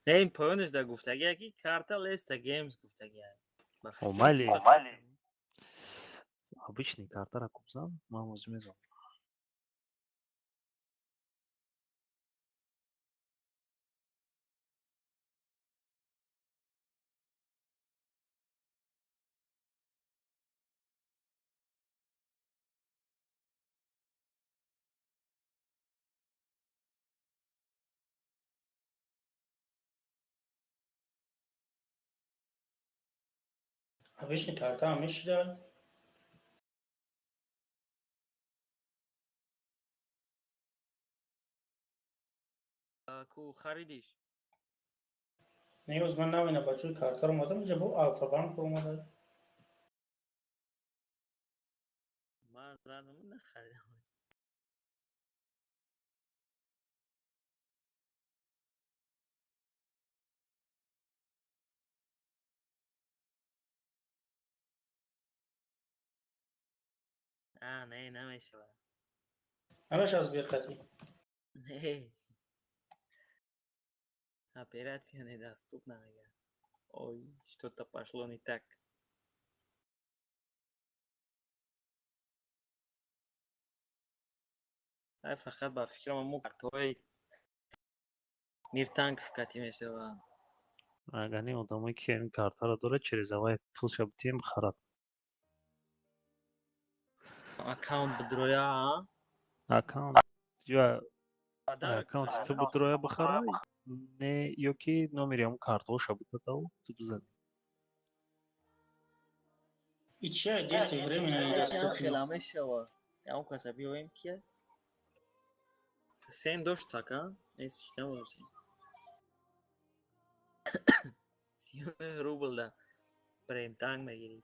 не ин поёнаш да гуфтагия ки карта Leicester Games гуфтагия майли обычный картара купсам ман оз мезанам Обычный карта, мечда. ку харидиш Не, узман навина бачуи карта ро модам ҷа бо Alfa Bank омада. ман нахаридам نه نمیشه. همش از بیقتی. نه. Операция недоступна. Ой, что-то пошло не так. فقط با فکرم مو کارتوی میرتانگ فکاتی میشه. اگه آدمایی که این کارتا رو داره через авай пулша битем харад. Аккаунт بدرویا. Аккаунт یا аккаунт تو بدرویا بخره не ёки номери ҳамун картоша бутатау ту бизани. И чай действие временно недоступно. خلامشه یا کسبی ویم که sen dost taka işte olsun. 30 rubl da prem tang میگیری.